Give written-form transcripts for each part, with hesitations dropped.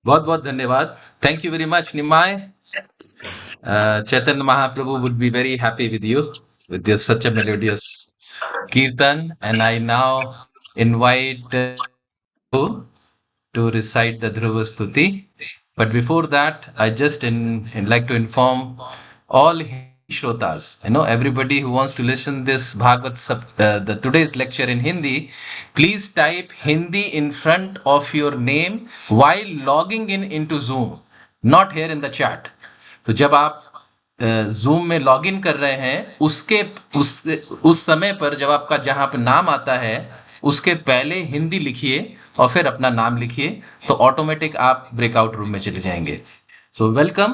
बहुत बहुत धन्यवाद. Thank you very much, Nimai. Chaitanya Mahaprabhu would be very happy with you with this such a melodious kirtan. And I now invite to recite the Dhruva Stuti. But before that, I just like to inform all Hindi Shrotas. I know everybody who wants to listen this the today's lecture in Hindi, please type Hindi in front of your name while logging in into Zoom, not here in the chat. तो जब आप zoom में login कर रहे हैं उसके उस समय पर जब आपका जहां पर नाम आता है उसके पहले हिंदी लिखिए और फिर अपना नाम लिखिए तो ऑटोमेटिक आप ब्रेकआउट रूम में चले जाएंगे. So welcome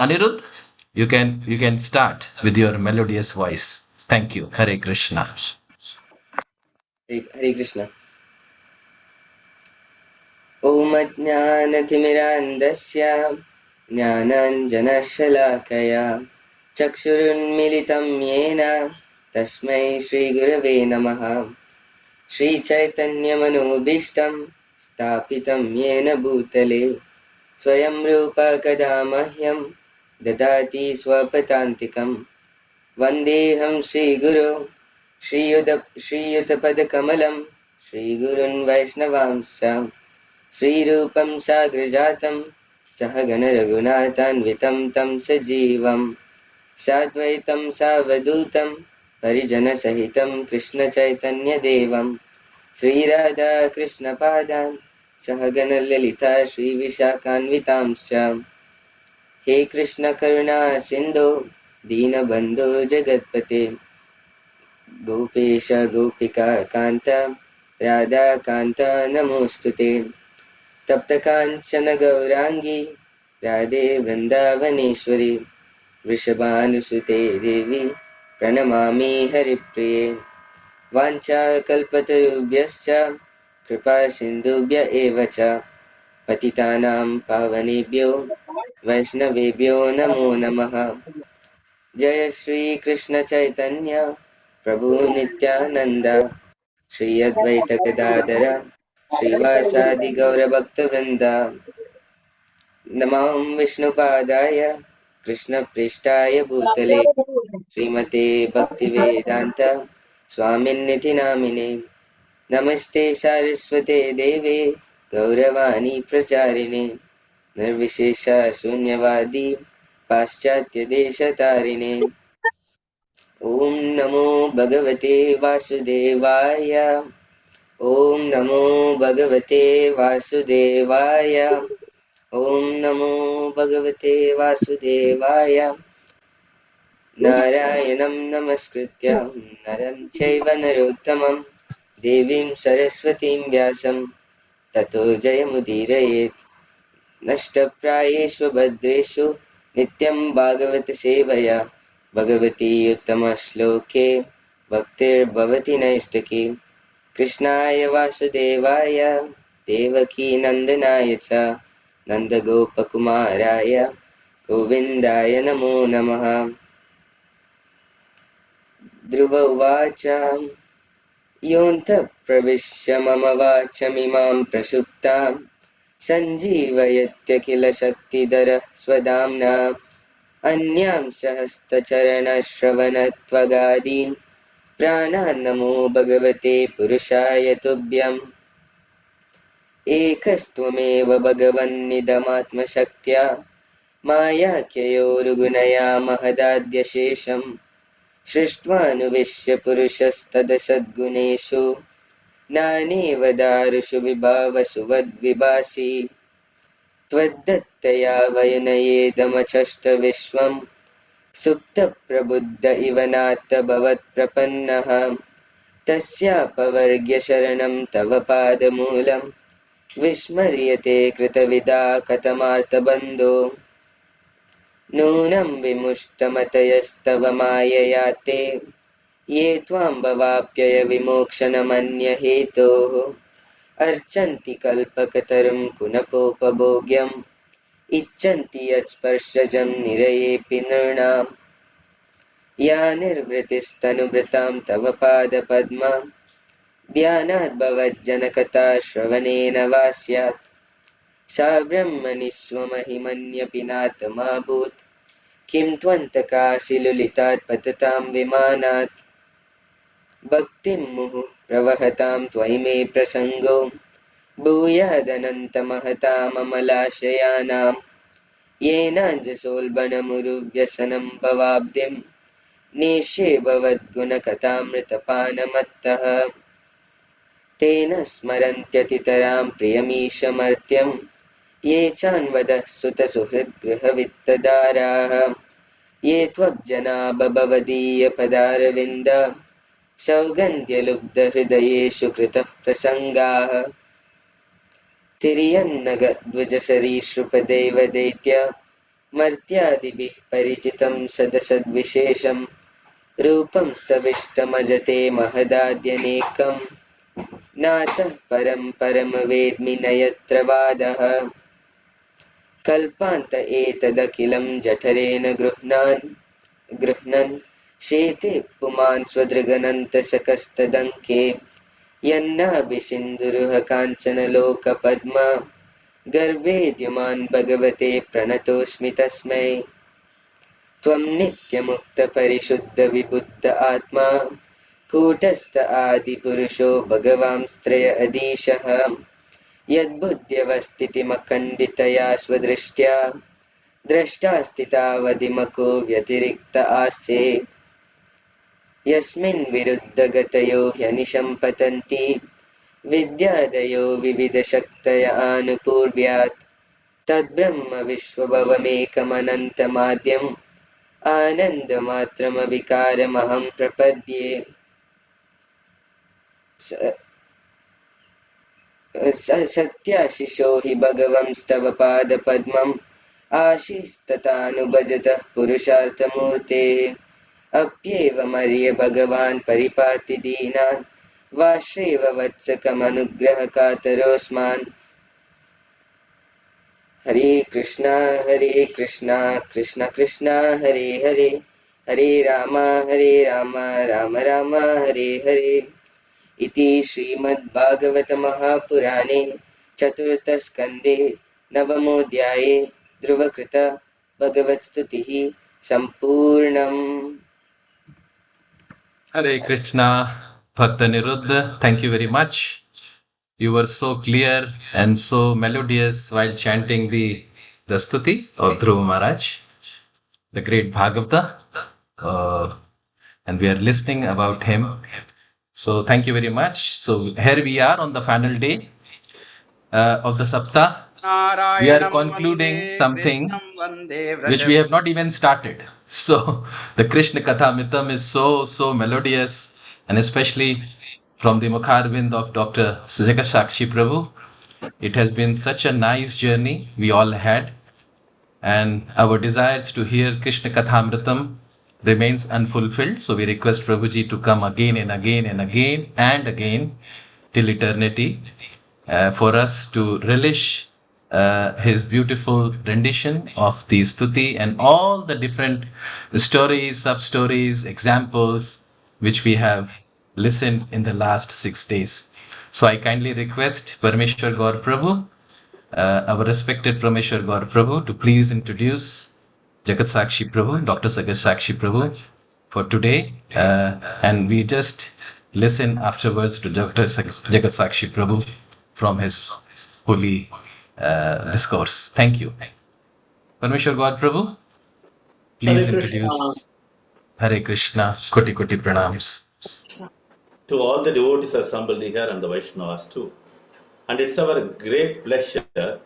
Aniruddh. You can start with your melodious voice. Thank you. Hare Krishna. हरे कृष्ण. ॐ अज्ञानतिमिरान्धस्य ज्ञानाञ्जनशलाकया चक्षुरुन्मिलितं येन तस्मै श्रीगुरवे नमः. श्रीचैतन्यमनोभीष्टं स्थापितं येन भूतले स्वयं रूप कदा मह्यं ददाति स्वपदान्तिकं. वन्देऽहं श्रीगुरो श्रीयुतपदकमलं श्रीगुरुन् वैष्णवांश्च श्रीरूपं साग्रजातं सहगण रघुनाथान्वितं तं सजीवं साद्वैतं सावधूतं परिजनसहितं कृष्णचैतन्यदेवं श्रीराधा कृष्णपादान् सहगण ललिता श्रीविशाखान्वितांश्च. हे कृष्ण करुणा सिन्धो दीनबन्धो जगत्पते गोपेश गोपिका कान्त राधा कान्त नमोऽस्तुते. तप्तकाञ्चन गौराङ्गी राधे वृन्दावनेश्वरी वृषभानुसुते देवी प्रणमामि हरिप्रिये. वाञ्छाकल्पतरुभ्यश्च कृपा सिन्धुभ्य एव च पतितानां पावनेभ्यो वैष्णवेभ्यो नमो नमः. जय श्री कृष्ण चैतन्य प्रभु नित्यानंद श्री अद्वैत गदाधर श्रीवासादि गौरभक्तवृंद. नमो विष्णुपादाय कृष्णप्रेष्ठाय भूतले श्रीमते भक्तिवेदांत स्वामिन्निधि नामिने. नमस्ते सारस्वते देवे गौरवाणी प्रचारिणे निर्विशेष शून्यवादी पाश्चात्य देशतारिणे. ओम नमो भगवते वासुदेवाय. ओम नमो भगवते वासुदेवाय. ओम नमो भगवते वासुदेवाय. नारायणं नमस्कृत्य नरं चैव नरोत्तमं देवीं सरस्वतीं व्यासं ततो जयमुदीरयेत्. नष्टप्रायेषु भद्रेषु नित्यं भागवत सेवया भगवती उत्तमश्लोके भक्तिर्भवति नैष्टिकी. कृष्णाय वासुदेवाय देवकी नन्दनाय च नन्दगोपकुमाराय गोविन्दाय नमो नमः. ध्रुव उवाच योऽन्तः प्रविश्य मम वाचमिमां प्रसुप्तां सञ्जीवयत्यखिल शक्तिधरः स्वधाम्ना अन्यांश हस्तचरणश्रवणत्वगादीन् प्राणान् नमो भगवते पुरुषाय तुभ्यम्. एकस्त्वमेव भगवन्निदमात्मशक्त्या मायाख्ययोरुगुणया महदाद्यशेषम् सृष्ट्वानुविश्य पुरुषस्तदसद्गुणेषु नानेव दारुषु विभावसु वद्विभासि. त्वद्दत्तया वयनयेदमचष्टविश्वम् सुप्तप्रबुद्ध इव नात्तभवत्प्रपन्नः. तस्यापवर्ग्य शरणं तव पादमूलं विस्मर्यते कृतविदा कथमार्तबन्धो. नूनं विमुष्टमतयस्तव मायया ते ये त्वां भवाप्यय विमोक्षणमन्यहेतोः. अर्चन्ति कल्पकतरुं कुनपोपभोग्यम् इच्छन्ति यत्स्पर्शजं निरयेऽपि नृणाम्. या निर्वृतिस्तनुभृतां तव पादपद्मा ध्यानाद् भवज्जनकथा श्रवणेन वा स्यात्. सा ब्रह्मणि स्वमहिमन्यपि नातमाभूत् किं त्वन्तकाशिलुलितात् पततां विमानात् भक्तिं मुहुः प्रवहतां त्वयि मे प्रसङ्गो भूयादनन्तमहताममलाशयानां येनाञ्जसोल्बणमुरुव्यसनं भवाब्धिं नेष्ये भवद्गुणकथामृतपानमत्तः तेन स्मरन्त्यतितरां प्रियमीशमर्त्यं ये चान्वदः सुतसुहृद्गृहवित्तदाराः ये त्वब्जना भवदीयपदारविन्द सौगन्ध्यलुब्धहृदयेषु कृतः प्रसङ्गाः तिर्यन्नगद्विजसरीसृपदैवदैत्य मर्त्यादिभिः परिचितं सदसद्विशेषं रूपं स्तविष्टमजते महदाद्यनेकं नातः परं परमवेद्मि न यत्र वादः कल्पान्त एतदखिलं जठरेण गृह्णन् शेते पुमान् स्वदृगनन्तशकस्तदङ्के यन्नाभिसिन्धुरुह काञ्चनलोकपद्मा गर्भेद्युमान् भगवते प्रणतोऽस्मि तस्मै त्वं नित्यमुक्तपरिशुद्धविबुद्ध आत्मा कूटस्थ आदिपुरुषो भगवांस्त्रय अधीशः यद्बुद्ध्यवस्थितिमखण्डितया स्वदृष्ट्या द्रष्टास्ति तावदिमको व्यतिरिक्त आस्ये यस्मिन् विरुद्धगतयो ह्यनिशं पतन्ति विद्यादयो विविधशक्तय आनुपूर्व्यात् तद्ब्रह्म विश्वभवमेकमनन्तमाद्यम् आनन्दमात्रमविकारमहं प्रपद्ये सत्याशिषो हि भगवंस्तव पादपद्मम् आशिस्तथानुभजतः पुरुषार्थमूर्तेः अप्येवमर्य भगवान् परिपाति दीनान् वाश्रेव वत्सकमनुग्रहकातरोऽस्मान् हरे कृष्णा कृष्ण कृष्ण हरे हरे हरे राम राम राम हरे हरे इति श्रीमद्भागवतमहापुराणे चतुर्थस्कन्धे नवमोऽध्याये ध्रुवकृत भगवत्स्तुतिः सम्पूर्णम्। Hare Krishna, Bhakta Niruddha, thank you very much. You were so clear and so melodious while chanting the stuti of Dhruva Maharaj, the great Bhagavata. Uh, and we are listening about him. So thank you very much. So here we are on the final day of the Saptah. We are नारायणं वन्दे concluding something कृष्णं वन्दे which Vraj we have not even started. So the Krishna Katha Mitam is so melodious, and especially from the Mukharvind of Dr. Jagat Sakshi Prabhu. It has been such a nice journey we all had, and our desires to hear Krishna Kathamritam remains unfulfilled. So we request Prabhuji to come again and again and again and again till eternity for us to relish his beautiful rendition of the stuti and all the different stories, sub stories, examples which we have listened in the last 6 days. So I kindly request Parmeshwar Gaur Prabhu, our respected Parmeshwar Gaur Prabhu, to please introduce Jagat Sakshi Prabhu, Dr. Jagat Sakshi Prabhu, for today. And we just listen afterwards to Dr. Jagat Sakshi Prabhu from his holy discourse. Thank you. Parmeshwar God Prabhu, Hare please Krishna. introduce. Hare Krishna, Koti Koti Pranams. To all the devotees assembled here and the Vaishnavas too. And it's our great pleasure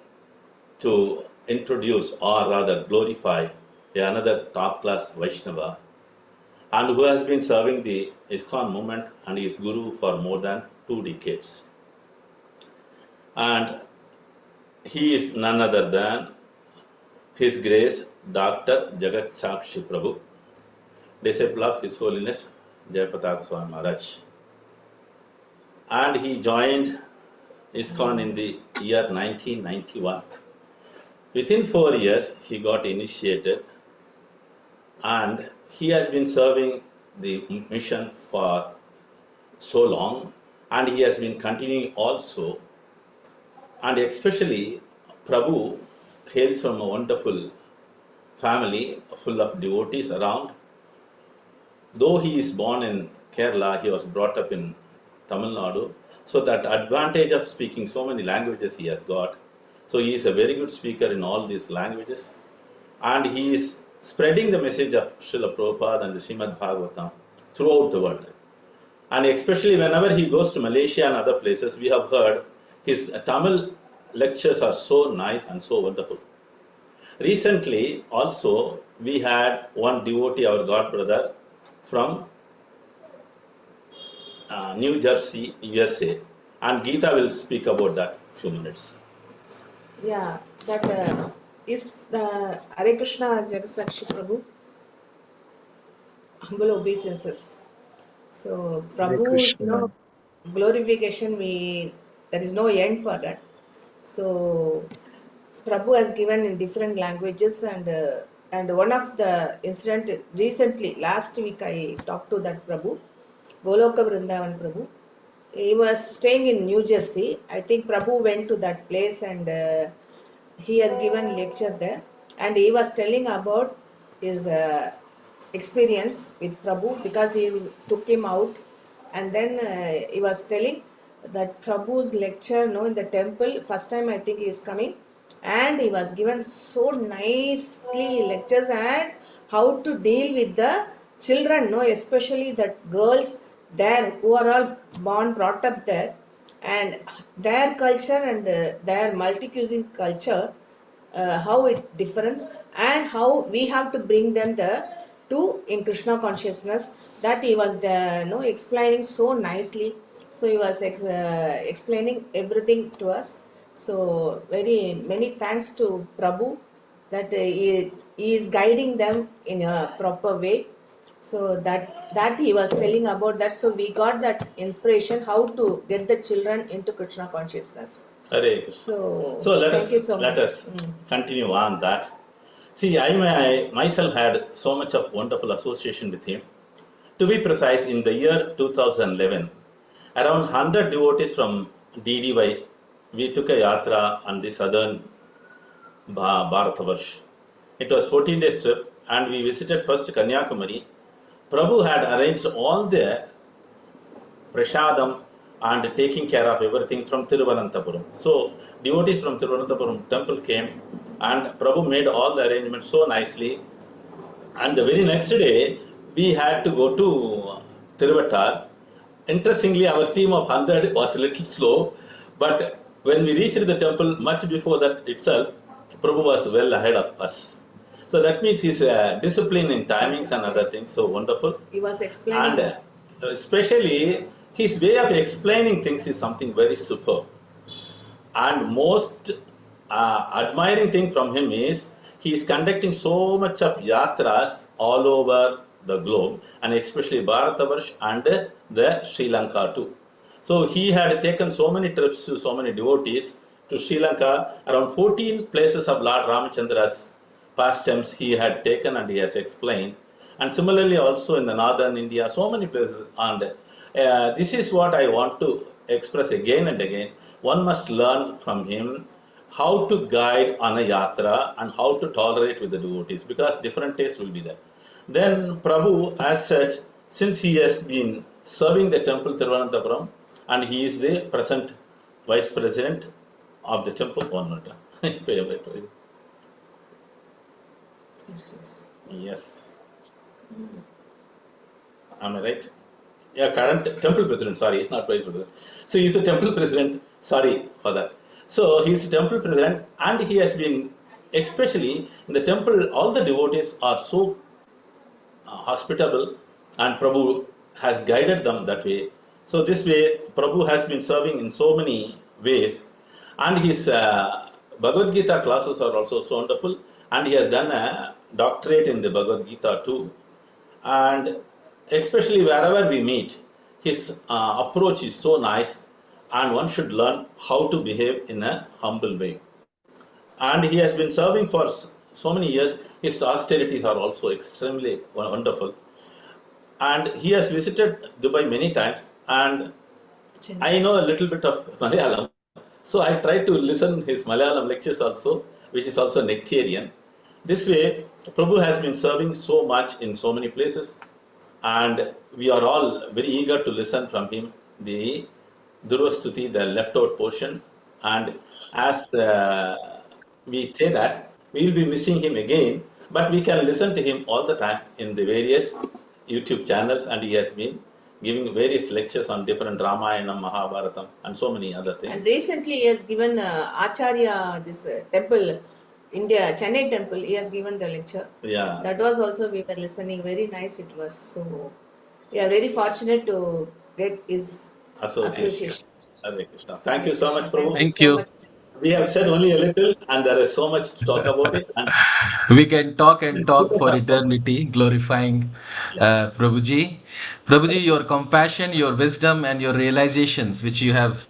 to introduce or rather glorify another top class Vaishnava and who has been serving the ISKCON movement and is Guru for more than 2 decades. And he is none other than His Grace Dr. Jagat Sakshi Prabhu, disciple of His Holiness Jayapatak Swami Maharaj. And he joined ISKCON in the year 1991. Within 4 years, he got initiated and he has been serving the mission for so long and he has been continuing also. And especially Prabhu hails from a wonderful family full of devotees around. Though he is born in Kerala, he was brought up in Tamil Nadu. So that advantage of speaking so many languages he has got. So he is a very good speaker in all these languages. And he is spreading the message of Srila Prabhupada and the Srimad Bhagavatam throughout the world. And especially whenever he goes to Malaysia and other places, we have heard his Tamil lectures are so nice and so wonderful. Recently, also, we had one devotee, our god brother, from New Jersey, USA, and Geeta will speak about that few minutes. Yeah, that is the Hare Krishna Jagat Sakshi Prabhu, humble obeisances. So Hare Prabhu's Krishna. glorification, there is no end for that. So Prabhu has given in different languages, and one of the incident recently last week I talked to that Prabhu, Goloka Vrindavan Prabhu. He was staying in New Jersey. I think Prabhu went to that place and he has given lecture there, and he was telling about his experience with Prabhu because he took him out, and then he was telling that Prabhu's lecture, in the temple. First time I think he is coming, and he was given so nicely lectures and how to deal with the children, especially that girls there who are all born brought up there, and their culture and their multi-cuisine culture, how it differs, and how we have to bring them to in Krishna consciousness. That he was explaining so nicely. So he was explaining everything to us. So very many thanks to Prabhu that he is guiding them in a proper way. So that he was telling about that. So we got that inspiration how to get the children into Krishna consciousness. Hare Krishna. So So thank you so let much. us continue on that. See, I myself had so much of wonderful association with him. To be precise, in the year 2011, around 100 devotees from DDY, we took a yatra on the southern Bharatavarsha. It was 14 days trip, and we visited first Kanyakumari. Prabhu had arranged all the prasadam and taking care of everything from Thiruvananthapuram. So devotees from Thiruvananthapuram temple came, and Prabhu made all the arrangements so nicely. And the very next day, we had to go to Thiruvattar. Interestingly, our team of 100 was a little slow, but when we reached the temple much before that itself, Prabhu was well ahead of us. So that means his discipline in timings and other things so wonderful. He was explaining. And especially his way of explaining things is something very superb. And most admiring thing from him is he is conducting so much of yatras all over the globe, and especially Bharatavarsha and the Sri Lanka too. So he had taken so many trips to so many devotees to Sri Lanka. Around 14 places of Lord Ramachandra's pastimes he had taken and he has explained. And similarly also in the northern India, so many places. And this is what I want to express again and again. One must learn from him how to guide on a yatra and how to tolerate with the devotees, because different tastes will be there. Then Prabhu, as such, since he has been serving the temple Thiruvananthapuram, and he is the present vice president of the temple. 1 minute. Yes. Am I right? Yeah, current temple president, sorry, not vice president. So he's the temple president, sorry for that. So he's the temple president, and he has been, especially in the temple, all the devotees are so hospitable, and Prabhu has guided them that way. So this way, Prabhu has been serving in so many ways, and his Bhagavad Gita classes are also so wonderful, and he has done a doctorate in the Bhagavad Gita too. And especially wherever we meet, his approach is so nice, and one should learn how to behave in a humble way. And he has been serving for so many years. His austerities are also extremely wonderful, and he has visited Dubai many times, and I know a little bit of Malayalam, So I try to listen his Malayalam lectures also, which is also nectarian. This way, Prabhu has been serving so much in so many places, and we are all very eager to listen from him the Durvastuti, the left out portion. And as we say that, we will be missing him again, but we can listen to him all the time in the various YouTube channels, and he has been giving various lectures on different Ramayana, Mahabharatam, and so many other And things. recently he has given Acharya this temple, India, Chennai temple, he has given the lecture. Yeah, That was also we were listening, very nice it was. So we are very fortunate to get his association. association. Hare Krishna. Thank Hare you so much, Krishna. Thank Prabhu. you Thank so you. much. We have said only a little, and there is so much to talk about it. And We can talk and talk for eternity, glorifying Prabhuji. Prabhuji, your compassion, your wisdom, and your realizations, which you have,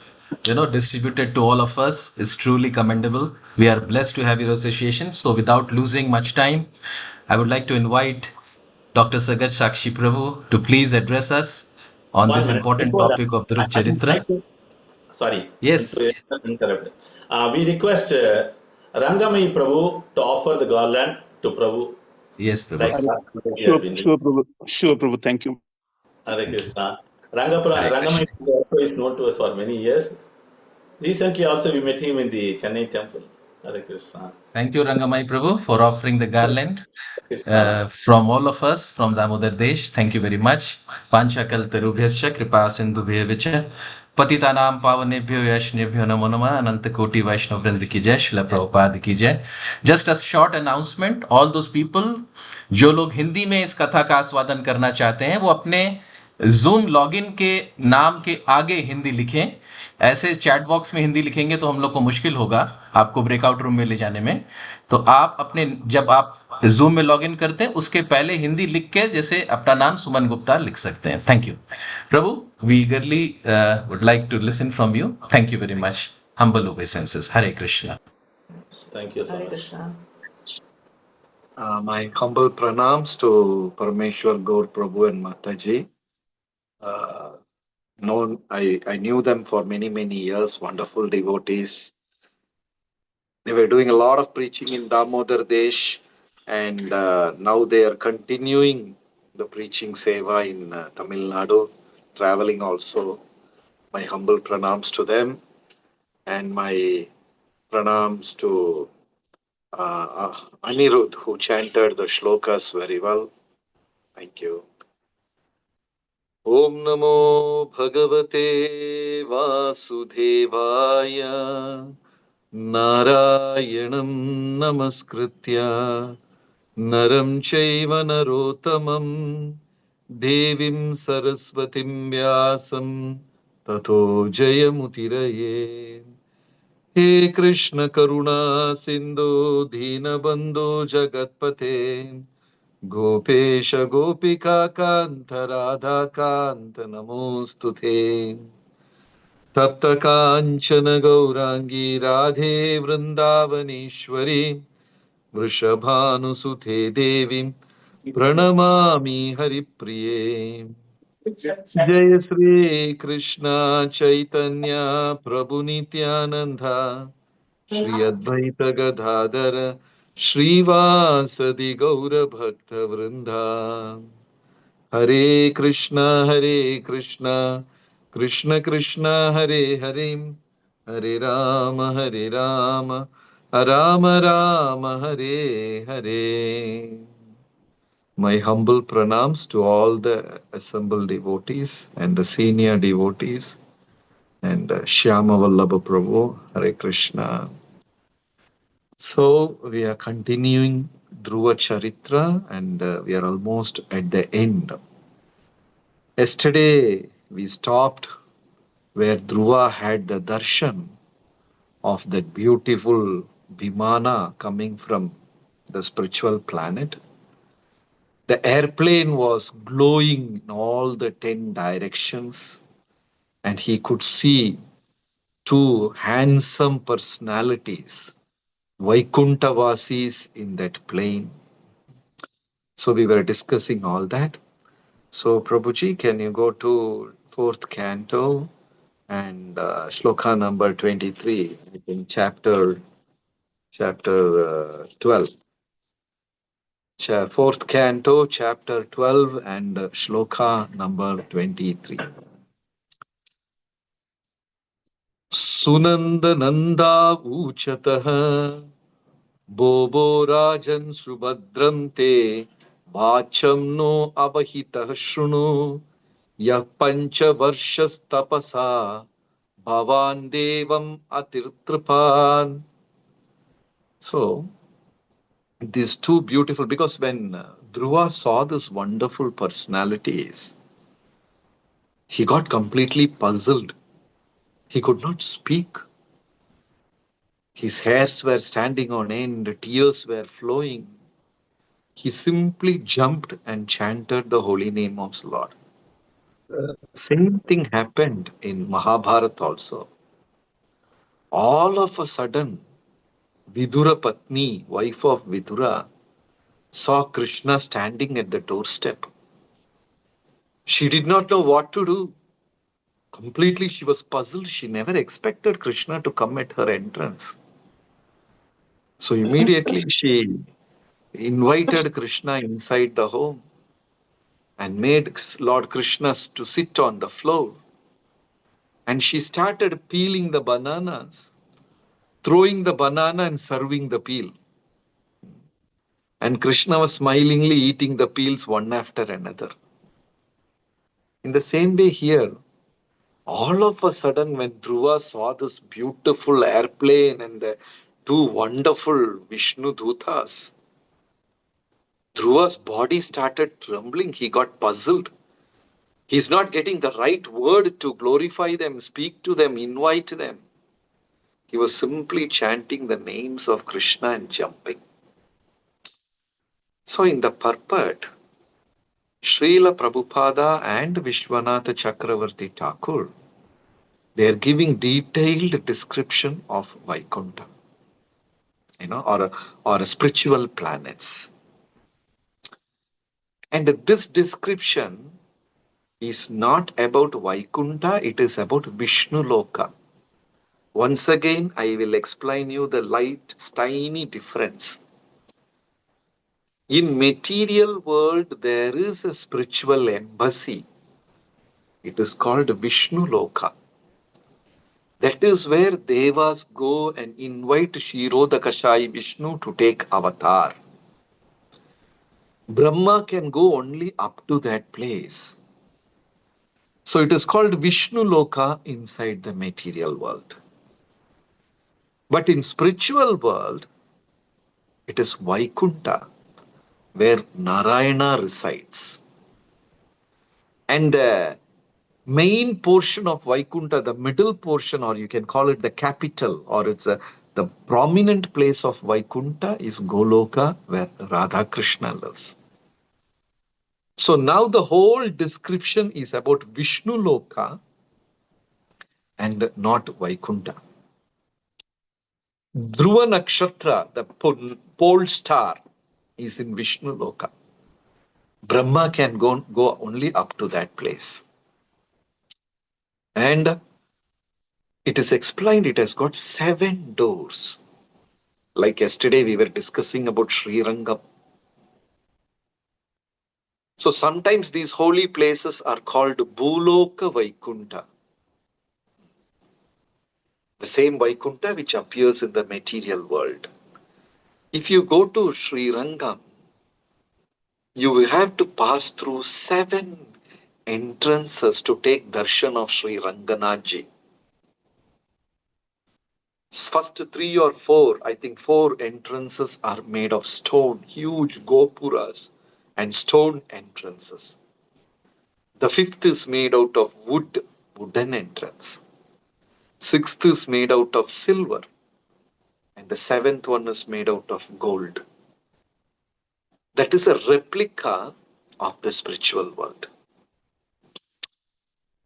distributed to all of us, is truly commendable. We are blessed to have your association. So, without losing much time, I would like to invite Dr. Sagat Sakshi Prabhu to please address us on one this minute important before that, topic of Dhruv I would Charitra. like to, sorry, Yes, interrupt. We request Rangamai Prabhu to offer the garland to Prabhu, yes, like Prabhu. Hare- that he has Sure, been doing. sure, Prabhu. Sure, Prabhu. Thank you. Hare Thank you. Krishna. Hare Rangamai Krishna. Prabhu also is known to us for many years. Recently, also, we met him in the Chennai temple. Hare Krishna. Thank you, Rangamai Prabhu, for offering the garland. Krishna. From all of us from Damodar Desh, thank you very much. Panchakal Tarubhyascha Kripa Sindhubhyevicha Patitanam Pavanebhyo Yashnebhyo Namo Namah Ananta Koti Vaishnav Vrind ki jai Srila Prabhupada ki jai. Just a short announcement, all those people जो लोग हिंदी में इस कथा का आस्वादन करना चाहते हैं वो अपने जूम लॉगिन के नाम के आगे हिंदी लिखें। ऐसे चैट बॉक्स में हिंदी लिखेंगे तो हम लोग को मुश्किल होगा आपको ब्रेकआउट रूम में ले जाने में। तो आप अपने जब आप जूम में लॉगिन करते हैं उसके पहले हिंदी लिख के जैसे अपना नाम सुमन गुप्ता लिख सकते हैं। Thank you Prabhu, we eagerly would like to listen from you. Thank you very much. Humble obeisances. Hare Krishna. Thank you so Hare much. Krishna. My humble pranams to Parameshwar Gaur Prabhu and Mataji. I knew them for many, many years, wonderful devotees. They were doing a lot of preaching in Damodar Desh, and now they are continuing the preaching seva in Tamil Nadu, traveling also. My humble pranams to them, and my pranams to Anirudh, who chanted the shlokas very well. Thank you. Om Namo Bhagavate Vasudevaya Narayanam Namaskritya Naram Chaiva Narotamam Devim Saraswatim Vyasam Tato Jayamutiraye. He Krishna Karuna Sindhu Deenabandhu Jagatpate Gopesha Gopika Kanta Radha Kanta Namostute Tapta Kanchana Gaurangi Radhe Vrindavaneshwari Vrishabhanusute Devi Pranamami Haripriye Jai Sri Krishna Chaitanya Prabhu Nityananda Shri Advaita Gadadhara Srivasadi Gaura Bhakta Vrinda Hare Krishna Krishna Krishna Hare Hare Hare Rama Rama Rama Hare Hare. My humble pranams to all the assembled devotees and the senior devotees and Shyama Vallabha Prabhu, Hare Krishna. So we are continuing Dhruva Charitra and we are almost at the end. Yesterday we stopped where Dhruva had the darshan of that beautiful Vimana coming from the spiritual planet. The airplane was glowing in all the 10 directions, and he could see two handsome personalities, Vaikuntavasis in that plane. So we were discussing all that. So Prabhuji, can you go to fourth canto And shloka number 23, I think chapter 12. Fourth canto, chapter 12, and shloka number 23. Sunanda Nanda Uchataha Bobo Rajan Subhadrante Vacham no Abahitah Shrunu Yah Pancha Varshas Tapasa Bhavan Devam Atirtrapan. So, these two beautiful, because when Dhruva saw these wonderful personalities, he got completely puzzled. He could not speak. His hairs were standing on end, tears were flowing. He simply jumped and chanted the holy name of the Lord. Same thing happened in Mahabharata also. All of a sudden, Vidura Patni, wife of Vidura, saw Krishna standing at the doorstep. She did not know what to do. Completely, she was puzzled. She never expected Krishna to come at her entrance. So immediately she invited Krishna inside the home and made Lord Krishna to sit on the floor. And she started peeling the bananas, throwing the banana and serving the peel. And Krishna was smilingly eating the peels one after another. In the same way here, all of a sudden when Dhruva saw this beautiful airplane and the two wonderful Vishnu Dutas, Dhruva's body started trembling. He got puzzled. He's not getting the right word to glorify them, speak to them, invite them. He was simply chanting the names of Krishna and jumping. So in the purport, Srila Prabhupada and Vishwanatha Chakravarti Thakur, they are giving detailed description of Vaikuntha, or a spiritual planets. And this description is not about Vaikuntha, it is about Vishnu Loka. Once again, I will explain you the light, tiny difference. In material world, there is a spiritual embassy. It is called Vishnu Loka. That is where Devas go and invite Kshirodakashai Vishnu to take avatar. Brahma can go only up to that place. So it is called Vishnu Loka inside the material world. But in spiritual world, it is Vaikuntha, where Narayana resides. And the main portion of Vaikuntha, the middle portion, or you can call it the capital, or the prominent place of Vaikuntha is Goloka, where Radha Krishna lives. So now the whole description is about Vishnu Loka and not Vaikuntha. Dhruva Nakshatra, the pole star, is in Vishnu Loka. Brahma can go only up to that place. And it is explained it has got 7 doors. Like yesterday we were discussing about Sri Rangam. So sometimes these holy places are called Bhuloka Vaikuntha. The same Vaikuntha which appears in the material world. If you go to Sri Rangam, you will have to pass through 7 entrances to take darshan of Sri Ranganathji. First 3 or 4, I think 4 entrances are made of stone, huge gopuras and stone entrances. The 5th is made out of wooden entrance. 6th is made out of silver. And the 7th one is made out of gold. That is a replica of the spiritual world.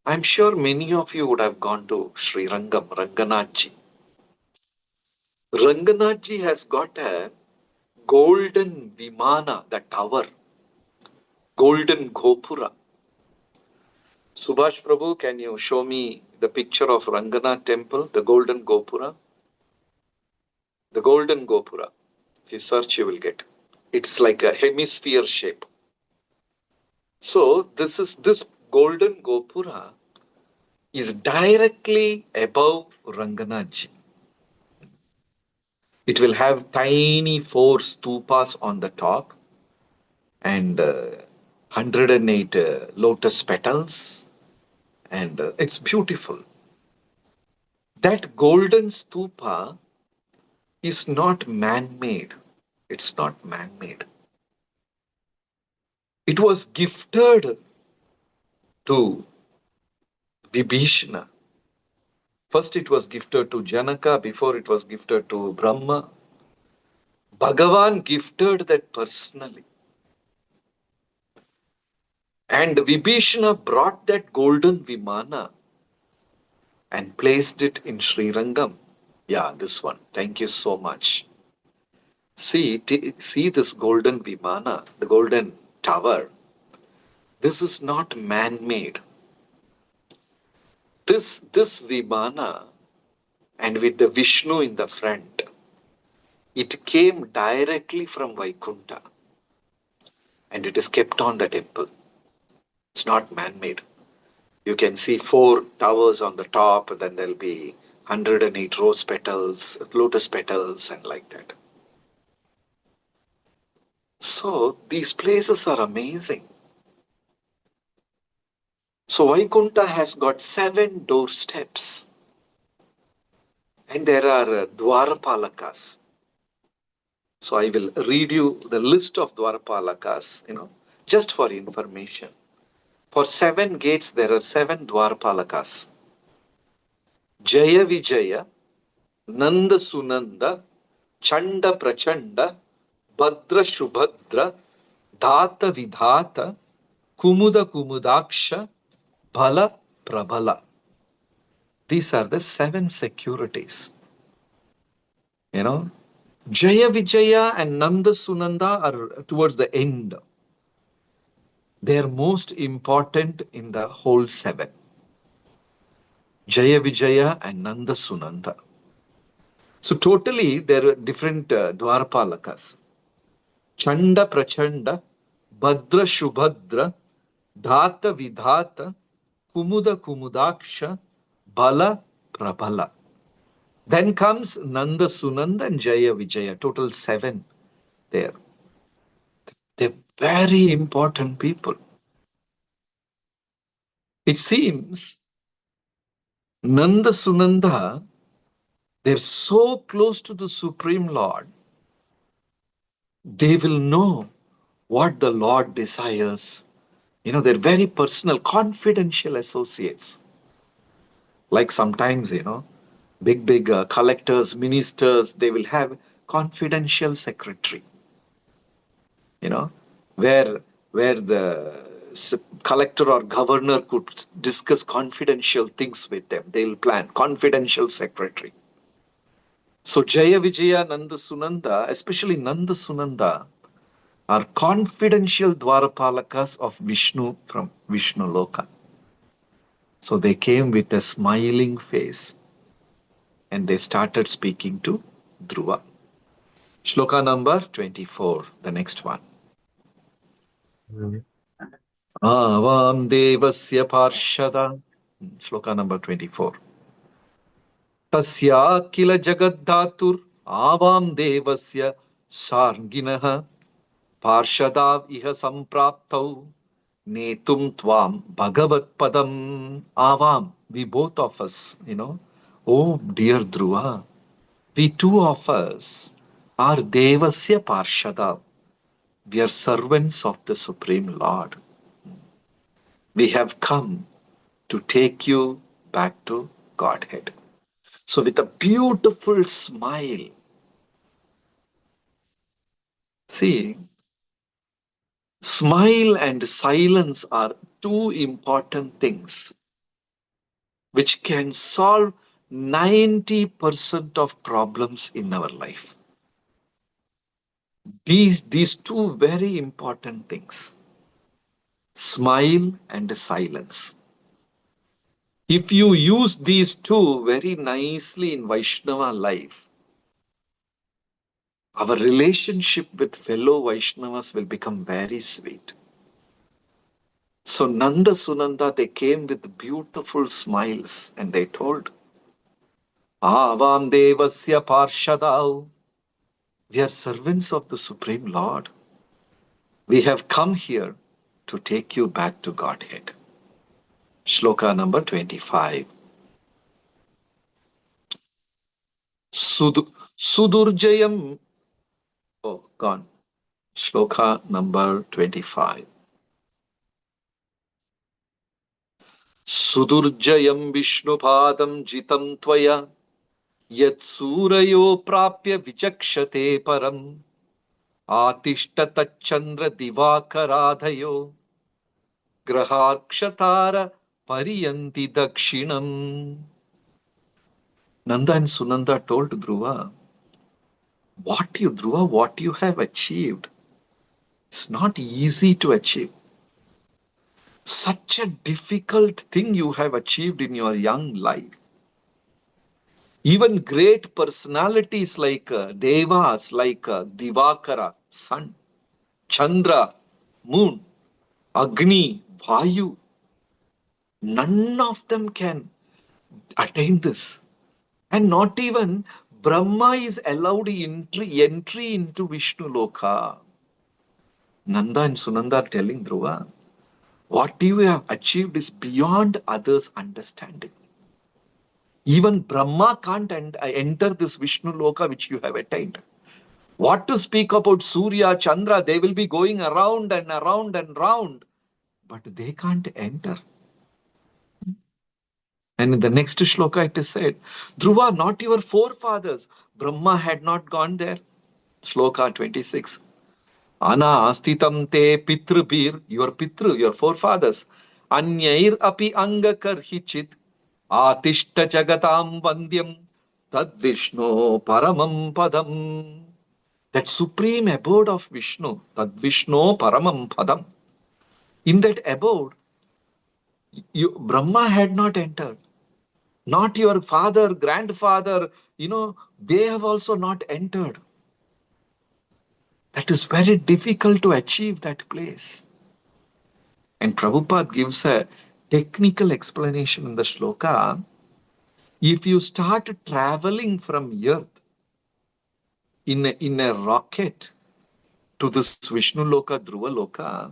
I'm sure many of you would have gone to Sri Rangam, Ranganathji. Ranganathji has got a golden Vimana, the tower, golden Gopura. Subhash Prabhu, can you show me the picture of Ranganath temple, the golden Gopura? The golden Gopura. If you search, you will get. It's like a hemisphere shape. So this golden Gopura is directly above Ranganathji. It will have tiny 4 stupas on the top and 108 lotus petals, and it's beautiful. That golden stupa is not man-made. It's not man-made. It was gifted to Vibhishana. First it was gifted to Janaka, before it was gifted to Brahma. Bhagavan gifted that personally. And Vibhishana brought that golden Vimana and placed it in Srirangam. Yeah, this one. Thank you so much. See this golden Vimana, the golden tower. This is not man-made. This Vimana, and with the Vishnu in the front, it came directly from Vaikunta and it is kept on the temple. It's not man-made. You can see 4 towers on the top, and then there'll be 108 rose petals, lotus petals, and like that. So these places are amazing. So Vaikunta has got 7 doorsteps, and there are Dwarapalakas. So I will read you the list of Dwarapalakas, just for information. For 7 gates, there are 7 Dwarapalakas. Jaya Vijaya, Nanda Sunanda, Chanda Prachanda, Bhadra Shubhadra, Dhata Vidhata, Kumuda Kumudaksha, Bhala Prabhala. These are the 7 securities. Jaya Vijaya and Nanda Sunanda are towards the end. They are most important in the whole 7. Jaya Vijaya and Nanda Sunanda. So totally there are different Dwarapalakas. Chanda Prachanda, Bhadra Shubhadra, Dhata Vidhata, Kumuda Kumudaksha, Bala Prabhala. Then comes Nanda Sunanda and Jaya Vijaya, total 7 there. They're very important people. It seems Nanda Sunanda, they're so close to the Supreme Lord, they will know what the Lord desires. They're very personal, confidential associates. Like sometimes, big collectors, ministers, they will have confidential secretary, you know, where the collector or governor could discuss confidential things with them. They'll plan confidential secretary. So Jaya Vijaya Nanda Sunanda, especially Nanda Sunanda, are confidential Dwarapalakas of Vishnu from Vishnu Loka. So they came with a smiling face and they started speaking to Dhruva. Shloka number 24, the next one. Avam devasya parshada. Shloka number 24. Tasya kila jagaddatur avam devasya sarginaha parshadav iha sampraptau netum tvam bhagavat padam. Avam, we both of us, oh dear Dhruva, we two of us are devasya parshada. We are servants of the Supreme Lord. We have come to take you back to Godhead. So with a beautiful smile, see, smile and silence are 2 important things which can solve 90% of problems in our life. These 2 very important things, smile and silence. If you use these two very nicely in Vaishnava life, our relationship with fellow Vaishnavas will become very sweet. So Nanda Sunanda, they came with beautiful smiles and they told, Avam Devasya Parshadau, we are servants of the Supreme Lord. We have come here to take you back to Godhead. Shloka number 25. Sudurjayam, oh, gone. Shloka number 25. Sudurjayam Vishnupadam Jitam Tvaya Yat Surayo Prapya Vichakshate Param Atishta Chandra Divakaradhayo Grahakshatara Pariyanti Dakshinam. Nanda and Sunanda told Dhruva, what you have achieved, it's not easy to achieve. Such a difficult thing you have achieved in your young life. Even great personalities like Devas, like Divakara, sun, Chandra, moon, Agni, Vayu, none of them can attain this. And not even Brahma is allowed entry into Vishnu Loka. Nanda and Sunanda are telling Dhruva, what you have achieved is beyond others' understanding. Even Brahma can't enter this Vishnu Loka which you have attained. What to speak about Surya, Chandra? They will be going around and around and round, but they can't enter. And in the next shloka it is said, Dhruva, not your forefathers. Brahma had not gone there. Shloka 26. Ana astitam te pitrubhir, your pitru, your forefathers. Anyair api anga karhichit. Atishta jagatam vandyam. Tad Vishnu paramam padam. That supreme abode of Vishnu, Tad Vishnu paramam padam. In that abode, Brahma had not entered. Not your father, grandfather, they have also not entered. That is very difficult to achieve that place. And Prabhupada gives a technical explanation in the shloka. If you start traveling from earth in a rocket to this Vishnu Loka, Dhruva Loka,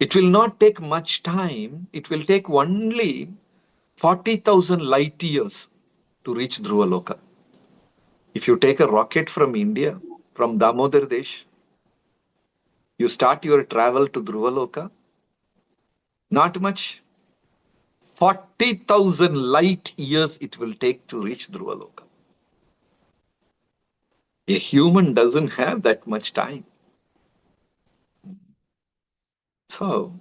it will not take much time. It will take only 40,000 light years to reach Dhruva Loka. If you take a rocket from India, from Damodar Desh, you start your travel to Dhruva Loka, not much. 40,000 light years it will take to reach Dhruva Loka. A human doesn't have that much time. So,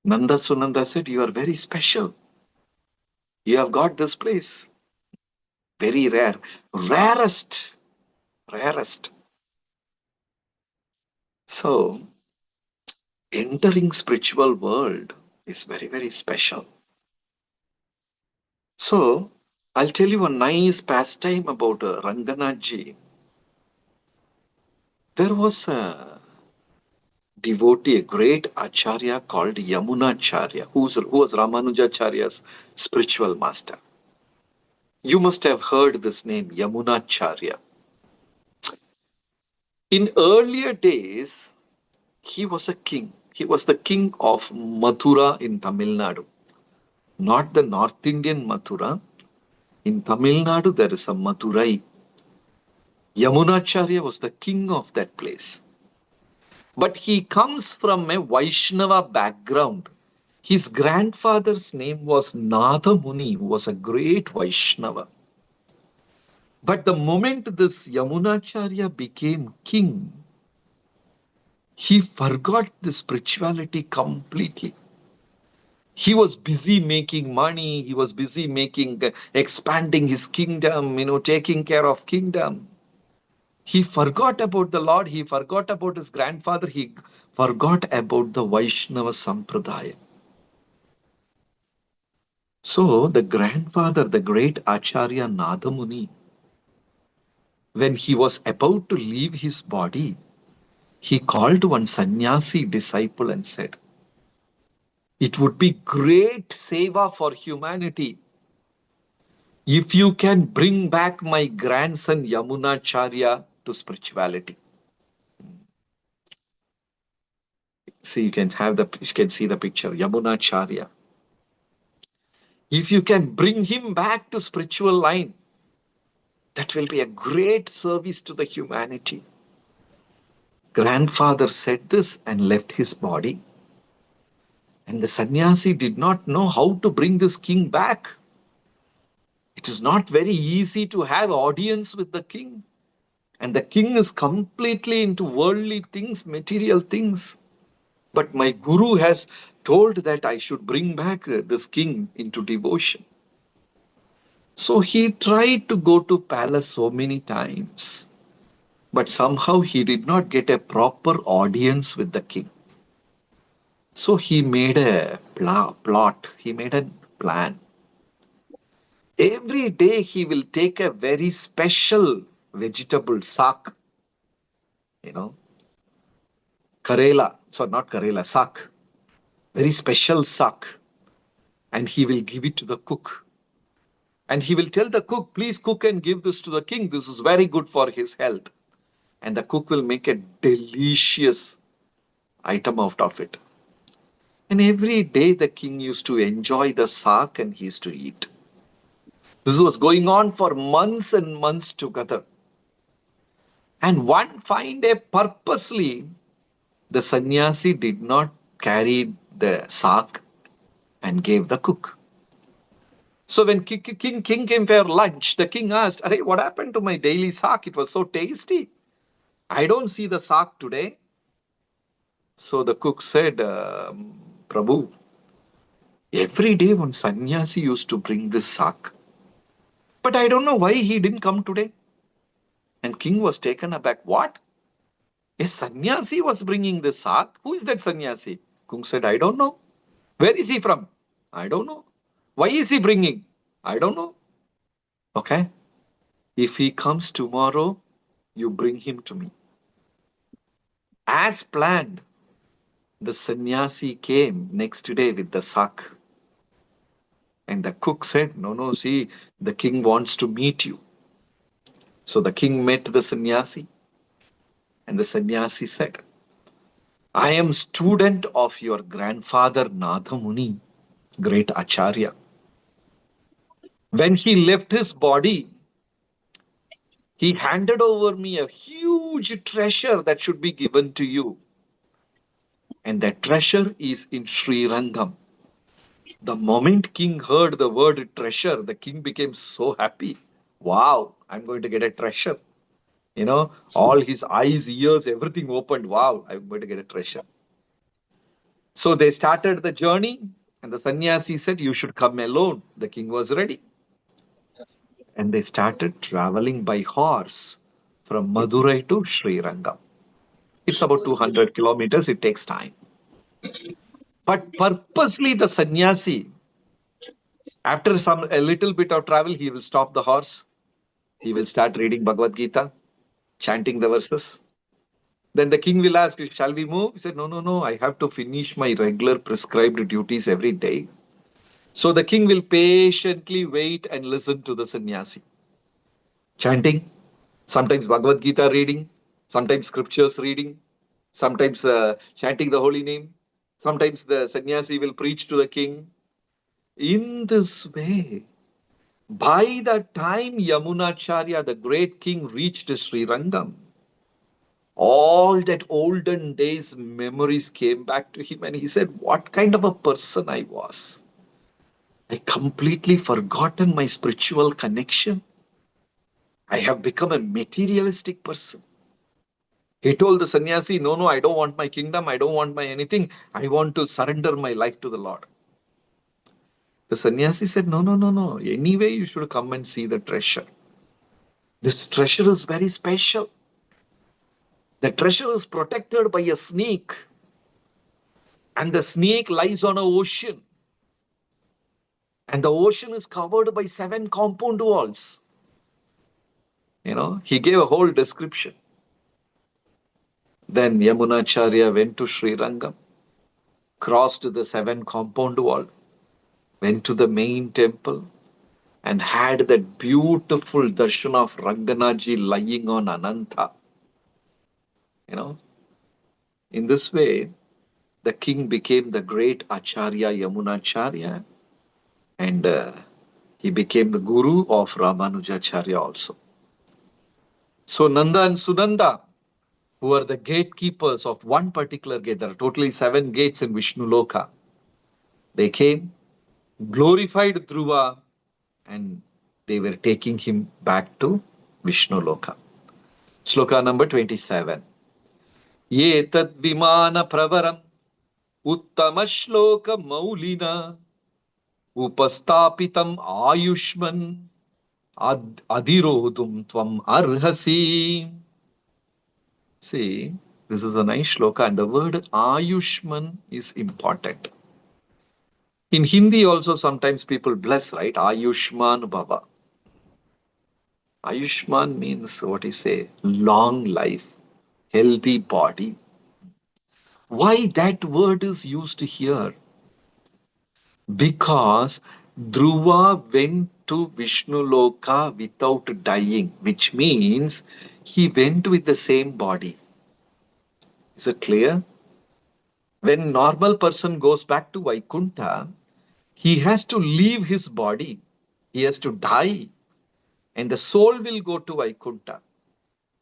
Nanda Sunanda said, you are very special. You have got this place. Very rare. Rarest. Rarest. So, entering spiritual world is very, very special. So, I'll tell you a nice pastime about Ranganathji. There was a devotee, a great acharya called Yamunacharya, who was Ramanujacharya's spiritual master. You must have heard this name, Yamunacharya. In earlier days, he was a king. He was the king of Mathura in Tamil Nadu. Not the North Indian Mathura. In Tamil Nadu, there is a Madurai. Yamunacharya was the king of that place. But he comes from a Vaishnava background. His grandfather's name was Natha Muni, who was a great Vaishnava. But the moment this Yamunacharya became king, he forgot the spirituality completely. He was busy making money. He was busy expanding his kingdom, taking care of kingdom. He forgot about the Lord. He forgot about his grandfather. He forgot about the Vaishnava Sampradaya. So the grandfather, the great Acharya Nadamuni, when he was about to leave his body, he called one sannyasi disciple and said, "It would be great seva for humanity if you can bring back my grandson Yamunacharya to spirituality." See, you can see the picture, Yamunacharya. If you can bring him back to spiritual line, that will be a great service to the humanity. Grandfather said this and left his body. And the sannyasi did not know how to bring this king back. It is not very easy to have audience with the king. And the king is completely into worldly things, material things. But my guru has told that I should bring back this king into devotion. So he tried to go to palace so many times. But somehow he did not get a proper audience with the king. So he made a plot, he made a plan. Every day he will take a very special vegetable, sak, you know, karela, so not karela, sak, very special sak, and he will give it to the cook. And he will tell the cook, please cook and give this to the king. This is very good for his health. And the cook will make a delicious item out of it. And every day the king used to enjoy the sak and he used to eat. This was going on for months and months together. And one fine day, purposely, the sannyasi did not carry the sak and gave the cook. So when king came for lunch, the king asked, "Arey, what happened to my daily sak? It was so tasty. I don't see the sak today." So the cook said, "Prabhu, every day one sannyasi used to bring this sak. But I don't know why he didn't come today." And king was taken aback. What? A sannyasi was bringing the sak? Who is that sannyasi? King said, I don't know. Where is he from? I don't know. Why is he bringing? I don't know. Okay. If he comes tomorrow, you bring him to me. As planned, the sannyasi came next day with the sak. And the cook said, no, no, see, the king wants to meet you. So the king met the sannyasi. And the sannyasi said, I am student of your grandfather Nadamuni, great Acharya. When he left his body, he handed over me a huge treasure that should be given to you. And that treasure is in Sri Rangam. The moment king heard the word treasure, the king became so happy. Wow, I'm going to get a treasure. All his eyes, ears, everything opened. Wow, I'm going to get a treasure. So they started the journey, and the sannyasi said, you should come alone. The king was ready. And they started traveling by horse from Madurai to Sri Rangam. It's about 200 kilometers. It takes time. But purposely, the sannyasi, after a little bit of travel, he will stop the horse. He will start reading Bhagavad Gita, chanting the verses. Then the king will ask, shall we move? He said, no, no, no. I have to finish my regular prescribed duties every day. So the king will patiently wait and listen to the sannyasi. Chanting, sometimes Bhagavad Gita reading, sometimes scriptures reading, sometimes chanting the holy name. Sometimes the sannyasi will preach to the king. In this way, by the time Yamunacharya, the great king, reached Sri Rangam, all that olden days memories came back to him, and he said, what kind of a person I was. I completely forgotten my spiritual connection. I have become a materialistic person. He told the sannyasi, no, no, I don't want my kingdom. I don't want my anything. I want to surrender my life to the Lord. The sannyasi said, no, no, no, no. Anyway, you should come and see the treasure. This treasure is very special. The treasure is protected by a snake. And the snake lies on an ocean. And the ocean is covered by 7 compound walls. He gave a whole description. Then Yamunacharya went to Sri Rangam, crossed the 7 compound wall, went to the main temple, and had that beautiful darshan of Ranganaji lying on Ananta. In this way, the king became the great Acharya Yamunacharya, and he became the guru of Ramanujacharya also. So Nanda and Sunanda, who are the gatekeepers of one particular gate, there are totally 7 gates in Vishnu Loka, they came, glorified Dhruva, and they were taking him back to Vishnu Loka. Shloka number 27. Ye tad vimana pravaram uttama shloka maulina upastapitam ayushman adirodum tvam arhasi. See, this is a nice shloka, and the word ayushman is important. In Hindi also sometimes people bless, right? Ayushman Baba. Ayushman means what you say, long life, healthy body. Why that word is used here? Because Dhruva went to Vishnu Loka without dying, which means he went with the same body. Is it clear? When normal person goes back to Vaikuntha, he has to leave his body. He has to die, and the soul will go to Vaikuntha.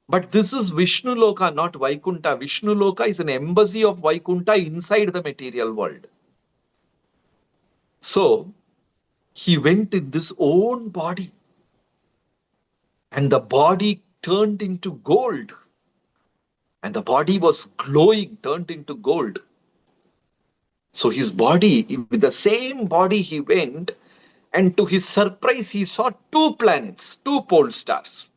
But this is Vishnu Loka, not Vaikuntha. Vishnu Loka is an embassy of Vaikuntha inside the material world. So, he went in this own body, and the body turned into gold. And the body was glowing, turned into gold. So his body, with the same body he went, and to his surprise, he saw 2 planets, 2 pole stars.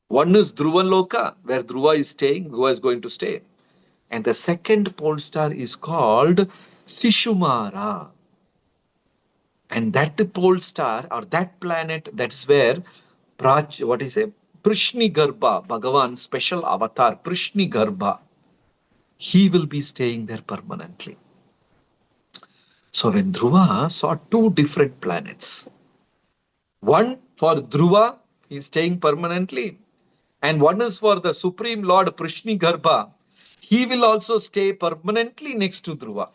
One is Dhruva Loka, where Dhruva is staying, Dhruva is going to stay. And the second pole star is called Sishumara. And that pole star, or that planet, that's where Prishni Garbha, Bhagavan's special avatar, Prishni Garbha, he will be staying there permanently. So when Dhruva saw 2 different planets, one for Dhruva, he is staying permanently, and one is for the Supreme Lord Prishni Garbha, he will also stay permanently next to Dhruva.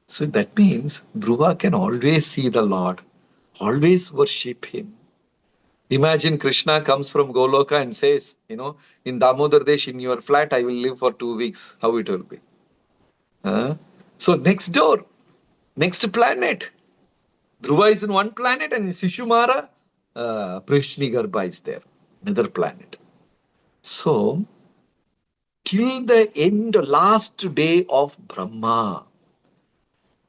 So that means Dhruva can always see the Lord, always worship him. Imagine Krishna comes from Goloka and says, in Damodar Desh, in your flat, I will live for 2 weeks. How it will be? So next door, next planet, Dhruva is in one planet, and in Sishumara, Prishni Garbha is there, another planet. So, till the end, last day of Brahma,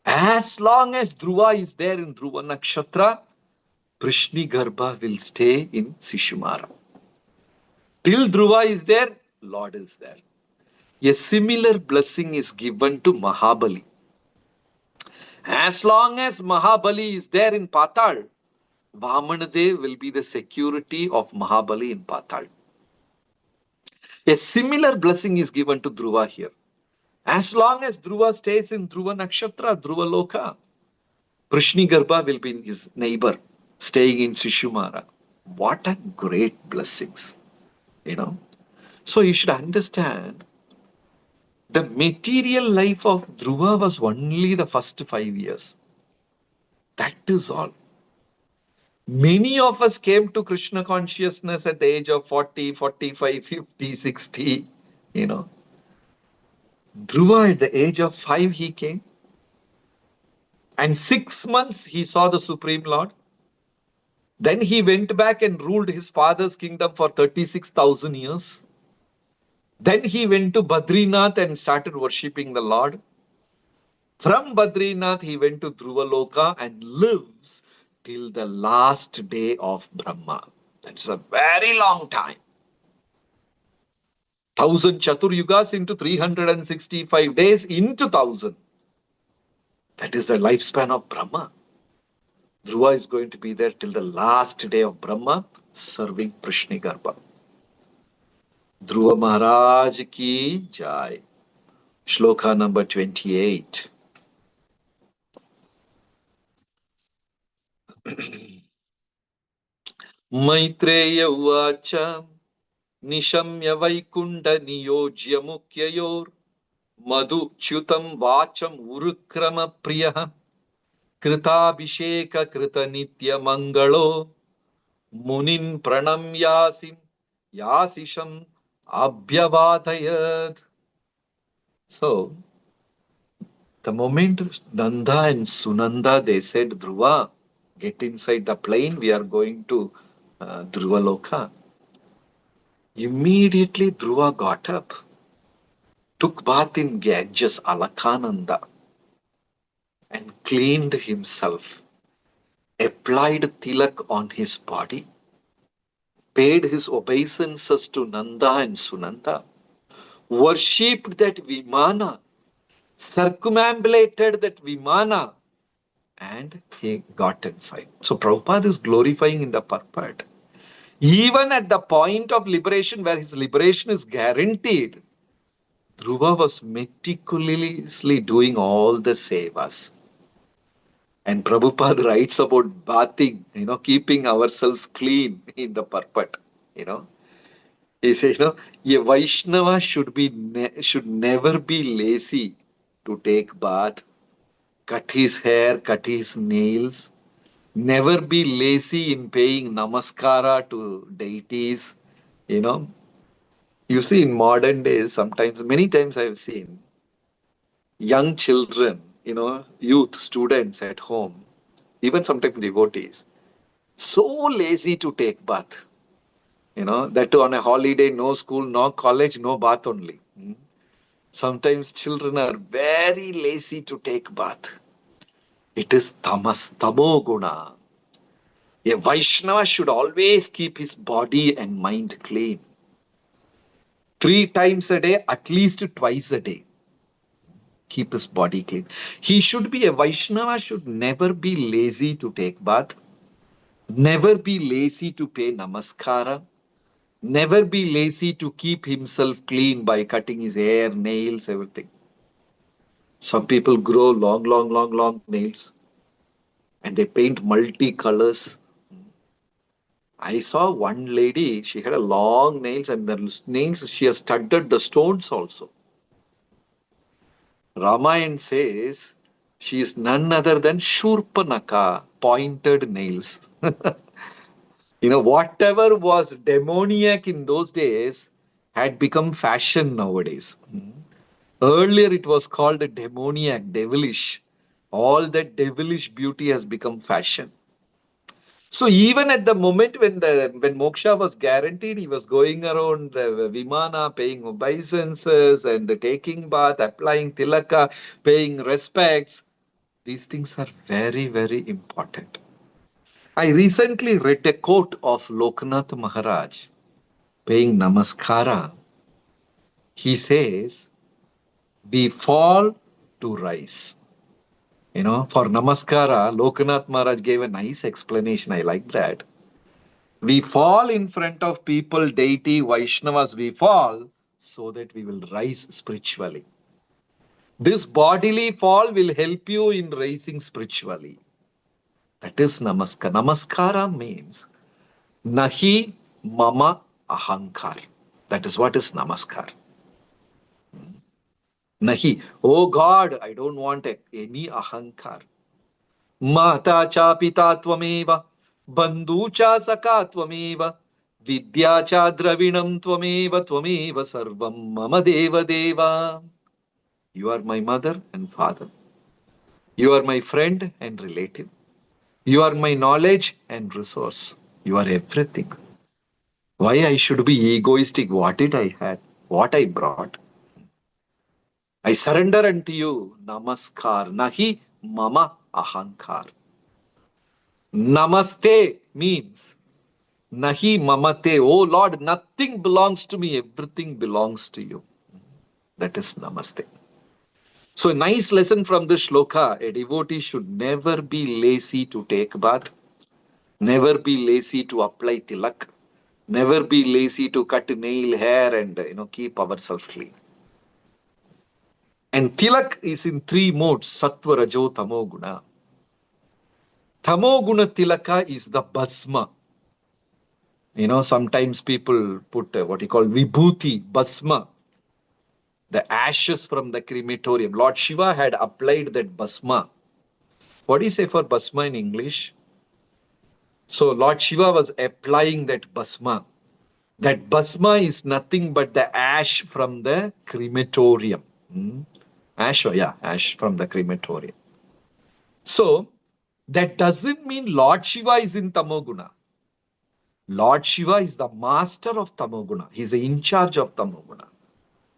as long as Dhruva is there in Dhruva Nakshatra, Prishni Garbha will stay in Sishumara. Till Dhruva is there, Lord is there. A similar blessing is given to Mahabali. As long as Mahabali is there in Patal, Vamanadev will be the security of Mahabali in Patal. A similar blessing is given to Dhruva here. As long as Dhruva stays in Dhruva Nakshatra, Dhruva Loka, Prishni Garbha will be his neighbor, staying in Sishumara. What a great blessings, So you should understand, the material life of Dhruva was only the first 5 years. That is all. Many of us came to Krishna consciousness at the age of 40, 45, 50, 60, Dhruva at the age of 5 he came. And 6 months he saw the Supreme Lord. Then he went back and ruled his father's kingdom for 36,000 years. Then he went to Badrinath and started worshipping the Lord. From Badrinath he went to Dhruva Loka and lives till the last day of Brahma. That's a very long time. 1,000 Chatur Yugas into 365 days into 1,000. That is the lifespan of Brahma. Dhruva is going to be there till the last day of Brahma, serving Prishnigarbha. Dhruva Maharaj ki jai. Shloka number 28. Maitreya Uvacha Nishamya Vaikunda Niyojya Mukyayor Madhu Chutam Vacham Urukrama Priyaha Kritabhisheka Krita Nitya Mangalo Munin Pranamyasim Yasisham Abhyavadayat. So, the moment Nanda and Sunanda, they said, Dhruva, get inside the plane, we are going to Dhruva Loka. Immediately Dhruva got up, took bath in Ganges Alakananda, and cleaned himself, applied tilak on his body, paid his obeisances to Nanda and Sunanda, worshipped that Vimana, circumambulated that Vimana, and he got inside. So Prabhupada is glorifying in the purport. Even at the point of liberation, where his liberation is guaranteed, Dhruva was meticulously doing all the sevas. And Prabhupada writes about bathing, keeping ourselves clean in the purport. He says, a Vaishnava should never be lazy to take bath, cut his hair, cut his nails, never be lazy in paying namaskara to deities. You see, in modern days, sometimes, many times I've seen young children, youth, students at home, even sometimes devotees, so lazy to take bath. That too on a holiday, no school, no college, no bath only. Sometimes children are very lazy to take bath. It is tamo guna. A Vaishnava should always keep his body and mind clean. 3 times a day, at least twice a day. Keep his body clean. He should be a Vaishnava, should never be lazy to take bath, never be lazy to pay namaskara, never be lazy to keep himself clean by cutting his hair, nails, everything. Some people grow long nails and they paint multi-colors. I saw one lady, she had a long nails and the nails, she has studded the stones also. Ramayana says she is none other than Shurpanaka, pointed nails. Whatever was demoniac in those days had become fashion nowadays. Earlier it was called a demoniac, devilish. All that devilish beauty has become fashion. So even at the moment when moksha was guaranteed, he was going around the Vimana, paying obeisances and taking bath, applying tilaka, paying respects. These things are very, very important. I recently read a quote of Loknath Maharaj paying namaskara. He says, we fall to rise. For namaskara, Loknath Maharaj gave a nice explanation. I like that. We fall in front of people, deity, Vaishnavas, we fall so that we will rise spiritually. This bodily fall will help you in rising spiritually. That is namaskara. Namaskara means nahi mama ahankar. That is what is namaskar. Nahi. Oh God, I don't want any ahankar. Mata cha pita tvameva, bandhu cha saka tvameva, vidya cha dravinam tvameva sarvam mama deva deva. You are my mother and father. You are my friend and relative. You are my knowledge and resource. You are everything. Why I should be egoistic? What did I had? What I brought? I surrender unto you. Namaskar. Nahi mama ahankar. Namaste means Nahi mamate. Oh Lord, nothing belongs to me. Everything belongs to you. That is namaste. So, a nice lesson from this shloka: a devotee should never be lazy to take bath, never be lazy to apply tilak, never be lazy to cut nail, hair, and keep ourselves clean. And tilak is in three modes: sattva, rajo, tamo guna. Tamo guna tilaka is the basma. Sometimes people put what you call vibhuti, basma, the ashes from the crematorium. Lord Shiva had applied that basma. What do you say for basma in English? So Lord Shiva was applying that basma. That basma is nothing but the ash from the crematorium. Hmm? Ash, yeah, ash from the crematorium. So that doesn't mean Lord Shiva is in Tamoguna. Lord Shiva is the master of Tamoguna. He's in charge of Tamoguna.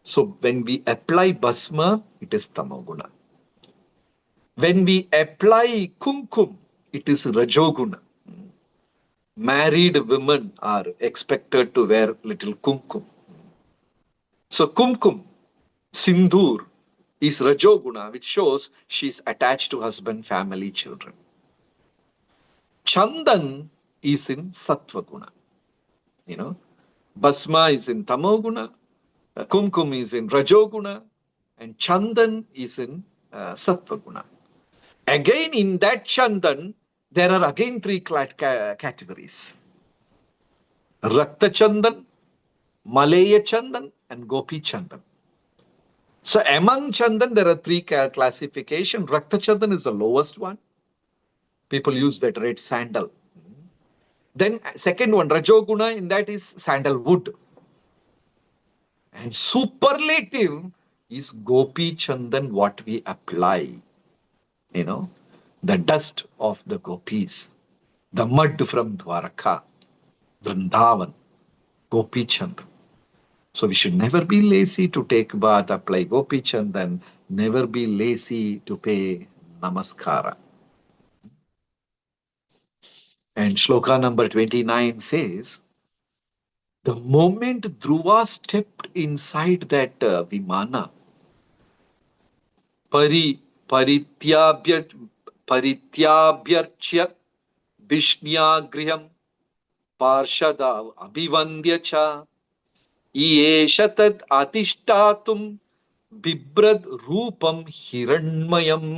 So when we apply basma, it is Tamoguna. When we apply kumkum, it is Rajoguna. Married women are expected to wear little kumkum. So kumkum, sindoor, is Rajoguna, which shows she's attached to husband, family, children. Chandan is in Sattva-guna. Basma is in Tamoguna, kumkum is in Rajoguna, and Chandan is in Sattva-guna. Again, in that Chandan, there are again three categories: Rakta Chandan, Malaya Chandan, and Gopi Chandan. So among Chandan, there are three classifications. Rakta Chandan is the lowest one. People use that red sandal. Then second one, Rajoguna, in that is sandalwood. And superlative is Gopi Chandan, what we apply. The dust of the gopis, the mud from Dwaraka, Vrindavan, Gopi Chandan. So we should never be lazy to take bath, apply Gopi Chandan, never be lazy to pay namaskara. And shloka number 29 says, the moment Dhruva stepped inside that Vimana, परित्याभ्यर्च्य दिष्ण्यागृहं पार्षदा अभिवन्द्य च ईश तद् अधिष्ठातुं बिभ्रद रूपं हिरण्मयम्.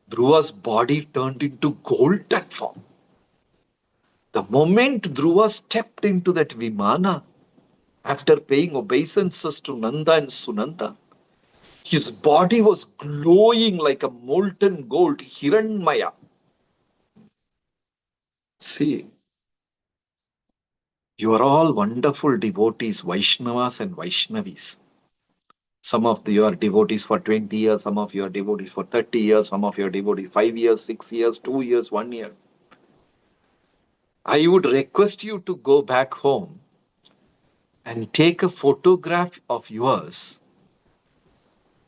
Dhruva's body turned into golden form. The moment Dhruva stepped into that Vimana, after paying obeisances to Nanda and Sunanda, his body was glowing like a molten gold, Hiranmaya. See, you are all wonderful devotees, Vaishnavas and Vaishnavis. Some of you are devotees for 20 years, some of you are devotees for 30 years, some of you are devotees 5 years, 6 years, 2 years, 1 year. I would request you to go back home and take a photograph of yours,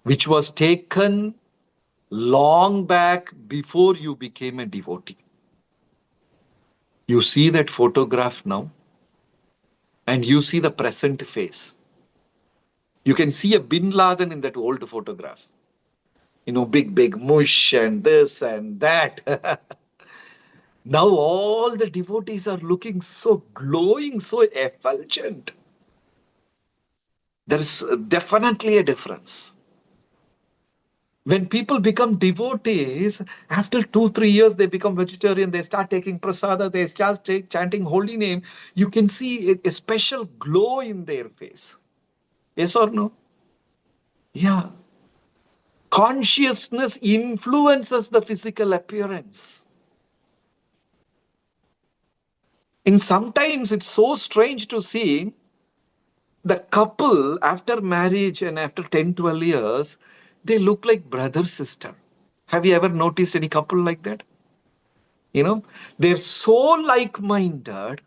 which was taken long back before you became a devotee. You see that photograph now, and you see the present face. You can see a Bin Laden in that old photograph. Big mush and this and that. Now all the devotees are looking so glowing, so effulgent. There's definitely a difference. When people become devotees, after 2-3 years, they become vegetarian, they start taking prasada, they start chanting holy name. You can see a special glow in their face. Yes or no? Yeah. Consciousness influences the physical appearance. And sometimes it's so strange to see the couple after marriage and after 10-12 years, they look like brother, sister. Have you ever noticed any couple like that? They're so like-minded,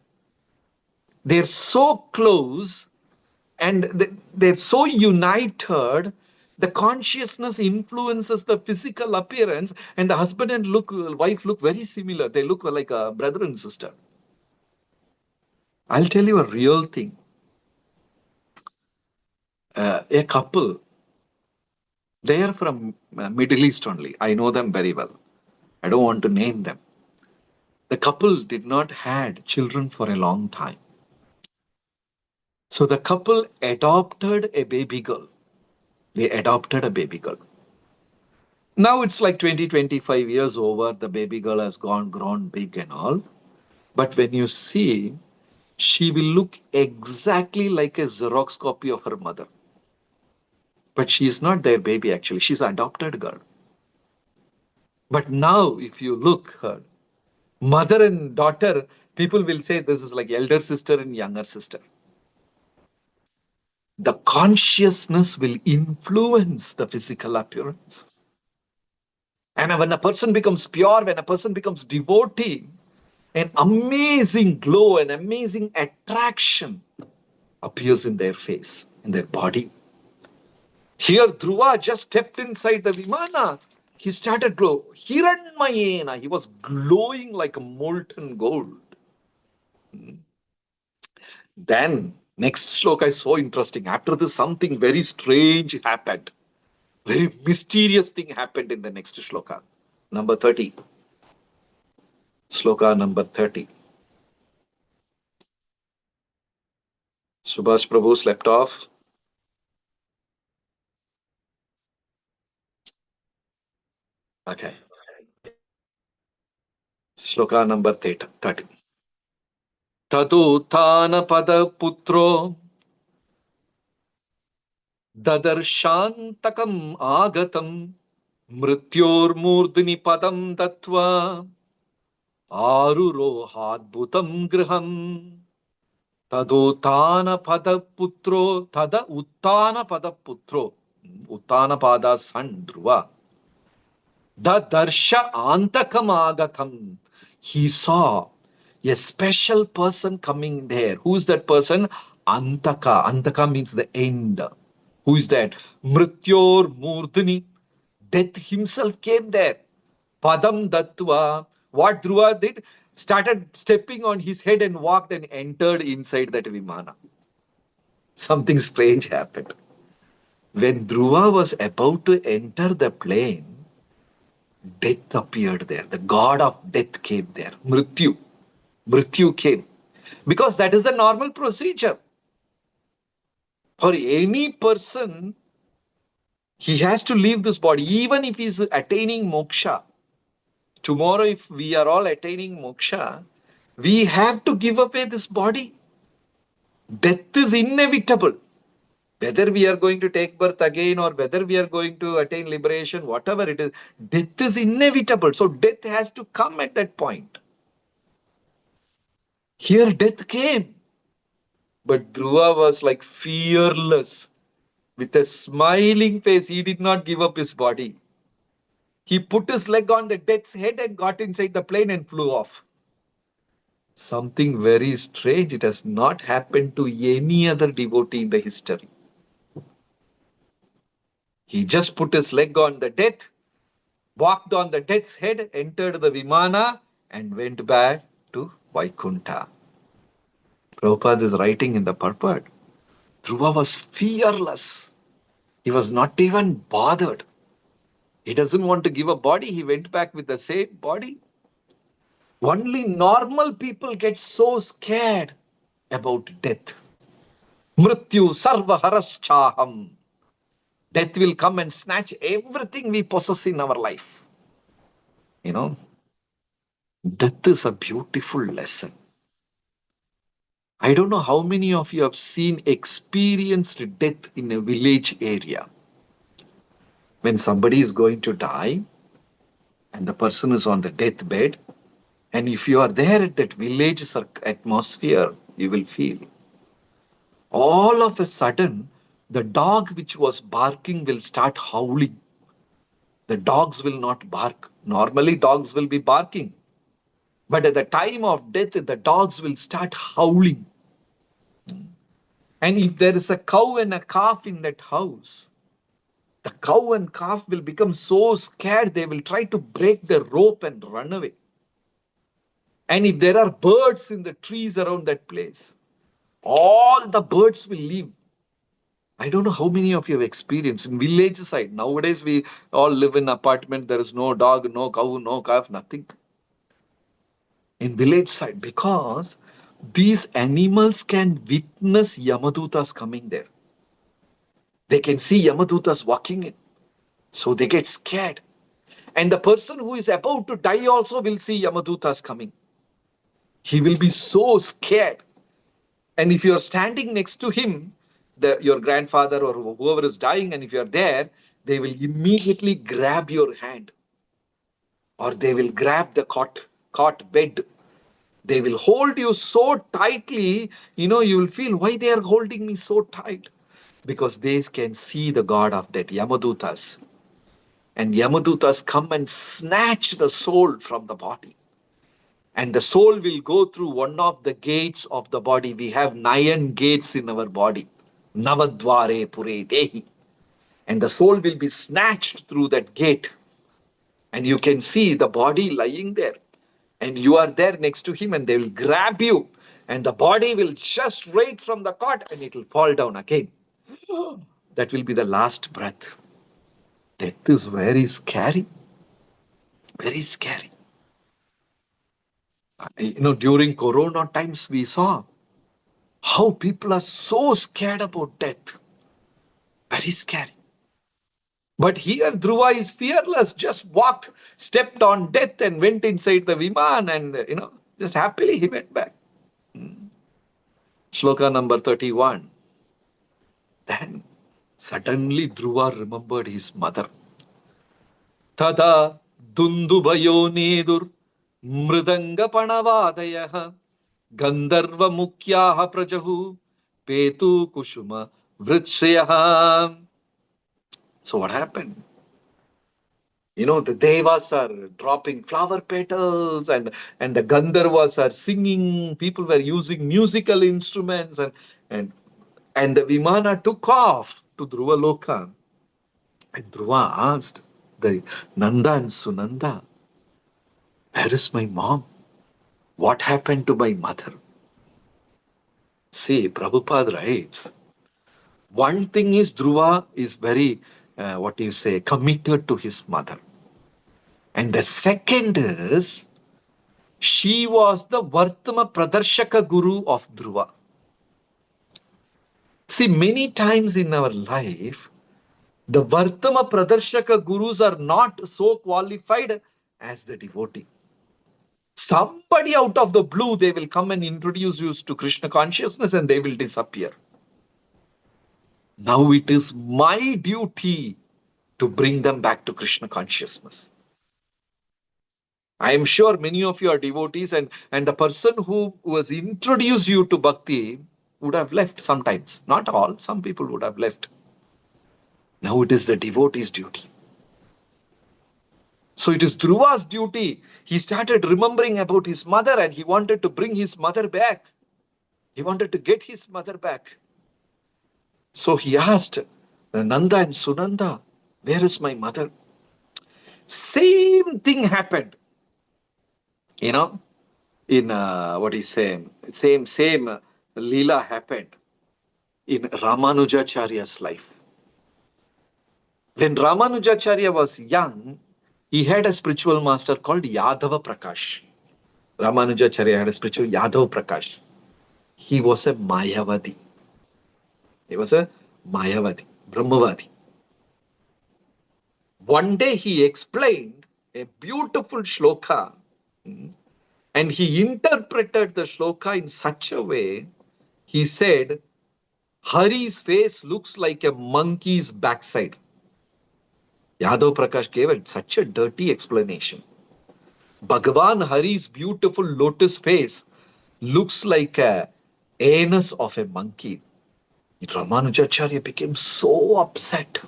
they're so close, and they're so united. The consciousness influences the physical appearance, and the husband and wife look very similar. They look like a brother and sister. I'll tell you a real thing. A couple, They are from Middle East only. I know them very well. I don't want to name them. The couple did not had children for a long time. So the couple adopted a baby girl. They adopted a baby girl. Now it's like 20, 25 years over. The baby girl has grown big and all. But when you see, she will look exactly like a Xerox copy of her mother. But she is not their baby actually. She's an adopted girl. But now if you look her, mother and daughter, people will say this is like elder sister and younger sister. The consciousness will influence the physical appearance. And when a person becomes pure, when a person becomes devotee, an amazing glow, an amazing attraction appears in their face, in their body. Here, Dhruva just stepped inside the Vimana. He started glow. Hiranmayena, he was glowing like a molten gold. Then, next shloka is so interesting. After this, something very strange happened. Very mysterious thing happened in the next shloka. Number 30. Shloka number 30. Subhash Prabhu slept off. Okay. Shloka number 30. Tadutthana pada putro dadarshantакam agatam mrityormurdini padam dattva arurohadbhutam griham. Tadutthana pada putro tada uttana pada putro. Uttana pada son Dhruva. Darsha antakam agatam. He saw a special person coming there. Who is that person? Antaka. Antaka means the end. Who is that? Mrityor Murdhini. Death himself came there. Padam Dattva. What Dhruva did? Started stepping on his head and walked and entered inside that Vimana. Something strange happened. When Dhruva was about to enter the plane, death appeared there. The god of death came there. Mrityu. Mrityu came. Because that is a normal procedure. For any person, he has to leave this body, even if he is attaining moksha. Tomorrow, if we are all attaining moksha, we have to give away this body. Death is inevitable. Whether we are going to take birth again or whether we are going to attain liberation, whatever it is, death is inevitable. So death has to come at that point. Here death came. But Dhruva was like fearless. With a smiling face, he did not give up his body. He put his leg on the death's head and got inside the plane and flew off. Something very strange. It has not happened to any other devotee in the history. He just put his leg on the death, walked on the death's head, entered the Vimana, and went back to Vaikuntha. Prabhupada is writing in the purport. Dhruva was fearless. He was not even bothered. He doesn't want to give a body. He went back with the same body. Only normal people get so scared about death. Mrityu sarva haraschaham. Death will come and snatch everything we possess in our life. You know, death is a beautiful lesson. I don't know how many of you have experienced death in a village area. When somebody is going to die and the person is on the deathbed, and if you are there at that village atmosphere, you will feel. All of a sudden, the dog which was barking will start howling. The dogs will not bark. Normally, dogs will be barking. But at the time of death, the dogs will start howling. And if there is a cow and a calf in that house, the cow and calf will become so scared they will try to break the rope and run away. And if there are birds in the trees around that place, all the birds will leave. I don't know how many of you have experienced in village side. Nowadays, we all live in apartment. There is no dog, no cow, no calf, nothing. In village side, because these animals can witness Yamadutas coming there. They can see Yamadutas walking in. So they get scared. And the person who is about to die also will see Yamadutas coming. He will be so scared. And if you're standing next to him, your grandfather or whoever is dying, and if you're there, they will immediately grab your hand, or they will grab the cot bed. They will hold you so tightly, you will feel why they are holding me so tight. Because they can see the god of death, Yamadutas. And Yamadutas come and snatch the soul from the body. And the soul will go through one of the gates of the body. We have 9 gates in our body. Navadvare Pure Dehi. And the soul will be snatched through that gate. And you can see the body lying there. And you are there next to him, and they will grab you. And the body will just right from the cot, and it will fall down again. That will be the last breath. Death is very scary. Very scary. During Corona times, we saw how people are so scared about death. Very scary. But here Dhruva is fearless, just walked, stepped on death and went inside the Viman, and just happily he went back. Shloka number 31. Then suddenly Dhruva remembered his mother. Tada dundubayo nedur mridanga panavadayah gandharva mukyaha prajahu petu kushuma vritshyah. So what happened? The devas are dropping flower petals, and the Gandharvas are singing. People were using musical instruments, and the Vimana took off to Dhruva Loka. And Dhruva asked the Nanda and Sunanda, where is my mom? What happened to my mother? See, Prabhupada writes, one thing is Dhruva is very, committed to his mother. And the second is, she was the Vartama Pradarshaka Guru of Dhruva. See, many times in our life, the Vartama Pradarshaka Gurus are not so qualified as the devotee. Somebody out of the blue, they will come and introduce you to Krishna consciousness, and they will disappear. Now it is my duty to bring them back to Krishna consciousness. I am sure many of you are devotees, and the person who was introduced you to bhakti would have left sometimes. Not all, some people would have left. Now it is the devotee's duty. So it is Dhruva's duty. He started remembering about his mother, and he wanted to bring his mother back. He wanted to get his mother back. So he asked Nanda and Sunanda, where is my mother? Same thing happened. In same Leela happened in Ramanujacharya's life. When Ramanujacharya was young, he had a spiritual master called Yadava Prakash. Ramanujacharya had a spiritual Yadava Prakash. He was a Mayavadi. Brahmavadi. One day he explained a beautiful shloka, and he interpreted the shloka in such a way. He said, Hari's face looks like a monkey's backside. Yadav Prakash gave such a dirty explanation. Bhagavan Hari's beautiful lotus face looks like a anus of a monkey. Ramanujacharya became so upset.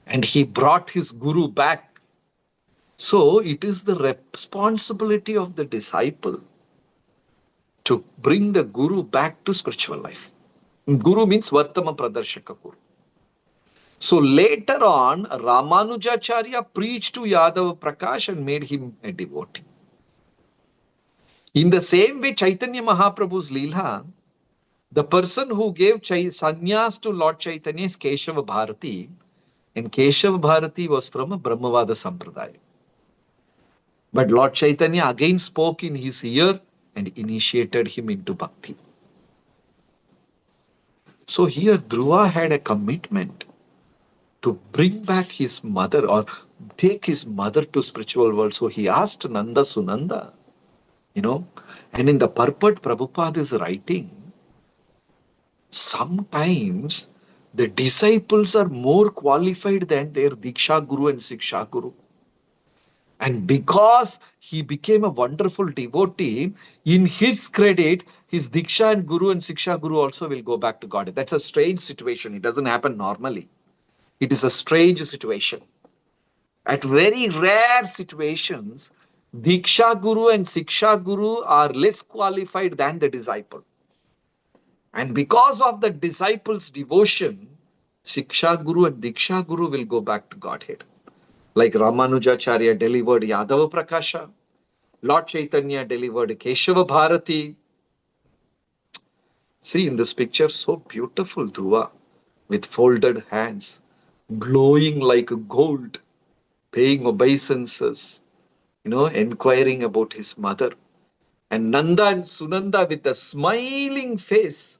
And he brought his guru back. So it is the responsibility of the disciple to bring the guru back to spiritual life. Guru means Vartama Pradarshaka Guru. So later on, Ramanujacharya preached to Yadava Prakash and made him a devotee. In the same way, Chaitanya Mahaprabhu's Leela, The person who gave sannyas to Lord Chaitanya is Keshava Bharati, and Keshava Bharati was from a Brahmavada Sampradaya. But Lord Chaitanya again spoke in his ear and initiated him into bhakti. So here Dhruva had a commitment to bring back his mother or take his mother to spiritual world. So he asked Nanda Sunanda, and in the purport Prabhupada is writing, sometimes the disciples are more qualified than their Diksha Guru and Siksha Guru. And because he became a wonderful devotee, in his credit, his Diksha and Guru and Siksha Guru also will go back to God. That's a strange situation. It doesn't happen normally. It is a strange situation. At very rare situations, Diksha Guru and Siksha Guru are less qualified than the disciple. And because of the disciple's devotion, Siksha Guru and Diksha Guru will go back to Godhead. Like Ramanujacharya delivered Yadava Prakasha, Lord Chaitanya delivered Keshava Bharati. See in this picture, so beautiful Dhruva with folded hands, glowing like gold, paying obeisances, inquiring about his mother. And Nanda and Sunanda with a smiling face,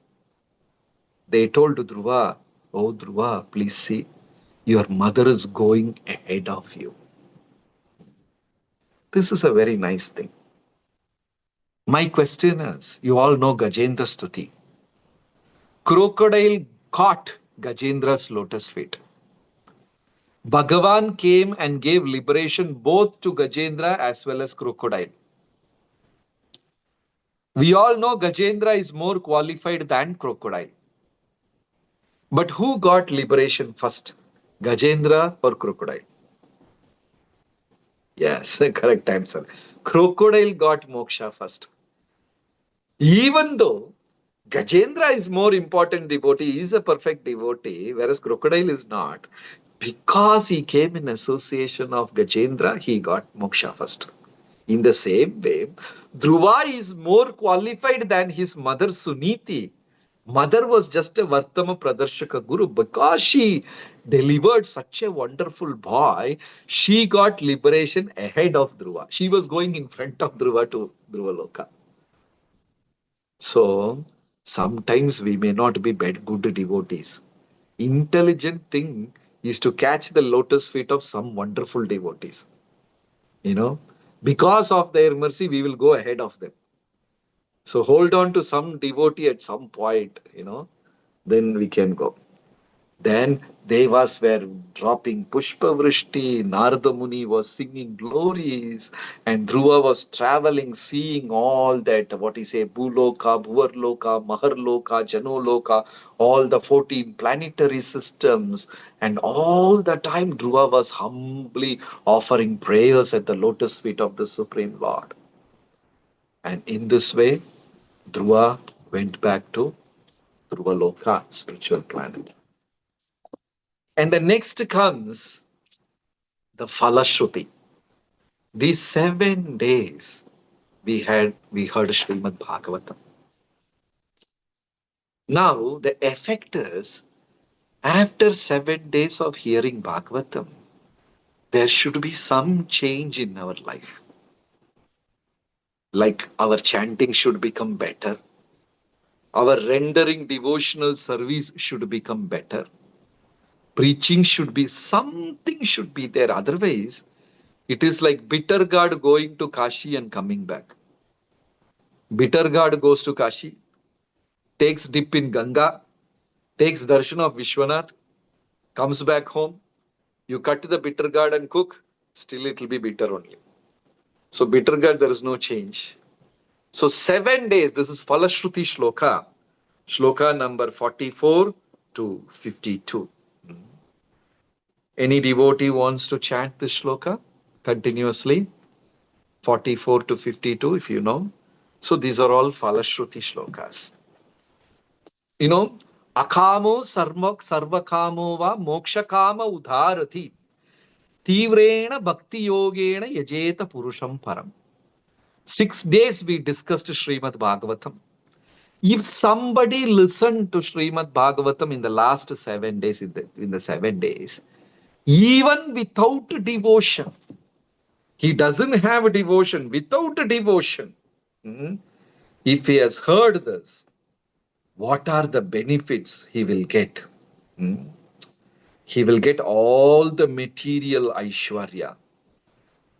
they told Dhruva, "Oh Dhruva, please see, your mother is going ahead of you." This is a very nice thing. My question is, you all know Gajendra Stuti. Crocodile caught Gajendra's lotus feet. Bhagavan came and gave liberation both to Gajendra as well as crocodile. We all know Gajendra is more qualified than crocodile. But who got liberation first? Gajendra or crocodile? Yes, correct answer. Crocodile got moksha first. Even though Gajendra is more important devotee, he is a perfect devotee, whereas crocodile is not. Because he came in association of Gajendra, he got moksha first. In the same way, Dhruva is more qualified than his mother Suniti. Mother was just a Vartama Pradarshaka Guru. Because she delivered such a wonderful boy, she got liberation ahead of Dhruva. She was going in front of Dhruva to Dhruva Loka. So sometimes we may not be good devotees. Intelligent thing is to catch the lotus feet of some wonderful devotees. Because of their mercy, we will go ahead of them. So hold on to some devotee at some point, then we can go. Then Devas were dropping Pushpa Vrishti, Narada Muni was singing glories, and Dhruva was traveling, seeing all that, what he say, Bhuloka, Bhuvarloka, Maharloka, Janoloka, all the 14 planetary systems, and all the time Dhruva was humbly offering prayers at the lotus feet of the Supreme Lord. And in this way, Dhruva went back to Dhruva Loka, spiritual planet. And the next comes the Falashruti. These 7 days we heard Srimad Bhagavatam. Now the effect is, after 7 days of hearing Bhagavatam, there should be some change in our life. Like our chanting should become better. Our rendering devotional service should become better. Preaching should be, something should be there. Otherwise, it is like bitter gourd going to Kashi and coming back. Bitter gourd goes to Kashi, takes dip in Ganga, takes darshan of Vishwanath, comes back home. You cut the bitter gourd and cook, still it will be bitter only. So bitter gourd, there is no change. So 7 days, this is Falashruti Shloka, Shloka number 44 to 52. Any devotee wants to chant this shloka continuously? 44 to 52, if you know. So these are all Falashruti shlokas. Akamo sarvakamo va mokshakama udharati tivrena bhakti yogena yajeta purusham param. 6 days we discussed Srimad Bhagavatam. If somebody listened to Srimad Bhagavatam in the last 7 days, in the 7 days, even without devotion, he doesn't have devotion, without devotion, if he has heard this, what are the benefits he will get? He will get all the material Aishwarya.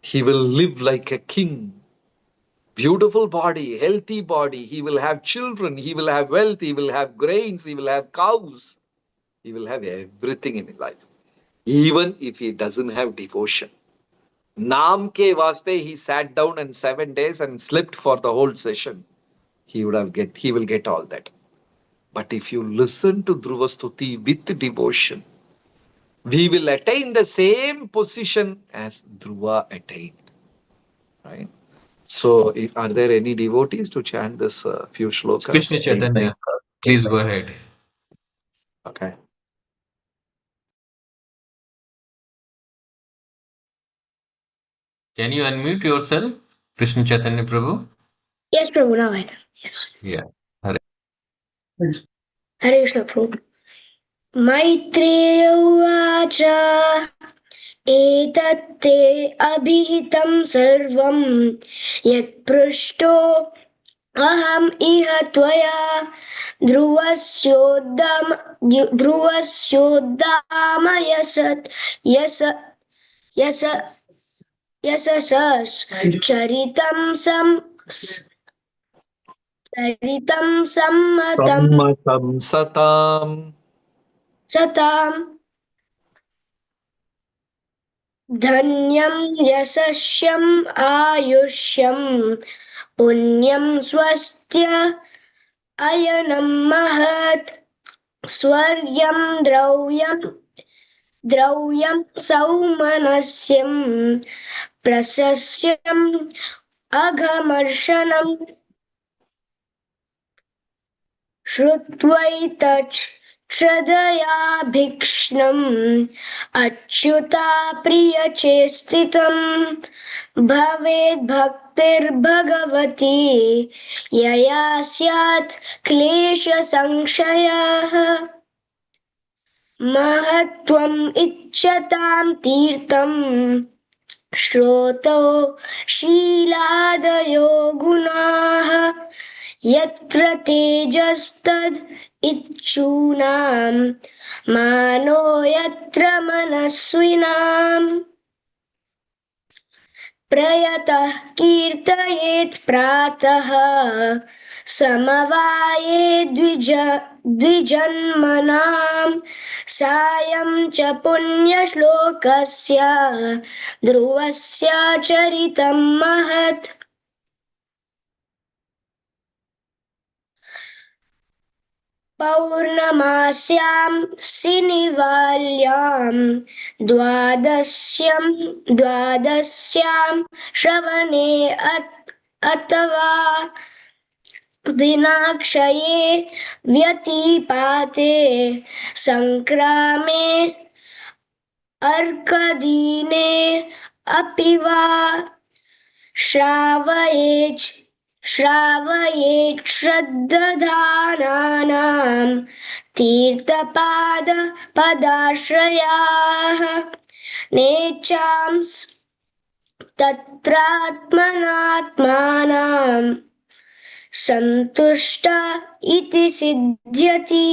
He will live like a king. Beautiful body, healthy body. He will have children. He will have wealth. He will have grains. He will have cows. He will have everything in his life, even if he doesn't have devotion. Naam ke vaste, he sat down in 7 days and slept for the whole session. He will get all that. But if you listen to Dhruva Stuti with devotion, we will attain the same position as Dhruva attained. Right? So, are there any devotees to chant this few Krishna shlokas? Chaitanya, please go ahead. Okay. Can you unmute yourself, Krishna Chaitanya Prabhu? Yes, Prabhu, now I can. Yes. Yeah. Hare. Hare Krishna, Prabhu. Maitreya uvacha एतत्ते अभिहितं सर्वं यत्पृष्टो अहम् इह त्वया ध्रुवस्योद्दामयसत् yes yes यशसस् चरितं सम्मतं Sammatam satam. सताम् धन्यं यशस्यम् आयुष्यं पुण्यं स्वस्त्य अयनं महत् स्वर्यं द्रव्यं सौमनस्यं प्रशस्यम् अघमर्षणम् श्रुत्वैतत् श्रद्धयाभीक्ष्णम् अच्युता प्रियचेष्टितं भवेद्भक्तिर्भगवती यया स्यात् क्लेशसंशयः महत्त्वम् इच्छतां तीर्थं श्रोतो शीलादयो गुणाः यत्र तेजस्तद् इच्छूनां मानो यत्र मनस्विनाम् प्रयतः कीर्तयेत् प्रातः समवाये द्विजन्मनां सायं च पुण्यश्लोकस्य ध्रुवस्य चरितं महत् पौर्णमास्यां सिनिवाल्यां द्वादश्यां श्रवणे अथवा दिनाक्षये व्यतिपाते सङ्क्रामे अर्कदीने अपि वा श्रावयेत् श्रद्दधानानां तीर्थपादपदाश्रयाः नेच्छांस् तत्रात्मनात्मानां सन्तुष्ट इति सिद्ध्यति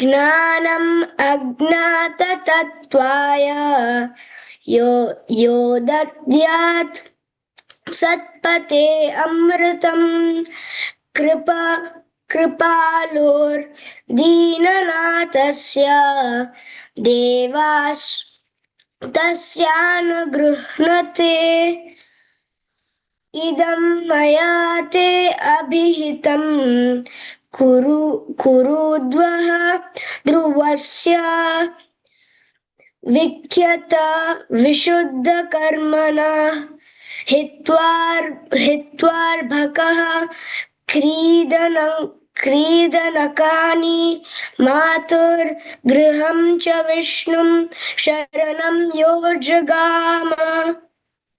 ज्ञानम् अज्ञाततत्त्वाय यो दद्यात् सत्पते अमृतं कृपालोर्दीननाथस्य देवास् तस्यानुगृह्णते इदं मया ते अभिहितं कुरुद्वः ध्रुवस्य विख्यत विशुद्धकर्मणः हित्वार्भकः क्रीदनकानि मातुर्गृहं च विष्णुं शरणं यो जगाम।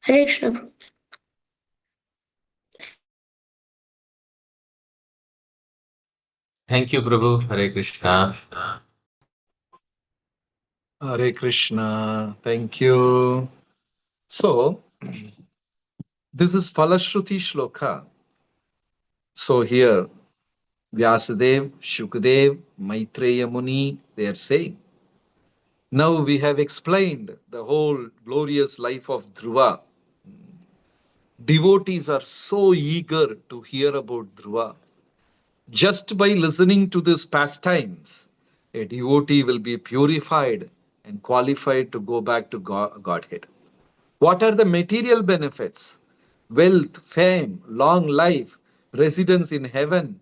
हरे Krishna. Thank you, Prabhu. Hare Krishna. Hare Krishna. Thank you. So, this is Falashruti Shloka. So, here, Vyasadev, Shukadev, Maitreya Muni, they are saying, now we have explained the whole glorious life of Dhruva. Devotees are so eager to hear about Dhruva. Just by listening to these pastimes, a devotee will be purified and qualified to go back to Godhead. What are the material benefits? Wealth, fame, long life, residence in heaven,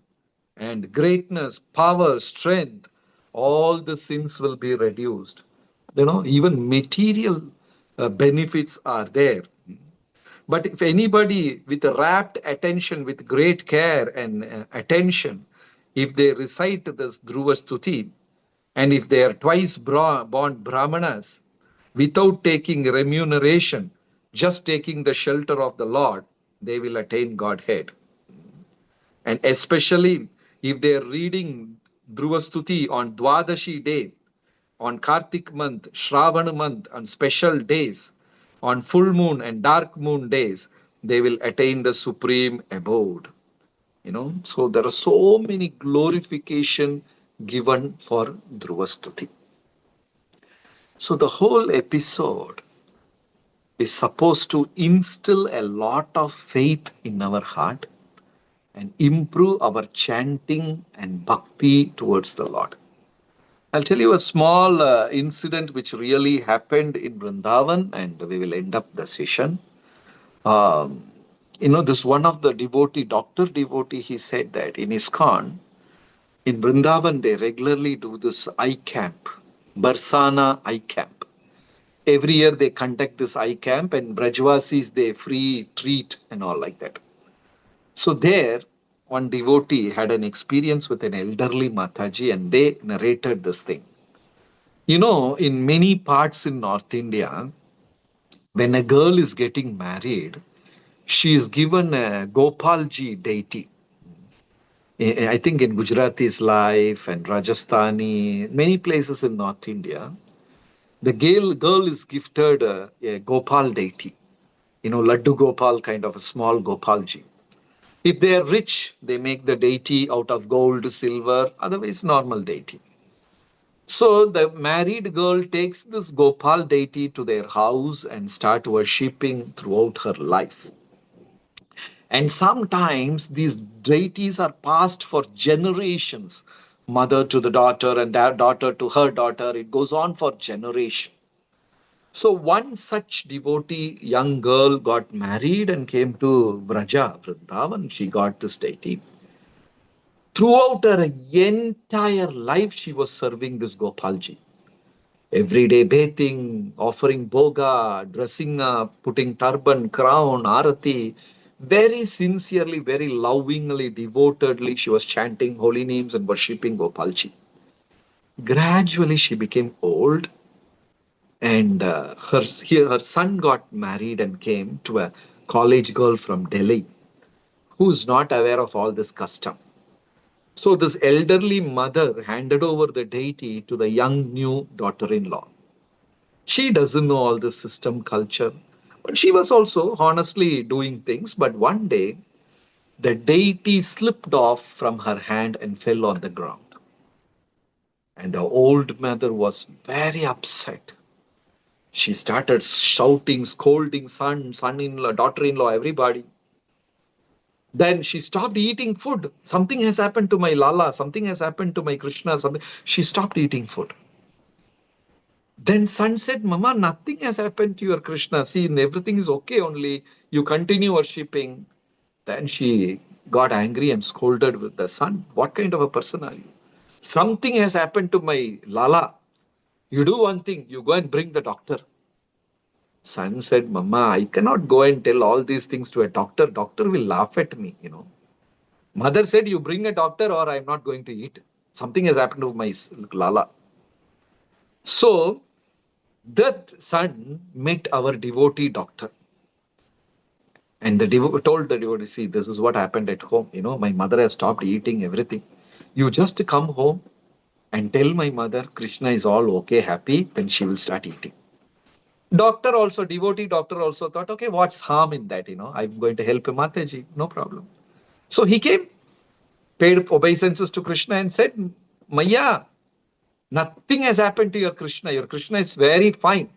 and greatness, power, strength. All the sins will be reduced. Even material benefits are there. But if anybody with rapt attention, with great care and attention, if they recite this Dhruva Stuti, and if they are twice born Brahmanas, without taking remuneration, just taking the shelter of the Lord, they will attain Godhead. And especially if they are reading Dhruva Stuti on Dwadashi day, on Kartik month, Shravan month, on special days, on full moon and dark moon days, they will attain the supreme abode. So there are so many glorification given for Dhruva Stuti. So the whole episode is supposed to instill a lot of faith in our heart and improve our chanting and bhakti towards the Lord. I'll tell you a small incident which really happened in Vrindavan, and we will end up the session. Um, this one of the doctor devotee, he said that in ISKCON, in Vrindavan, they regularly do this eye camp, Barsana eye camp. Every year they conduct this eye camp, and Brajvasis, they free treat and all like that. So there, one devotee had an experience with an elderly Mataji, and they narrated this thing. In many parts in North India, when a girl is getting married, she is given a Gopalji deity. I think in Gujarati's life and Rajasthani, many places in North India, the girl is gifted a Gopal deity, Laddu Gopal, kind of a small Gopalji. If they are rich, they make the deity out of gold, silver, otherwise normal deity. So the married girl takes this Gopal deity to their house and start worshipping throughout her life. And sometimes these deities are passed for generations, mother to the daughter and daughter to her daughter. It goes on for generations. So one such devotee, young girl, got married and came to Vraja, Vrindavan. She got this deity. Throughout her entire life, she was serving this Gopalji. Every day bathing, offering bhoga, dressing up, putting turban, crown, arati. Very sincerely, very lovingly, devotedly, she was chanting holy names and worshipping Gopalji. Gradually, she became old, and her son got married and came to a college girl from Delhi who is not aware of all this custom. So this elderly mother handed over the deity to the young new daughter-in-law. She doesn't know all this system culture, but she was also honestly doing things. But one day, the deity slipped off from her hand and fell on the ground. And the old mother was very upset. She started shouting, scolding son-in-law, daughter-in-law, everybody. Then she stopped eating food. Something has happened to my Lala. Something has happened to my Krishna. Something. She stopped eating food. Then son said, Mama, nothing has happened to your Krishna. See, everything is okay only. You continue worshipping. Then she got angry and scolded with the son. What kind of a person are you? Something has happened to my Lala. You do one thing. You go and bring the doctor. Son said, Mama, I cannot go and tell all these things to a doctor. Doctor will laugh at me. Mother said, you bring a doctor or I'm not going to eat. Something has happened to my Lala. So that son met our devotee doctor. And the told the devotee, see, this is what happened at home. My mother has stopped eating everything. You just come home and tell my mother Krishna is all okay, happy, then she will start eating. Doctor also, devotee doctor also thought, okay, what's harm in that? I'm going to help Mataji, no problem. So he came, paid obeisances to Krishna and said, Maya, nothing has happened to your Krishna. Your Krishna is very fine.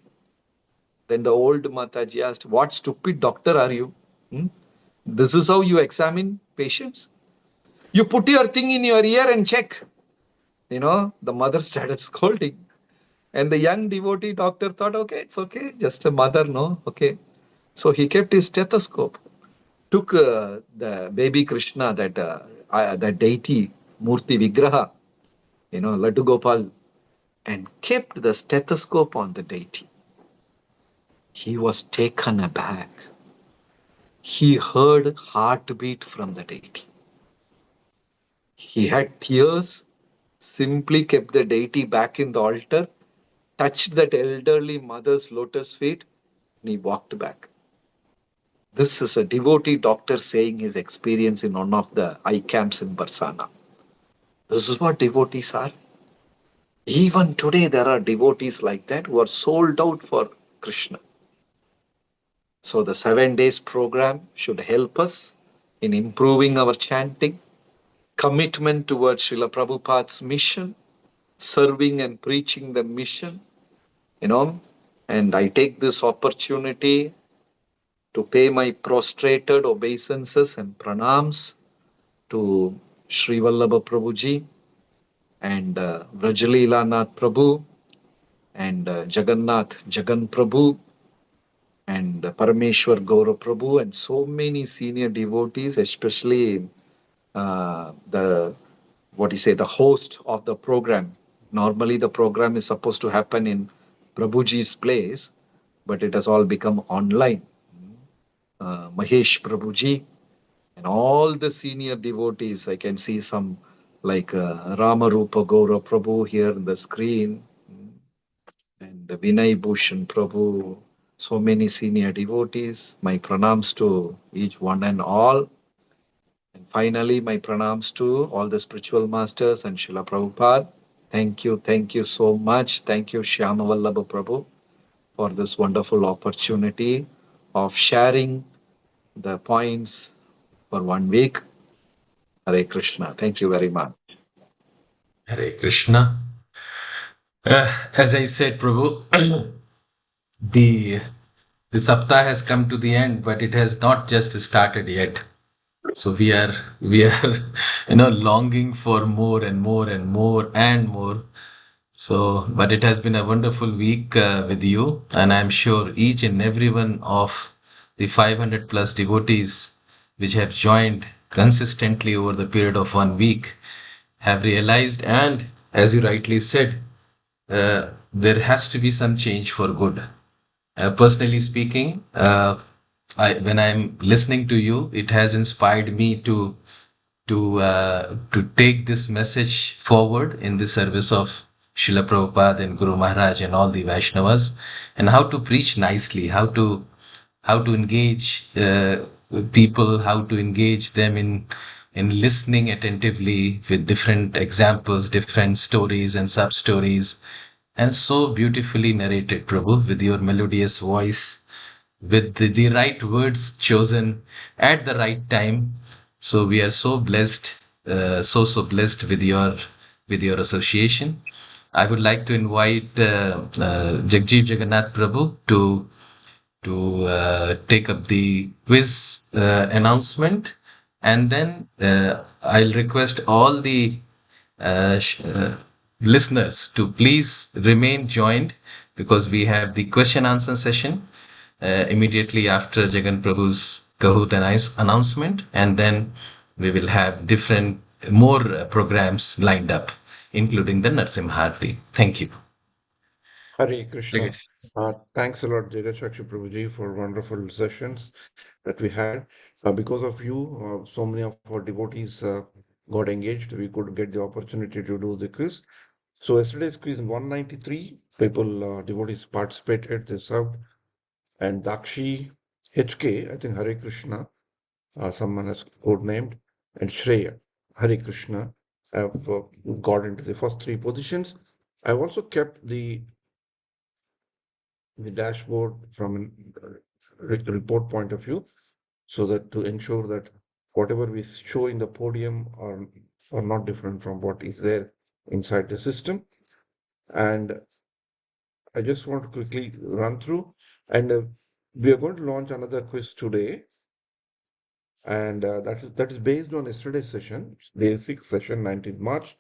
Then the old Mataji asked, what stupid doctor are you? Hmm? This is how you examine patients? You put your thing in your ear and check. The mother started scolding. And the young devotee doctor thought, okay, it's okay, just a mother, no? Okay. So he kept his stethoscope, took the baby Krishna, that deity, Murti Vigraha, Laddu Gopal, and kept the stethoscope on the deity. He was taken aback. He heard heartbeat from the deity. He had tears, simply kept the deity back in the altar, touched that elderly mother's lotus feet, and he walked back. This is a devotee doctor saying his experience in one of the eye camps in Barsana. This is what devotees are. Even today, there are devotees like that who are sold out for Krishna. So, the 7 days program should help us in improving our chanting, commitment towards Srila Prabhupada's mission, serving and preaching the mission, you know. And I take this opportunity to pay my prostrated obeisances and pranams to Sri Vallabha Prabhuji and Vrajaleela Nath Prabhu and Jagannath Jagan Prabhu and Parameshwar Gaurav Prabhu and so many senior devotees, especially the the host of the program. Normally, the program is supposed to happen in Prabhuji's place, but it has all become online. Mahesh Prabhuji and all the senior devotees. I can see some like Ramarupa Gaurav Prabhu here on the screen and Vinay Bhushan Prabhu. So many senior devotees. My pranams to each one and all. And finally, my pranams to all the spiritual masters and Srila Prabhupada. Thank you so much. Thank you, Shyama Vallabha Prabhu, for this wonderful opportunity of sharing the points for 1 week. Hare Krishna. Thank you very much. Hare Krishna. As I said, Prabhu, the the saptah has come to the end, but it has not just started yet. So we are longing for more and more and more and more. So, but it has been a wonderful week with you, and I'm sure each and every one of the 500 plus devotees which have joined consistently over the period of 1 week have realized, and as you rightly said, there has to be some change for good. Personally speaking, when I'm listening to you, it has inspired me to take this message forward in the service of Srila Prabhupada and Guru Maharaj and all the Vaishnavas, and how to preach nicely, how to engage people, how to engage them in listening attentively with different examples, different stories and sub stories, and so beautifully narrated, Prabhu, with your melodious voice, with the right words chosen at the right time. So we are so blessed, so blessed with your association. I would like to invite Jagjeev Jagannath Prabhu to take up the quiz announcement, and then I'll request all the listeners to please remain joined because we have the question answer session immediately after Jagan Prabhu's Kahoot announcement, and then we will have different more programs lined up, including the Narsimharti. Thank you. Hare Krishna. Okay. Thanks a lot, Jagat Sakshi Prabhuji, for wonderful sessions that we had. Because of you, so many of our devotees got engaged. We could get the opportunity to do the quiz. So yesterday's quiz 193 people, devotees participated. They served, and Dakshi HK, I think Hare Krishna, someone has code named, and Shreya Hare Krishna. have got into the first three positions. I've also kept the dashboard from a report point of view, so that to ensure that whatever we show in the podium are not different from what is there inside the system. And I just want to quickly run through, and we are going to launch another quiz today, and that is based on yesterday's session, day 6 session, 19th March.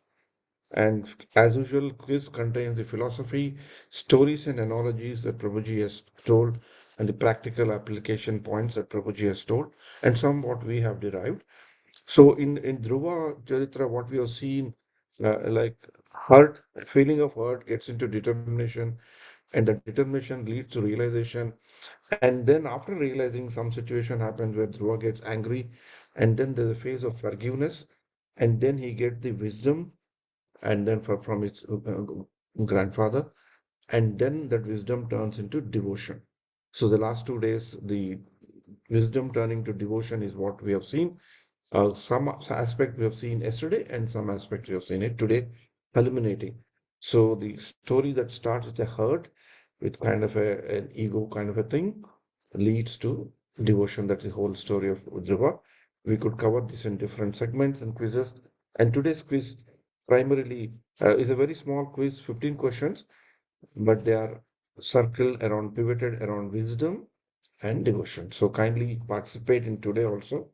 And as usual, quiz contains the philosophy, stories and analogies that Prabhuji has told, and the practical application points that Prabhuji has told, and some what we have derived. So in Dhruva Charitra, what we have seen, like hurt, feeling of hurt gets into determination, and the determination leads to realization. And then after realizing, some situation happens where Dhruva gets angry, and then there's a phase of forgiveness, and then he gets the wisdom, and then from his grandfather, and then that wisdom turns into devotion. So the last 2 days, the wisdom turning to devotion is what we have seen. Some aspect we have seen yesterday, and some aspect we have seen it today, culminating. So the story that starts with a hurt, with kind of an ego kind of a thing, leads to devotion. That's the whole story of Dhruva. We could cover this in different segments and quizzes. And today's quiz primarily is a very small quiz, 15 questions, but they are circled around, pivoted around wisdom and devotion. So kindly participate in today also.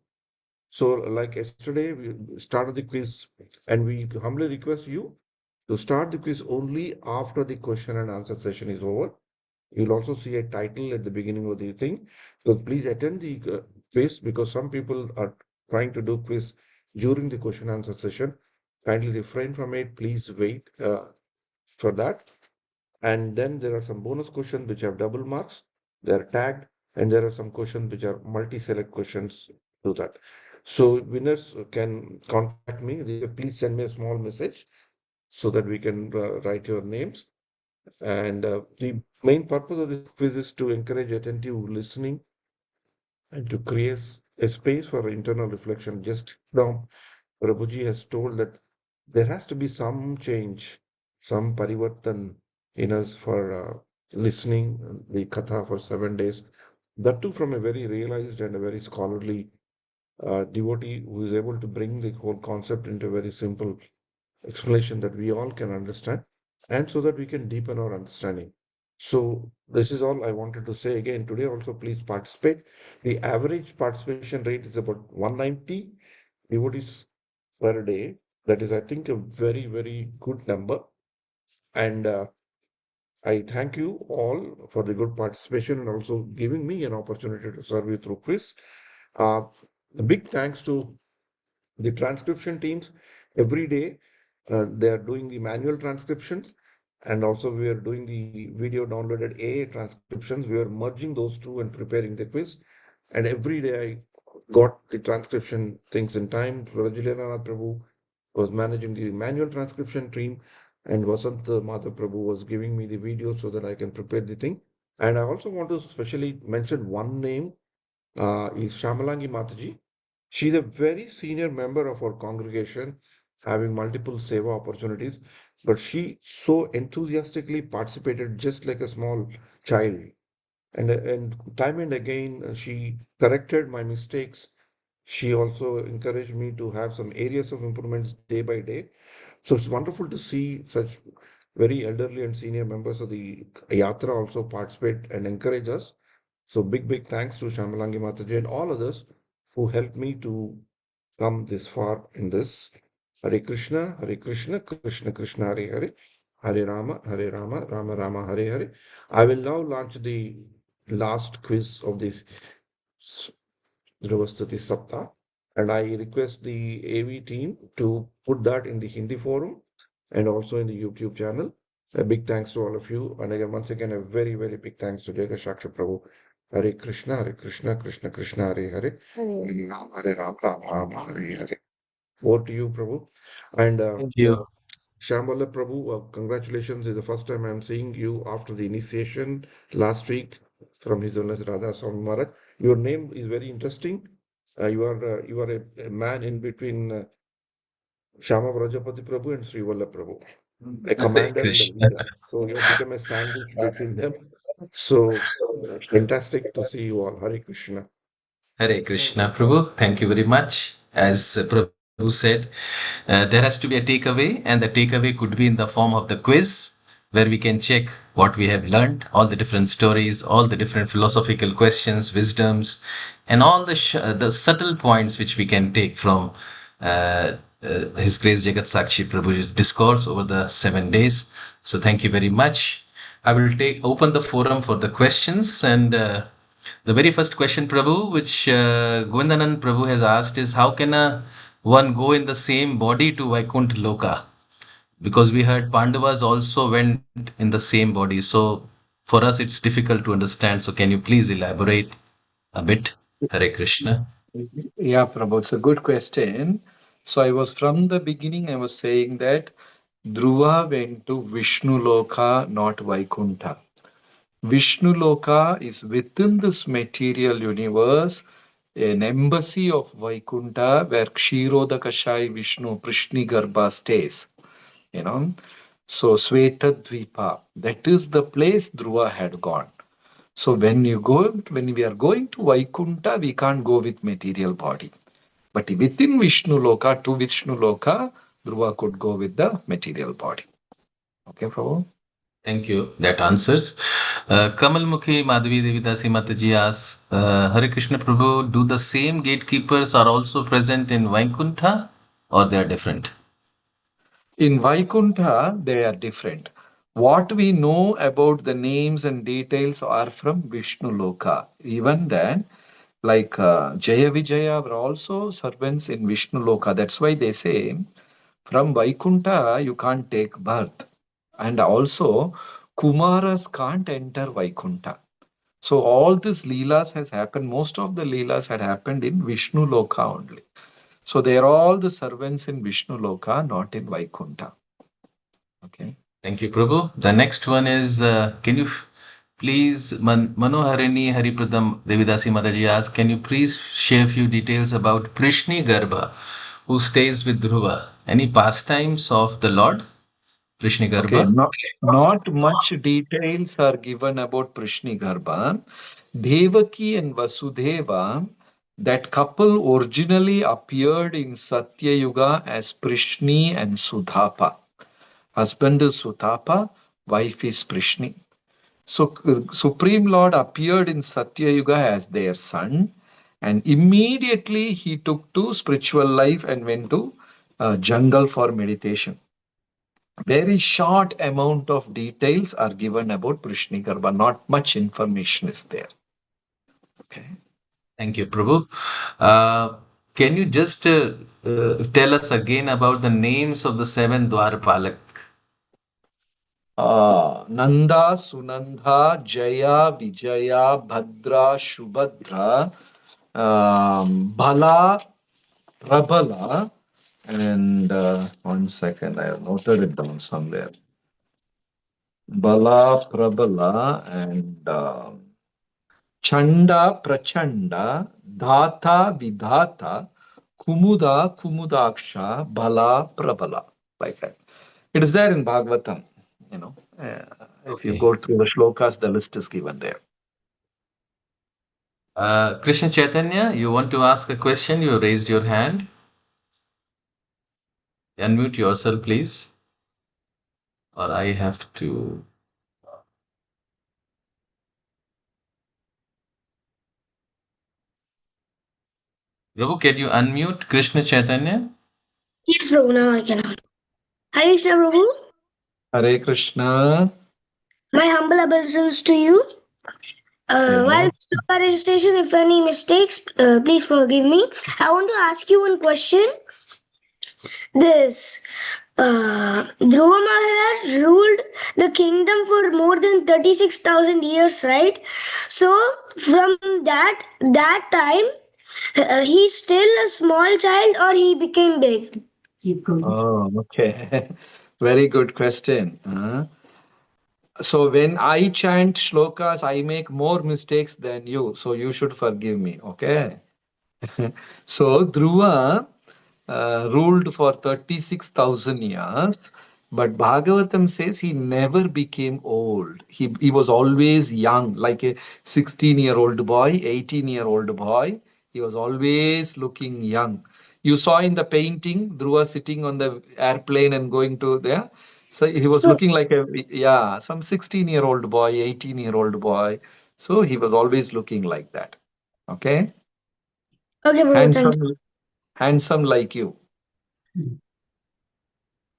So, like yesterday, we started the quiz, and we humbly request you to start the quiz only after the question and answer session is over. You'll also see a title at the beginning of the thing. So please attend the quiz, because some people are trying to do quiz during the question answer session. Kindly refrain from it. Please wait for that. And then there are some bonus questions which have double marks. They are tagged, and there are some questions which are multi-select questions to that. So winners can contact me. Please send me a small message so that we can write your names. And the main purpose of this quiz is to encourage attentive listening and to create a space for internal reflection. Just now, Prabhuji has told that there has to be some change, some parivartan in us for listening the katha for 7 days. That too from a very realized and a very scholarly devotee who is able to bring the whole concept into a very simple explanation that we all can understand, and so that we can deepen our understanding. So this is all I wanted to say. Again today also, please participate. The average participation rate is about 190 devotees per day. That is, I think, a very, very good number. And I thank you all for the good participation, and also giving me an opportunity to serve you through quiz. Uh, a big thanks to the transcription teams. Every day they are doing the manual transcriptions, and also we are doing the video downloaded AA transcriptions. We are merging those two and preparing the quiz. And every day I got the transcription things in time. Rajulena Prabhu was managing the manual transcription team, and Vasant Madhav Prabhu was giving me the video so that I can prepare the thing. And I also want to especially mention one name, is Shamalangi Mataji. She's a very senior member of our congregation, having multiple seva opportunities, but she so enthusiastically participated just like a small child. And time and again, she corrected my mistakes. She also encouraged me to have some areas of improvements day by day. So it's wonderful to see such very elderly and senior members of the Yatra also participate and encourage us. So big thanks to Shamalangi Mataji and all others who helped me to come this far in this. Hare Krishna, Krishna Krishna, Hare Hare, Hare Rama, Rama Rama, Hare Hare. I will now launch the last quiz of this Dhruvastati SAPTAH, and I request the AV team to put that in the Hindi forum and also in the YouTube channel. A big thanks to all of you, and again, once again, a very, very big thanks to Jagat Sakshi Prabhu. Hare Krishna, Krishna Krishna, Hare Hare, Hare Ram, Ram Ram, Hare Hare. Over to you, Prabhu. And Thank you. Shambhala Prabhu, congratulations. It's the first time I'm seeing you after the initiation last week from His Holiness Radha Swami Maharaj. Your name is very interesting. You are a man in between Shama Prajapati Prabhu and Sri Vallabh Prabhu, a Hare commander and a Krishna. leader. So you have become a sandwich between them. So fantastic to see you all. Hare Krishna. Hare Krishna, Prabhu. Thank you very much. As Prabhu said, there has to be a takeaway, and the takeaway could be in the form of the quiz, where we can check what we have learned, all the different stories, all the different philosophical questions, wisdoms, and all the subtle points which we can take from His Grace Jagat Sakshi Prabhu's discourse over the 7 days. So thank you very much. I will take open the forum for the questions and. The very first question, Prabhu, which Govindanand Prabhu has asked is how can one go in the same body to Vaikuntha Loka? Because we heard Pandavas also went in the same body. So for us, it's difficult to understand. So can you please elaborate a bit? Hare Krishna. Yeah, Prabhu, it's a good question. So I was from the beginning, I was saying that Dhruva went to Vishnu Loka, not Vaikuntha. Vishnu Loka is within this material universe, an embassy of Vaikuntha where Kshirodakashai Vishnu Prishni Garbha stays. You know, so Sweta Dvipa, that is the place Dhruva had gone. So when we are going to Vaikuntha, we can't go with material body. But within Vishnu Loka, to Vishnu Loka, Dhruva could go with the material body. Okay, Prabhu? Thank you. That answers. Kamal Mukhi Madhavi Devidasi Mataji asks, Hare Krishna Prabhu, do the same gatekeepers are also present in Vaikuntha or they are different? In Vaikuntha, they are different. What we know about the names and details are from Vishnu Loka. Even then, like Jaya Vijaya were also servants in Vishnu Loka. That's why they say from Vaikuntha you can't take birth. And also, Kumaras can't enter Vaikuntha. So all these leelas has happened. Most of the leelas had happened in Vishnu Loka only. So they are all the servants in Vishnu Loka, not in Vaikuntha. Okay. Thank you, Prabhu. The next one is, can you please, Manoharini Haripradam Devidasi Mataji asks, can you please share a few details about Prishni Garbha, who stays with Dhruva? Any pastimes of the Lord, Prishni Okay, Garbha? not much details are given about Prishni Garbha. Devaki and Vasudeva, that couple originally appeared in Satya Yuga as Prishni and Sudhapa. Husband is Sudhapa, wife is Prishni. So Supreme Lord appeared in Satya Yuga as their son, and immediately he took to spiritual life and went to jungle for meditation. Very short amount of details are given about Prishnikarbha. Not much information is there. Okay. Thank you, Prabhu. Can you just tell us again about the names of the seven Dwarpalak? Nanda, Sunandha, Jaya, Vijaya, Bhadra, Shubhadra, Bala, Prabala, and 1 second, I have noted it down somewhere. Bala, Prabala, and Chanda, Prachanda, Dhata, Vidhata, Kumuda, Kumudaksha, Bala, Prabala. Like that. It is there in Bhagavatam. You know, if you Okay. go through the shlokas, the list is given there. Krishna Chaitanya, you want to ask a question? You raised your hand. Unmute yourself, please. Or I have to. Prabhu, can you unmute Krishna Chaitanya? Yes, Prabhu, now I can. Hare Krishna, Prabhu. Hare Krishna. My humble obeisance to you. While Yes. sloka registration, if any mistakes, please forgive me. I want to ask you one question. This Dhruva Maharaj ruled the kingdom for more than 36,000 years, right? So from that time, he's still a small child or he became big? Oh, okay. Very good question. So when I chant shlokas, I make more mistakes than you. So you should forgive me. Okay. So Dhruva ruled for 36,000 years, but Bhagavatam says he never became old. He was always young, like a 16-year-old boy, 18-year-old boy. He was always looking young. You saw in the painting Dhruva sitting on the airplane and going to there. So he was So, looking like some 16-year-old boy, 18-year-old boy. So he was always looking like that. Okay, okay, Prabhu, thank you. handsome, handsome like you.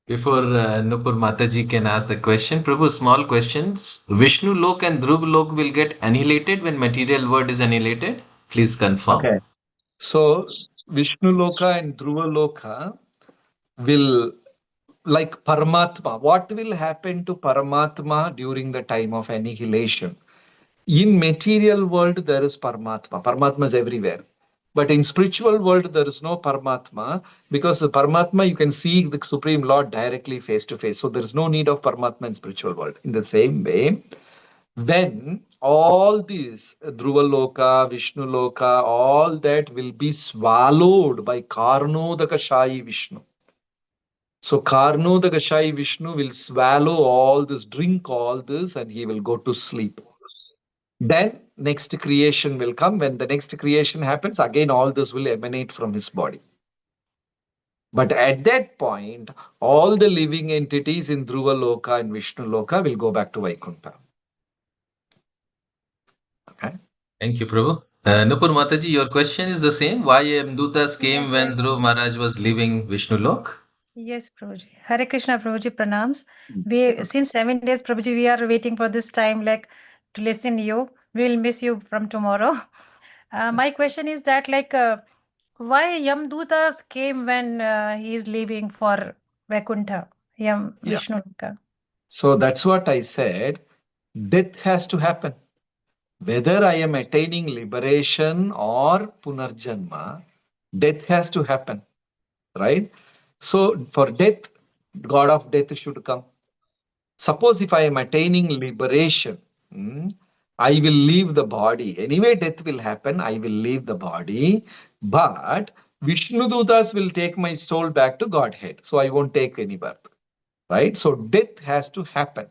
Before Nupur Mataji can ask the question, Prabhu, small questions. Vishnu Lok and Dhruv Lok will get annihilated when material world is annihilated? Please confirm. Okay. So Vishnu Loka and Dhruva Loka will, like Paramatma. What will happen to Paramatma during the time of annihilation? In material world, there is Paramatma. Paramatma is everywhere. But in spiritual world, there is no Paramatma, because the Paramatma, you can see the Supreme Lord directly face to face. So there is no need of Paramatma in spiritual world. In the same way, when all these Dhruva Loka, Vishnu Loka, all that will be swallowed by Karnodakashayi Vishnu. So Karnodakashayi Vishnu will swallow all this, drink all this, and he will go to sleep. Then next creation will come. When the next creation happens, again all this will emanate from his body. But at that point, all the living entities in Dhruva Loka and Vishnu Loka will go back to Vaikuntha. Okay. Thank you, Prabhu. Nupur Mataji, your question is the same. Why Yamdutas came when Dhruv Maharaj was leaving Vishnu Lok? Yes, Prabhuji. Hare Krishna, Prabhuji, pranams. We since 7 days, Prabhuji, we are waiting for this time, like to listen you. We will miss you from tomorrow. My question is that, like, why Yamdutas came when he is leaving for Vaikuntha, Yeah. Vishnu Loka? So that's what I said. Death has to happen. Whether I am attaining liberation or Punarjanma, death has to happen, right? So for death, God of death should come. Suppose if I am attaining liberation, I will leave the body. Anyway, death will happen. I will leave the body. But Vishnu Dutas will take my soul back to Godhead. So I won't take any birth, right? So death has to happen.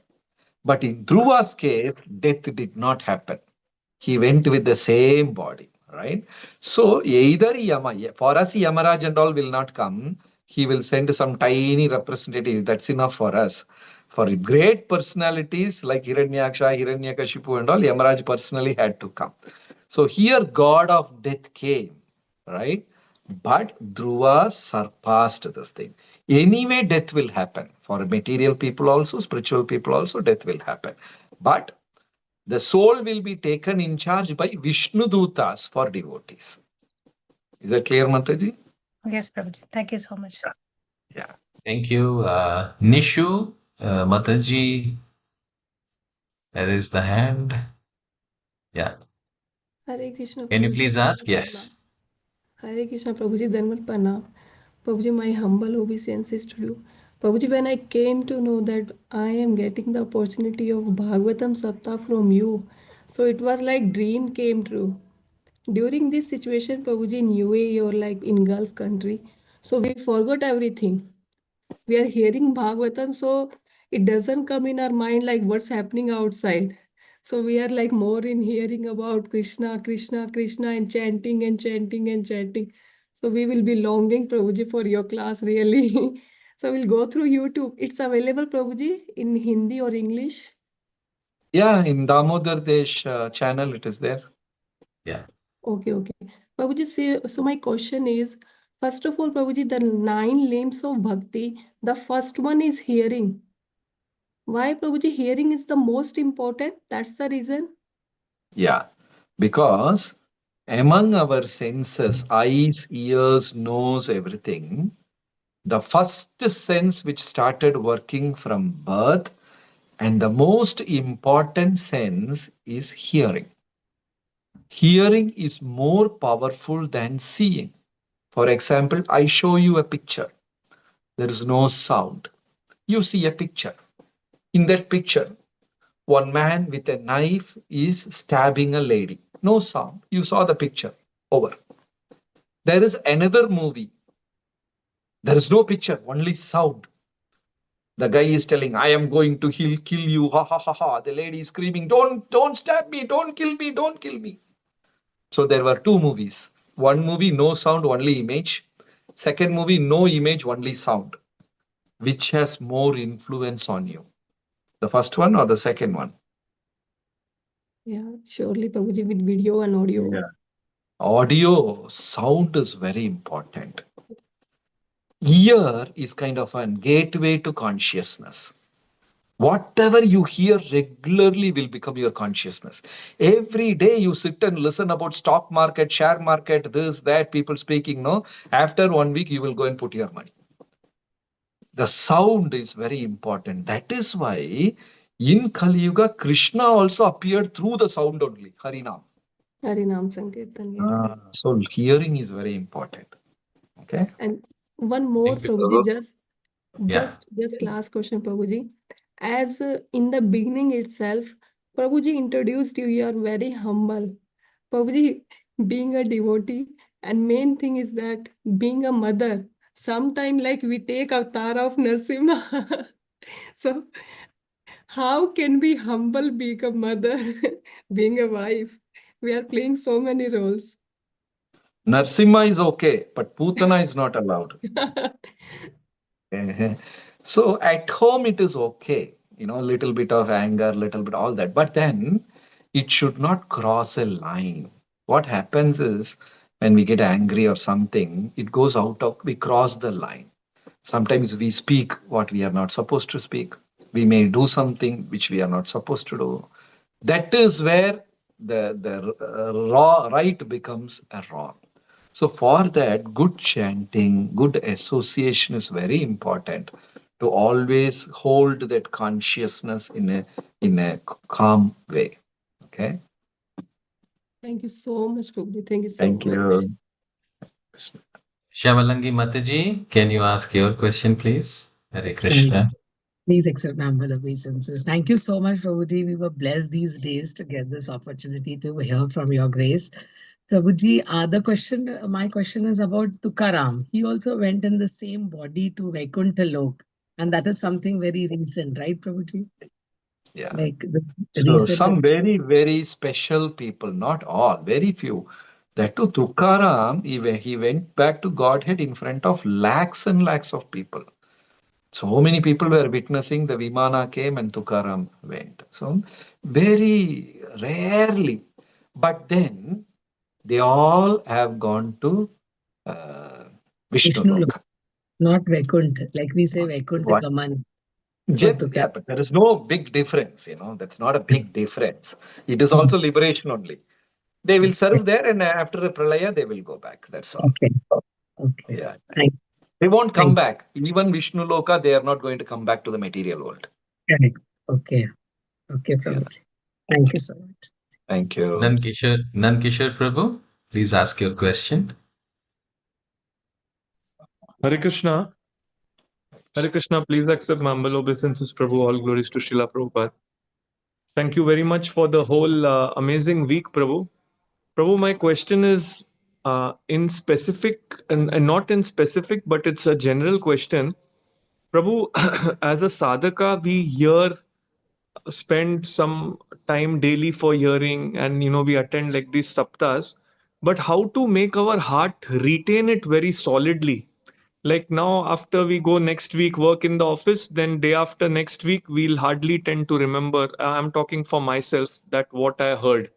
But in Dhruva's case, death did not happen. He went with the same body, right? So either for us, Yamaraj and all will not come. He will send some tiny representative. That's enough for us. For great personalities like Hiranyaksha, Hiranyakashipu and all, Yamaraj personally had to come. So here God of death came, right? But Dhruva surpassed this thing. Anyway, death will happen. For material people also, spiritual people also, death will happen. But the soul will be taken in charge by Vishnu Dutas for devotees. Is that clear, Mataji? Yes, Prabhuji. Thank you so much. Yeah. Thank you. Nishu, Mataji, there is the hand. Yeah. Hare Krishna Can you Prabhuji please ask? Dhanvat Pranam. Yes. Hare Krishna Prabhuji Dhanvat Pranam. Prabhuji, my humble obeisances to you. Prabhuji, when I came to know that I am getting the opportunity of Bhagavatam Saptah from you, so it was like dream came true. During this situation, Prabhuji, in UAE or like in Gulf country, so we forgot everything. We are hearing Bhagavatam, so it doesn't come in our mind like what's happening outside. So we are like more in hearing about Krishna, Krishna, Krishna, and chanting and chanting and chanting. So we will be longing, Prabhuji, for your class really. So we'll go through YouTube. It's available, Prabhuji, in Hindi or English. Yeah, in Damodar Desh channel, it is there. Yeah. Okay, okay. Prabhuji, so my question is, first of all, Prabhuji, the 9 limbs of bhakti, the first one is hearing. Why, Prabhuji, hearing is the most important? That's the reason. Yeah. Because among our senses, eyes, ears, nose, everything, the first sense which started working from birth and the most important sense is hearing. Hearing is more powerful than seeing. For example, I show you a picture. There is no sound. You see a picture. In that picture, one man with a knife is stabbing a lady. No sound. You saw the picture. Over. There is another movie. There is no picture, only sound. The guy is telling, I am going to kill you. Ha ha ha ha. The lady is screaming, don't stab me, don't kill me, don't kill me. So there were two movies. One movie, no sound, only image. Second movie, no image, only sound. Which has more influence on you? The first one or the second one? Yeah, surely, Prabhuji, with video and audio. Yeah. Audio, sound is very important. Ear is kind of a gateway to consciousness. Whatever you hear regularly will become your consciousness. Every day you sit and listen about stock market, share market, this, that, people speaking. No, after 1 week you will go and put your money. The sound is very important. That is why in Kali Yuga, Krishna also appeared through the sound only, Harinam. Harinam Sankirtan, yes. So hearing is very important. Okay. And one more, Thank you, Prabhuji, Prabhu. Yeah. just last question, Prabhuji. As in the beginning itself, Prabhuji introduced you, you are very humble. Prabhuji, being a devotee, and main thing is that being a mother, sometime like we take avatar of Narsimha. So how can we humble being a mother, being a wife? We are playing so many roles. Narsimha is okay, but Putana is not allowed. So at home it is okay, little bit of anger, little bit all that, but then it should not cross a line. What happens is when we get angry or something, it goes out of, we cross the line. Sometimes we speak what we are not supposed to speak. We may do something which we are not supposed to do. That is where the raw right becomes a wrong. So for that, good chanting, good association is very important to always hold that consciousness in a calm way. Okay. Thank you so much, Prabhuji. Thank you so Thank much. you. Shamalangi Mataji, can you ask your question, please? Hare Krishna. Yes. Please accept my humble obeisances. Thank you so much, Prabhuji. We were blessed these days to get this opportunity to hear from your grace. Prabhuji, my question is about Tukaram. He also went in the same body to Vaikuntha Lok, and that is something very recent, right, Prabhuji? Yeah. Like the So recent. some very, very special people, not all, very few. That too, Tukaram, he went back to Godhead in front of lakhs and lakhs of people. So many people were witnessing the Vimana came and Tukaram went. So very rarely. But then they all have gone to Vishnu Vishnu Lok, Loka. not Vaikuntha. Like we say Vaikuntha What? Gaman for Tukaram. Yeah, but there is no big difference, That's not a big difference. It is also liberation only. They will serve there, and after the pralaya, they will go back. That's all. Okay. Okay. Yeah. Thank They won't come thank back. Even Vishnu Loka, they are not going to come back to the material world. Correct. Okay. Okay, Yeah. Prabhuji. Thank you so much. Thank you. Nankishore Prabhu, please ask your question. Hare Krishna. Hare Krishna, please accept my humble obeisances, Prabhu. All glories to Srila Prabhupada. Thank you very much for the whole amazing week, Prabhu. Prabhu, my question is in specific, and not in specific, but it's a general question. Prabhu, as a sadhaka, we spend some time daily for hearing, and we attend like these saptas. But how to make our heart retain it very solidly? Like now, after we go next week work in the office, then day after next week we'll hardly tend to remember. I'm talking for myself, that what I heard.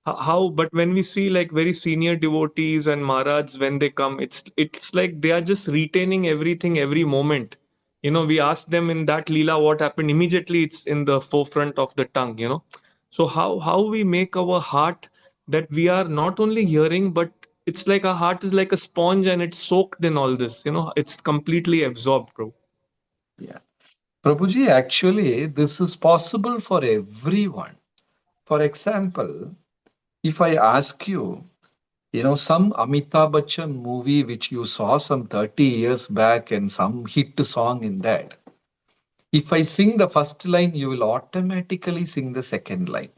How, but when we see like very senior devotees and Maharajs, when they come, it's like they are just retaining everything every moment. We ask them in that Leela what happened, immediately it's in the forefront of the tongue. So how we make our heart that we are not only hearing, but it's like our heart is like a sponge and it's soaked in all this, it's completely absorbed, bro. Yeah. Prabhuji, actually, this is possible for everyone. For example, if I ask you, some Amitabh Bachchan movie which you saw some 30 years back and some hit song in that, if I sing the first line, you will automatically sing the second line.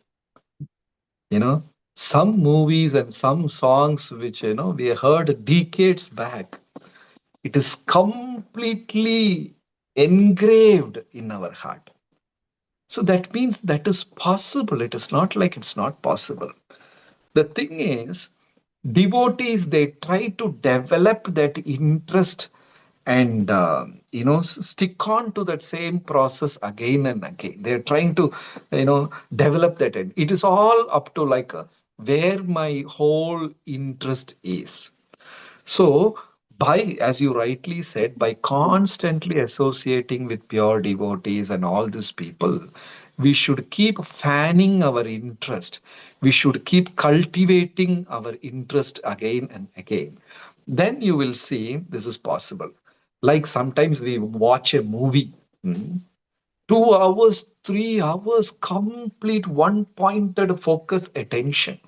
Some movies and some songs which, we heard decades back, It is completely engraved in our heart. So that means that is possible. It is not like it's not possible. The thing is, devotees, they try to develop that interest and stick on to that same process again and again. They're trying to develop that. And it is all up to like where my whole interest is. So, as you rightly said, by constantly associating with pure devotees and all these people, we should keep fanning our interest. We should keep cultivating our interest again and again. Then you will see this is possible. Like sometimes we watch a movie, 2 hours, 3 hours, complete one pointed focus attention.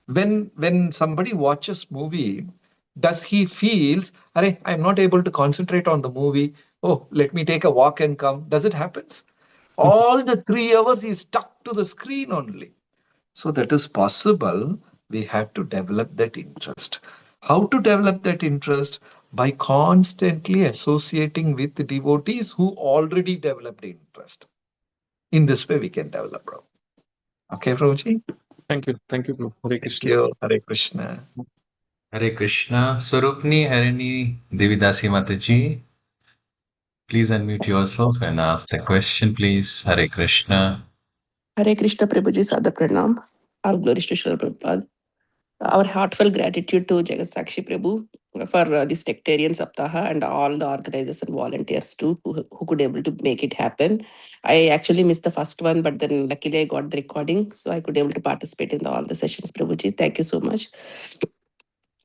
When somebody watches movie, does he feels, I'm not able to concentrate on the movie, oh, let me take a walk and come? Does it happens? All the 3 hours he's stuck to the screen only. So that is possible. We have to develop that interest. How to develop that interest? By constantly associating with devotees who already developed interest. In this way we can develop. Okay, Prabhuji? Thank you. Thank you, Prabhu. Hare Thank Krishna. you. Hare Krishna. Hare Krishna. Swarupni Harini Devidasi Mataji, please unmute yourself and ask the question, please. Hare Krishna. Hare Krishna Prabhuji Sada Pranam. All glories to Srila Prabhupada. Our heartfelt gratitude to Jagat Sakshi Prabhu for this Sectarian Saptaha and all the organizers and volunteers too who could able to make it happen. I actually missed the first one, but then luckily I got the recording, so I could able to participate in all the sessions. Prabhuji, thank you so much.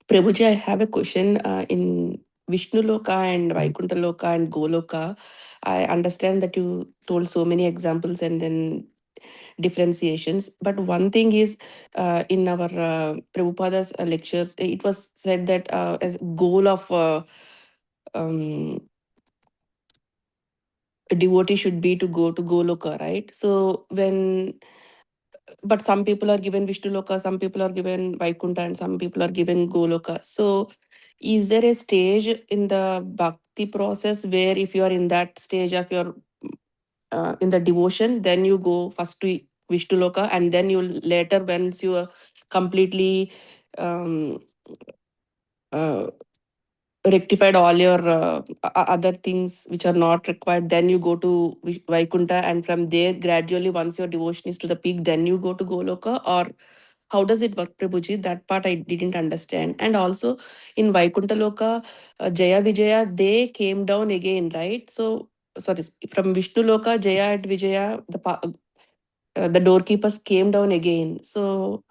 Prabhuji, I have a question in Vishnu Loka and Vaikuntha Loka and Goloka. I understand that you told so many examples and then differentiations. But one thing is, in our Prabhupada's lectures, it was said that as goal of um, a devotee should be to go to Goloka, right? So but some people are given Vishnu Loka, some people are given Vaikuntha, and some people are given Goloka. So is there a stage in the bhakti process where if you are in that stage of your in the devotion, then you go first to Vishnu Loka, and then you later, once you are completely um, uh, rectified all your other things which are not required, then you go to Vaikuntha, and from there gradually once your devotion is to the peak, then you go to Goloka, or how does it work, Prabhuji? That part I didn't understand. And also in Vaikuntha Loka, Jaya Vijaya, they came down again, right? So sorry, from Vishnu Loka, Jaya and Vijaya, the doorkeepers came down again. So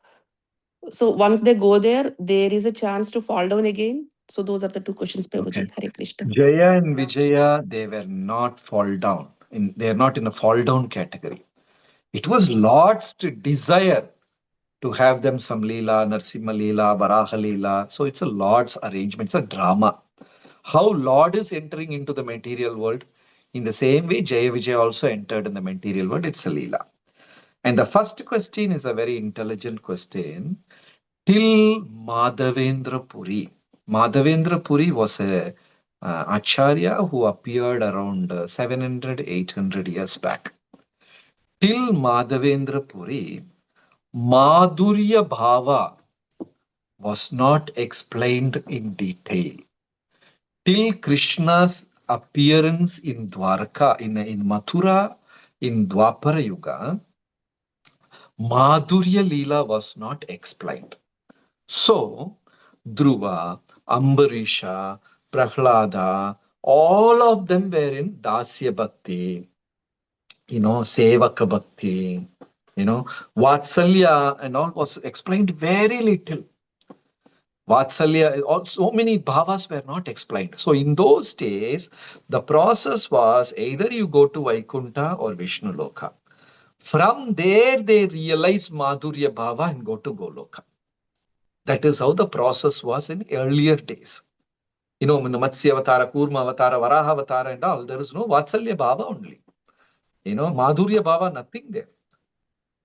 once they go there, there is a chance to fall down again. So those are the two questions, Okay. Prabhuji. Hare Krishna. Jaya and Vijaya, they were not fall down. They are not in the fall down category. It was Lord's desire to have them some Leela, Narsimha Leela, Varaha Leela. So it's a Lord's arrangement. It's a drama. How Lord is entering into the material world, in the same way Jaya Vijaya also entered in the material world. It's a Leela. And the first question is a very intelligent question. Till Madhavendra Puri. Madhavendra Puri was a Acharya who appeared around 700, 800 years back. Till Madhavendra Puri, Madhurya Bhava was not explained in detail. Till Krishna's appearance in Dwarka, in Mathura, in Dwapara Yuga, Madhurya Leela was not explained. So, Dhruva, Ambarisha, Prahlada, all of them were in Dasya Bhakti, Sevaka Bhakti, Vatsalya and all was explained very little. Vatsalya, so many bhavas were not explained. So in those days, the process was either you go to Vaikuntha or Vishnu Loka. From there, they realize Madhurya Bhava and go to Goloka. That is how the process was in earlier days. Matsya Avatara, Kurma Avatara, Varaha Avatara and all, there is no Vatsalya Bhava only. Madhurya Bhava, nothing there.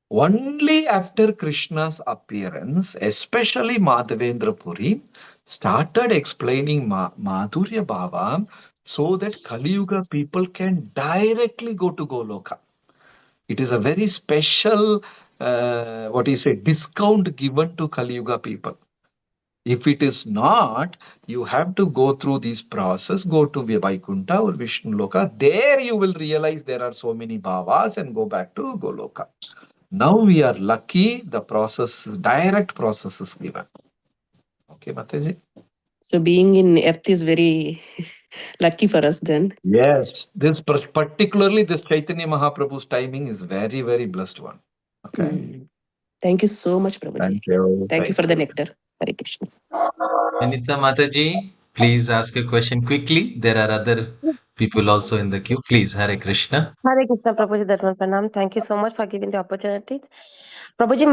Only after Krishna's appearance, especially Madhavendra Puri, started explaining Madhurya Bhava so that Kali Yuga people can directly go to Goloka. It is a very special, what do you say, discount given to Kali Yuga people. If it is not, you have to go through this process, go to Vaikuntha or Vishnu Loka. There you will realize there are so many bhavas and go back to Goloka. Now we are lucky, the process, direct process is given. Okay, Mataji? So being in Earth is very lucky for us then. Yes, this particularly this Chaitanya Mahaprabhu's timing is very, very blessed one. Okay. Thank you so much, Prabhuji. Thank you. Thank you for the nectar. Hare Krishna. Anita Mataji, please ask a question quickly. There are other people also in the queue. Please, Hare Krishna. Hare Krishna, Prabhuji Dharman Pranam. Thank you so much for giving the opportunity. Prabhuji,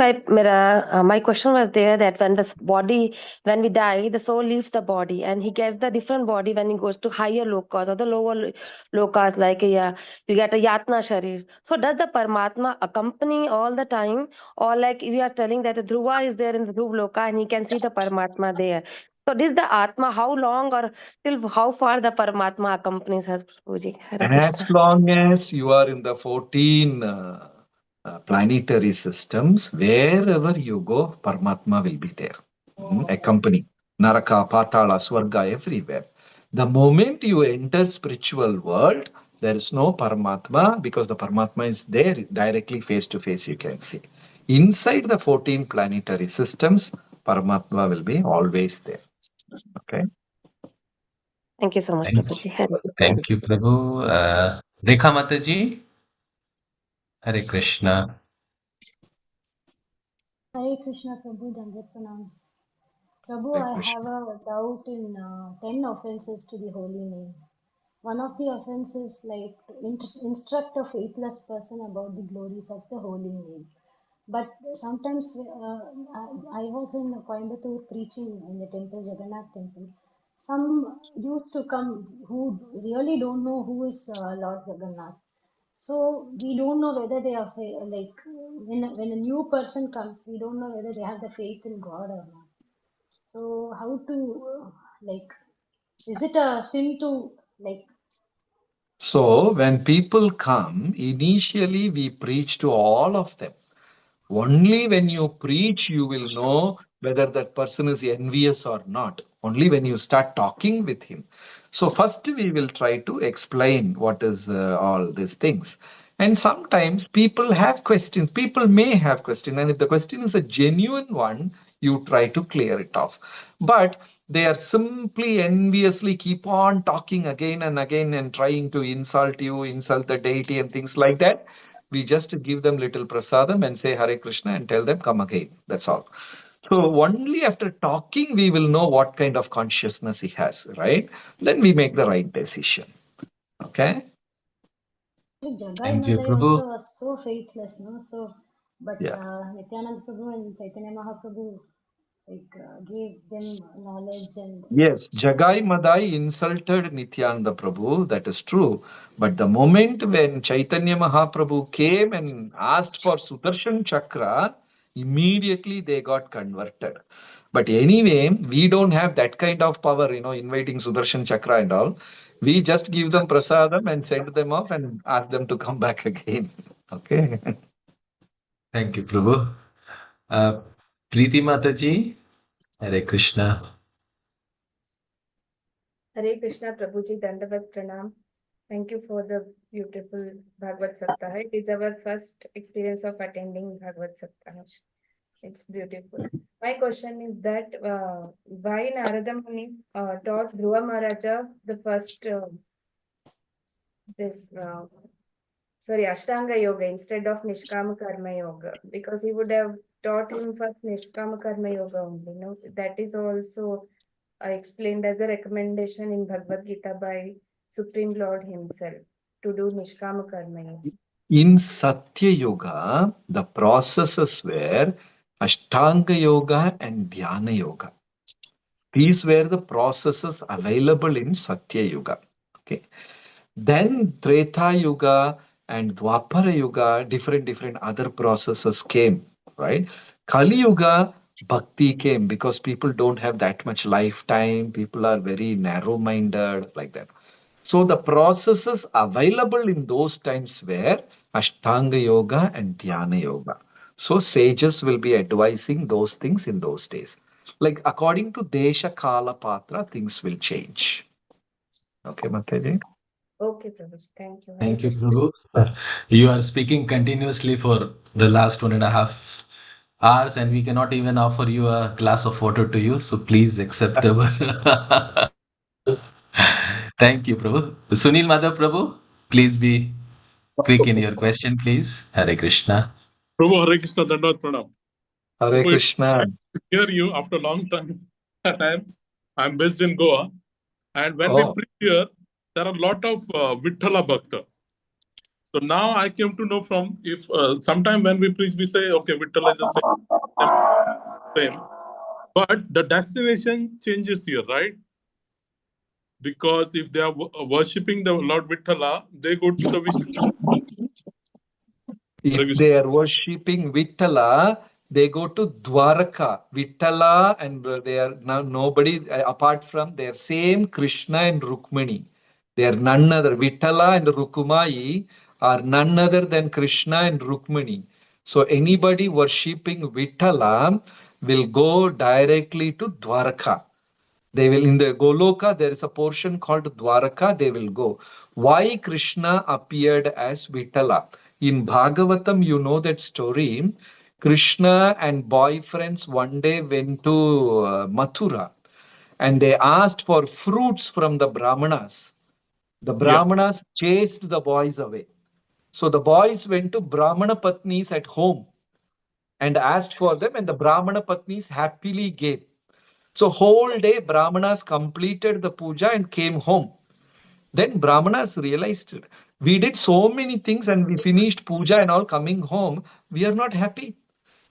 my question was there that when this body, when we die, the soul leaves the body and he gets the different body when he goes to higher lokas or the lower lokas, like you get a yatna sharir. So does the Paramatma accompany all the time, or like we are telling that the Dhruva is there in the Dhruv loka and he can see the Paramatma there? So this the Atma, how long or till how far the Paramatma accompanies us, Prabhuji? Hare As Krishna. long as you are in the 14 planetary systems, wherever you go, Paramatma will be there. Accompany. Naraka, Patala, Swarga, everywhere. The moment you enter spiritual world, there is no Paramatma because the Paramatma is there directly face to face, you can see. Inside the 14 planetary systems, Paramatma will be always there. Okay. Thank you so much, Thank, Prabhuji. Hare Krishna. thank you, Prabhu. Rekha Mataji, Hare Krishna. Hare Krishna Prabhu Dandat Pranams. Prabhu, Hare I Krishna. have a doubt in 10 offenses to the holy name. One of the offenses like to instruct a faithless person about the glories of the holy name. But sometimes I was in Coimbatore preaching in the temple, Jagannath temple. Some used to come who really don't know who is Lord Jagannath. So we don't know whether they are like when a new person comes, we don't know whether they have the faith in God or not. So how to like, is it a sin to like? So when people come, initially we preach to all of them. Only when you preach, you will know whether that person is envious or not. Only when you start talking with him. So first we will try to explain what is all these things. And sometimes people have questions. People may have questions. And if the question is a genuine one, you try to clear it off. But they are simply enviously keep on talking again and again and trying to insult you, insult the deity and things like that. We just give them little prasadam and say Hare Krishna and tell them come again. That's all. So only after talking we will know what kind of consciousness he has, right? Then we make the right decision. Okay? Jagai Thank you, Madai Prabhu. also was so faithless, no? So, but Yeah. Nityananda Prabhu and Chaitanya Mahaprabhu like gave them knowledge and Yes, Jagai Madai insulted Nityananda Prabhu, that is true. But the moment when Chaitanya Mahaprabhu came and asked for Sudarshan Chakra, immediately they got converted. But anyway, we don't have that kind of power, inviting Sudarshan Chakra and all. We just give them prasadam and send them off and ask them to come back again. Okay. Thank you, Prabhu. Uh, Preeti Mataji, Hare Krishna. Hare Krishna, Prabhuji, Dandavat Pranam. Thank you for the beautiful Bhagavad Saptaha. It is our first experience of attending Bhagavad Saptaha. It's beautiful. My question is that why Narada Muni taught Dhruva Maharaja the first Ashtanga Yoga instead of Nishkama Karma Yoga, because he would have taught him first Nishkama Karma Yoga only. No, that is also explained as a recommendation in Bhagavad Gita by Supreme Lord himself to do Nishkama Karma Yoga. In Satya Yoga, the processes were Ashtanga Yoga and Dhyana Yoga. These were the processes available in Satya Yuga. Okay. Then Treta Yuga and Dwapara Yuga, different other processes came, right? Kali Yuga, Bhakti came because people don't have that much lifetime. People are very narrow minded, like that. So the processes available in those times were Ashtanga Yoga and Dhyana Yoga. So sages will be advising those things in those days. Like according to Desha Kala Patra, things will change. Okay, Mataji? Okay, Prabhuji. Thank you. Hare Thank you, Krishna. Prabhu. You are speaking continuously for the last 1.5 hours, and we cannot even offer you a glass of water to you. So please accept our. Thank you, Prabhu. Sunil Madhav Prabhu, please be quick in your question, please. Hare Krishna. Prabhu, Hare Krishna, Dandavat Pranam. Hare Prabhu, it's Krishna. nice to hear you after a long time. I'm based in Goa. And when we Oh, preach here, there are a lot of Vitthala Bhakta. So now I came to know from, if sometime when we preach, we say, okay, Vitthala is the same. But the destination changes here, right? Because if they are worshipping the Lord Vitthala, they go to the Vishnu. if they are worshipping Vittala, they go to Dwaraka. Vittala, and they are now nobody apart from their same Krishna and Rukmani. They are none other. Vittala and Rukumai are none other than Krishna and Rukmani. So anybody worshipping Vittala will go directly to Dwaraka. They will, in the Goloka, there is a portion called Dwaraka, they will go. Why Krishna appeared as Vittala? In Bhagavatam, you know that story. Krishna and boyfriends one day went to Mathura and they asked for fruits from the Brahmanas. The Brahmanas chased the boys away. So the boys went to Brahmana Patnis at home and asked for them, and the Brahmana Patnis happily gave. So whole day Brahmanas completed the puja and came home. Then Brahmanas realized it. We did so many things and we finished puja and all coming home. We are not happy.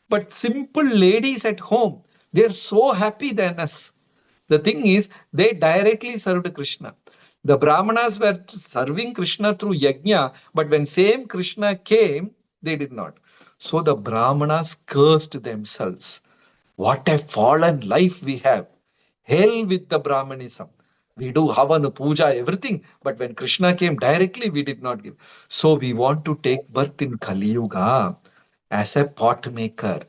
But simple ladies at home, they are so happy than us. The thing is, they directly served Krishna. The Brahmanas were serving Krishna through yajna, but when same Krishna came, they did not. So the Brahmanas cursed themselves. What a fallen life we have. Hell with the Brahmanism. We do Havana, Puja, everything. But when Krishna came directly, we did not give. So we want to take birth in Kali Yuga as a pot maker,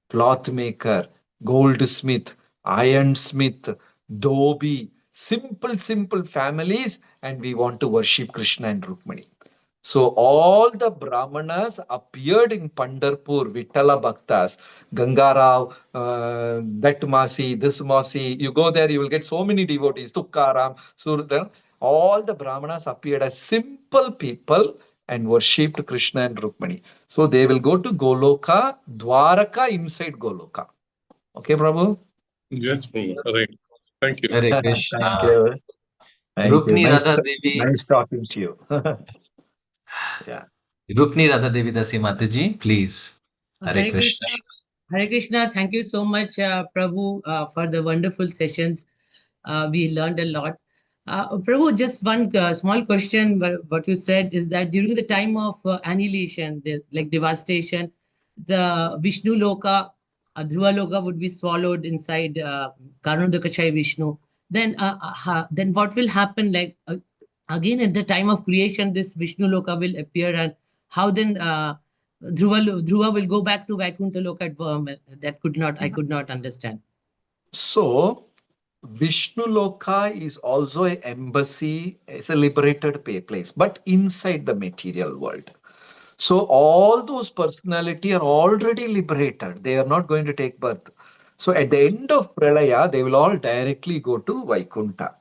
cloth maker, goldsmith, ironsmith, dhobi, simple families, and we want to worship Krishna and Rukmani. So all the Brahmanas appeared in Pandharpur, Vittala Bhaktas, Gangarao, that Masi, this Masi. You go there, you will get so many devotees, Tukkaram, Surdan. All the Brahmanas appeared as simple people and worshipped Krishna and Rukmani. So they will go to Goloka, Dwaraka inside Goloka. Okay, Prabhu? Yes, Prabhu. Right. Thank you. Hare Thank Krishna. you. Thank you. Rukni Radha Devi. Nice talking to you. Yeah. Rukni Radha Devi Dasi Mataji, please. Hare Hare Krishna. Krishna. Hare Krishna. Thank you so much, Prabhu, for the wonderful sessions. We learned a lot. Prabhu, just one small question. What you said is that during the time of annihilation, like devastation, the Vishnu Loka, Dhruva Loka would be swallowed inside Karunadakashai Vishnu. Then what will happen? Like again, at the time of creation, this Vishnu Loka will appear, and how then? Dhruva will go back to Vaikuntha Loka at that I could not understand. So, Vishnu Loka is also an embassy, it's a liberated place, but inside the material world. So all those personality are already liberated. They are not going to take birth. So at the end of Pralaya, they will all directly go to Vaikuntha.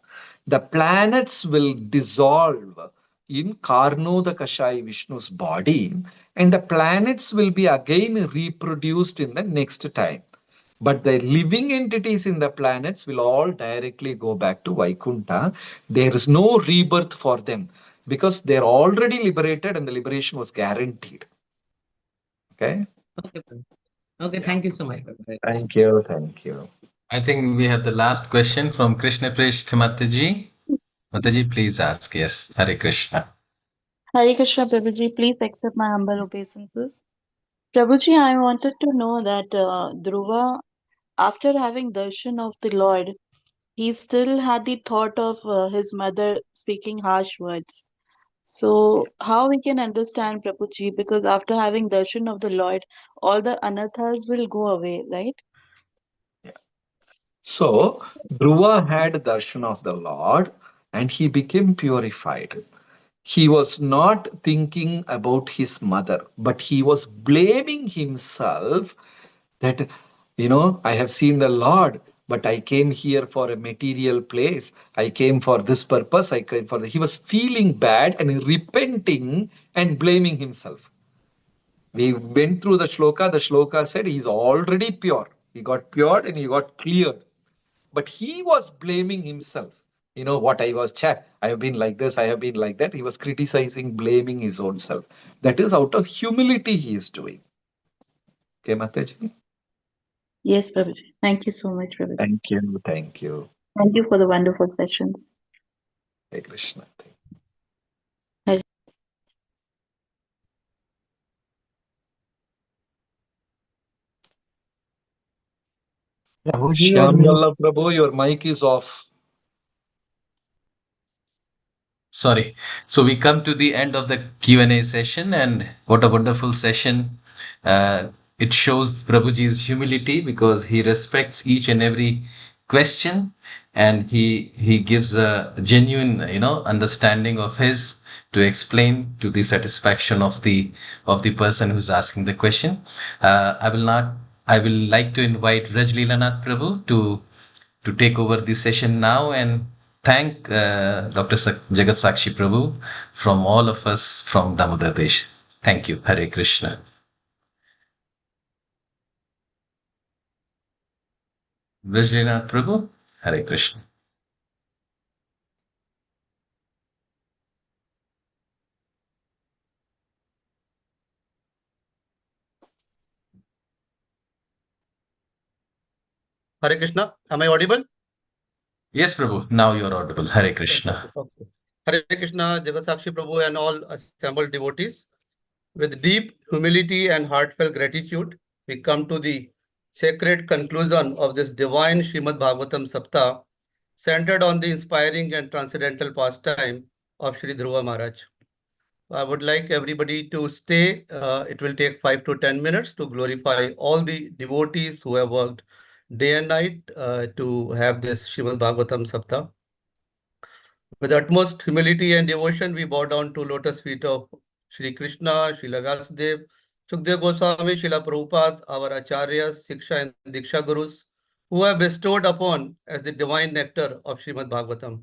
The planets will dissolve in Karnodakashai Vishnu's body, and the planets will be again reproduced in the next time. But the living entities in the planets will all directly go back to Vaikuntha. There is no rebirth for them because they're already liberated and the liberation was guaranteed. Okay? Okay, okay. Yeah. Thank you so much. Thank you. Thank you. I think we have the last question from Krishna Prish Mataji. Mataji, please ask. Yes. Hare Krishna. Hare Krishna Prabhuji, please accept my humble obeisances. Prabhuji, I wanted to know that Dhruva after having darshan of the Lord, he still had the thought of his mother speaking harsh words. So how we can understand Prabhuji? Because after having darshan of the Lord, all the anathas will go away, right? So Dhruva had darshan of the Lord and he became purified. He was not thinking about his mother, but he was blaming himself that, I have seen the Lord, but I came here for a material place. I came for this purpose. I came for he was feeling bad and repenting and blaming himself. We went through the shloka. The shloka said he's already pure. He got pure and he got cleared. But he was blaming himself. What I was I have been like this, I have been like that. He was criticizing, blaming his own self. That is out of humility he is doing. Okay, Mataji? Yes, Prabhuji. Thank you so much, Prabhuji. Thank you. Thank you. Thank you for the wonderful sessions. Hare Krishna. Hare Prabhuji, you're Shyamlalla Prabhu, your mic is off. Sorry. So we come to the end of the Q&A session, and what a wonderful session. It shows Prabhuji's humility because he respects each and every question, and he gives a genuine, understanding of his to explain to the satisfaction of the person who's asking the question. I will like to invite Rajlilanath Prabhu to take over the session now and thank Dr. Jagat Sakshi Prabhu from all of us from Damodar Desh. Thank you. Hare Krishna. Vijayanath Prabhu, Hare Krishna. Hare Krishna. Am I audible? Yes, Prabhu. Now you're audible. Hare Krishna. Okay. Hare Krishna, Jagat Sakshi Prabhu, and all assembled devotees. With deep humility and heartfelt gratitude, we come to the sacred conclusion of this divine Srimad Bhagavatam Saptah, centered on the inspiring and transcendental pastime of Sri Dhruva Maharaj. I would like everybody to stay. It will take 5 to 10 minutes to glorify all the devotees who have worked day and night to have this Srimad Bhagavatam Saptah. With utmost humility and devotion, we bow down to lotus feet of Sri Krishna, Srila Vyasadeva, Shukdev Goswami, Srila Prabhupada, our Acharyas, Siksha and Diksha Gurus, who have bestowed upon as the divine nectar of Srimad Bhagavatam.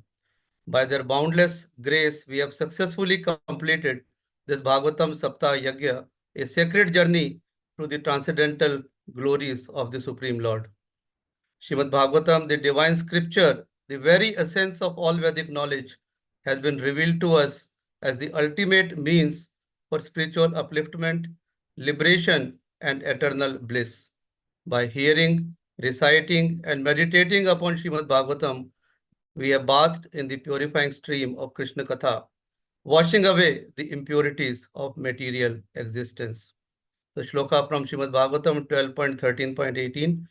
By their boundless grace, we have successfully completed this Bhagavatam Saptah Yagya, a sacred journey through the transcendental glories of the Supreme Lord. Srimad Bhagavatam, the divine scripture, the very essence of all Vedic knowledge, has been revealed to us as the ultimate means for spiritual upliftment, liberation, and eternal bliss. By hearing, reciting, and meditating upon Srimad Bhagavatam, we are bathed in the purifying stream of Krishna Katha, washing away the impurities of material existence. The shloka from Srimad Bhagavatam 12.13.18.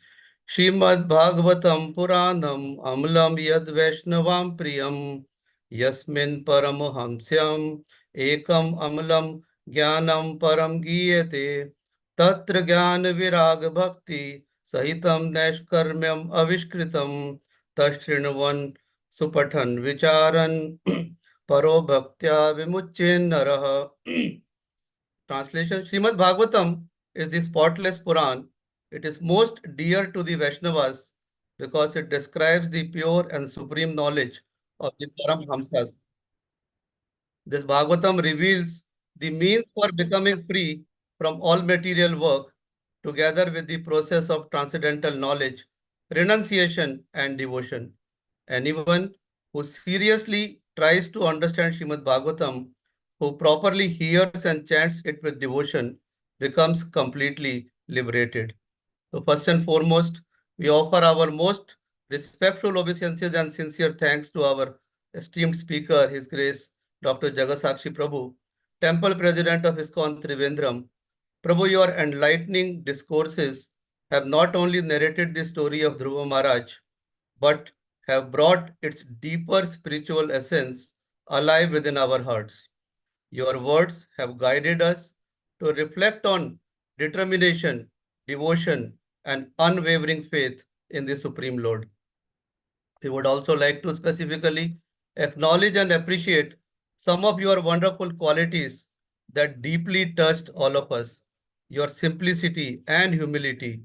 Srimad Bhagavatam Puranam Amlam Yad Vaishnavam Priyam Yasmin Paramahamsyam Ekam Amlam Jnanam Param Giyate Tatra Jnana Virag Bhakti Sahitam Naishkarmyam Avishkritam Tashrinvan Supathan Vicharan Paro Bhaktya Vimuchen Naraha. Translation: Srimad Bhagavatam is the spotless Puran. It is most dear to the Vaishnavas because it describes the pure and supreme knowledge of the Paramhamsas. This Bhagavatam reveals the means for becoming free from all material work, together with the process of transcendental knowledge, renunciation, and devotion. Anyone who seriously tries to understand Srimad Bhagavatam, who properly hears and chants it with devotion, becomes completely liberated. So first and foremost, we offer our most respectful obeisances and sincere thanks to our esteemed speaker, His Grace, Dr. Jagat Sakshi Prabhu, Temple President of ISKCON Trivandrum. Prabhu, your enlightening discourses have not only narrated the story of Dhruva Maharaj, but have brought its deeper spiritual essence alive within our hearts. Your words have guided us to reflect on determination, devotion, and unwavering faith in the Supreme Lord. We would also like to specifically acknowledge and appreciate some of your wonderful qualities that deeply touched all of us. Your simplicity and humility,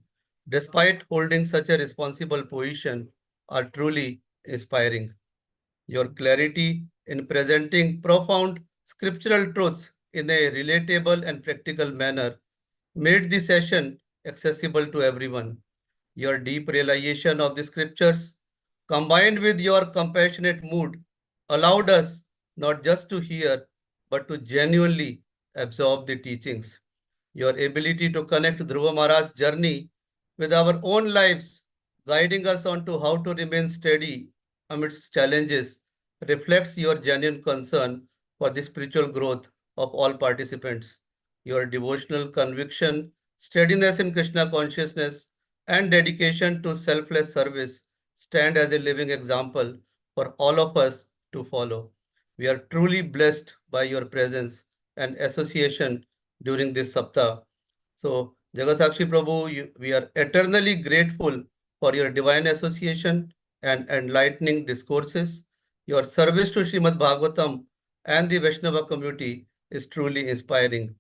despite holding such a responsible position, are truly inspiring. Your clarity in presenting profound scriptural truths in a relatable and practical manner made the session accessible to everyone. Your deep realization of the scriptures, combined with your compassionate mood, allowed us not just to hear, but to genuinely absorb the teachings. Your ability to connect Dhruva Maharaj's journey with our own lives, guiding us on to how to remain steady amidst challenges, reflects your genuine concern for the spiritual growth of all participants. Your devotional conviction, steadiness in Krishna consciousness, and dedication to selfless service stand as a living example for all of us to follow. We are truly blessed by your presence and association during this Saptah. So, Jagat Sakshi Prabhu, we are eternally grateful for your divine association and enlightening discourses. Your service to Srimad Bhagavatam and the Vaishnava community is truly inspiring.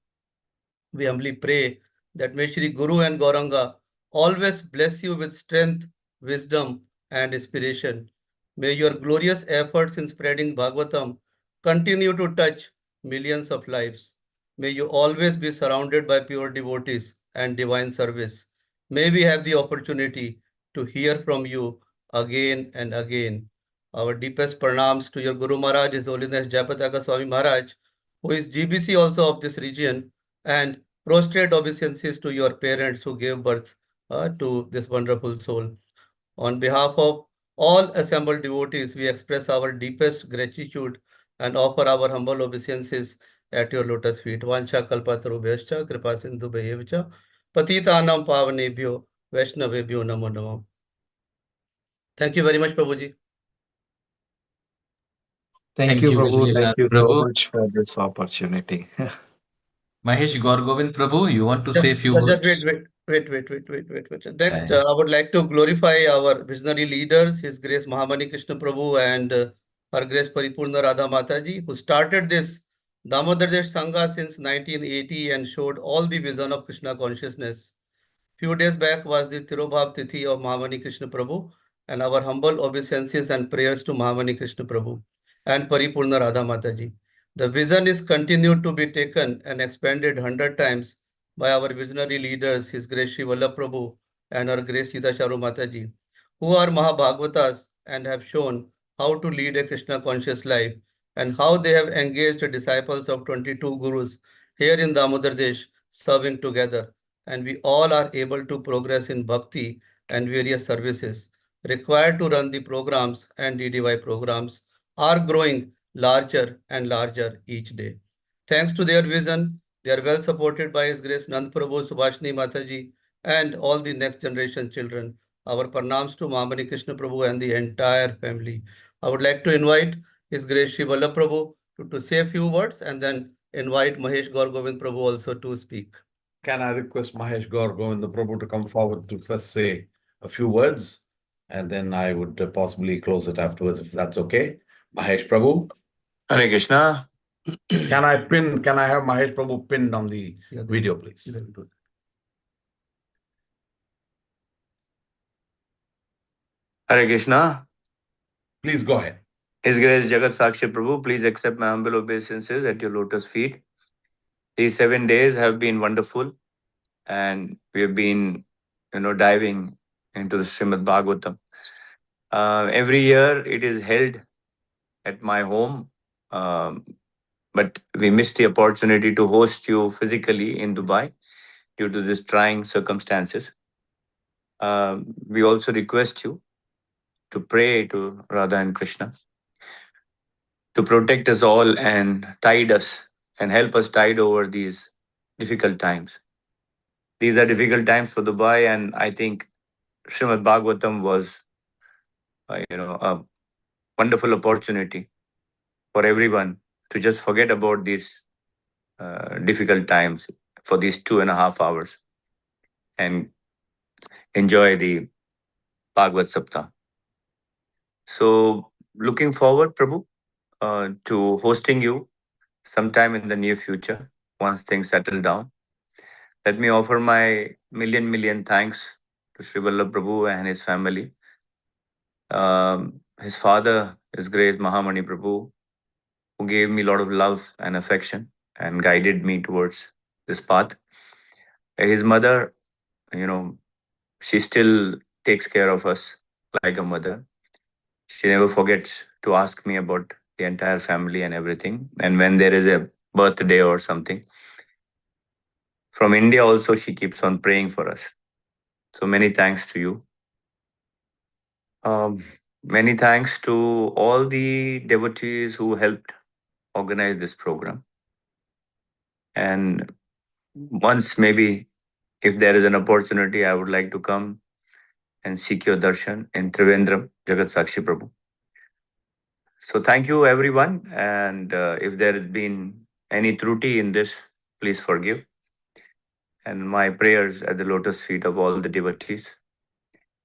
We humbly pray that may Shri Guru and Gauranga always bless you with strength, wisdom, and inspiration. May your glorious efforts in spreading Bhagavatam continue to touch millions of lives. May you always be surrounded by pure devotees and divine service. May we have the opportunity to hear from you again and again. Our deepest pranams to your Guru Maharaj, His Holiness Jayapataka Swami Maharaj, who is GBC also of this region, and prostrate obeisances to your parents who gave birth to this wonderful soul. On behalf of all assembled devotees, we express our deepest gratitude and offer our humble obeisances at your lotus feet. Vancha kalpatarubhyascha kripa sindhu bhayevcha patitanam pavanebhyo vaishnavebhyo namo namo. Thank you very much, Prabhuji. Thank Thank you, you, Prabhu. Vishwanath Thank you so Prabhu. much for this opportunity. Mahesh Gorgovind Prabhu, you want to say a Just, few just words? wait. Next, Uh, I would like to glorify our visionary leaders, His Grace Mahamani Krishna Prabhu and Her Grace Paripurna Radha Mataji, who started this Damodar Desh Sangha since 1980 and showed all the vision of Krishna consciousness. Few days back was the Tirobhav Tithi of Mahamani Krishna Prabhu, and our humble obeisances and prayers to Mahamani Krishna Prabhu and Paripurna Radha Mataji. The vision is continued to be taken and expanded 100 times by our visionary leaders, His Grace Shri Vallabh Prabhu and Her Grace Sita Charu Mataji, who are Mahabhagavatas and have shown how to lead a Krishna conscious life and how they have engaged the disciples of 22 gurus here in Damodar Desh serving together, and we all are able to progress in bhakti and various services required to run the programs, and DDY programs are growing larger and larger each day. Thanks to their vision, they are well supported by His Grace Nand Prabhu, Subhashini Mataji, and all the next generation children. Our pranams to Mahamani Krishna Prabhu and the entire family. I would like to invite His Grace Shri Vallabh Prabhu to say a few words, and then invite Mahesh Gaur Govind Prabhu also to speak. Can I request Mahesh Gaur Govinda Prabhu to come forward to first say a few words, and then I would possibly close it afterwards, if that's okay. Mahesh Prabhu. Hare Krishna. Can I have Mahesh Prabhu pinned on the video, please? Hare Krishna. Please go ahead. His Grace Jagat Sakshi Prabhu, please accept my humble obeisances at your lotus feet. These 7 days have been wonderful, and we have been, diving into the Srimad Bhagavatam. Every year it is held at my home, but we missed the opportunity to host you physically in Dubai due to these trying circumstances. We also request you to pray to Radha and Krishna to protect us all and tide us and help us tide over these difficult times. These are difficult times for Dubai, and I think Srimad Bhagavatam was, a wonderful opportunity for everyone to just forget about these difficult times for these 2.5 hours and enjoy the Bhagavad Saptah. So, looking forward, Prabhu, to hosting you sometime in the near future once things settle down. Let me offer my million thanks to Sri Vallabh Prabhu and his family. His father, His Grace Mahamani Prabhu, who gave me a lot of love and affection and guided me towards this path. His mother, she still takes care of us like a mother. She never forgets to ask me about the entire family and everything. And when there is a birthday or something, from India also, she keeps on praying for us. So many thanks to you. Many thanks to all the devotees who helped organize this program. And once, maybe, if there is an opportunity, I would like to come and seek your darshan in Trivandrum, Jagat Sakshi Prabhu. So thank you, everyone. And if there has been any truti in this, please forgive. And my prayers at the lotus feet of all the devotees.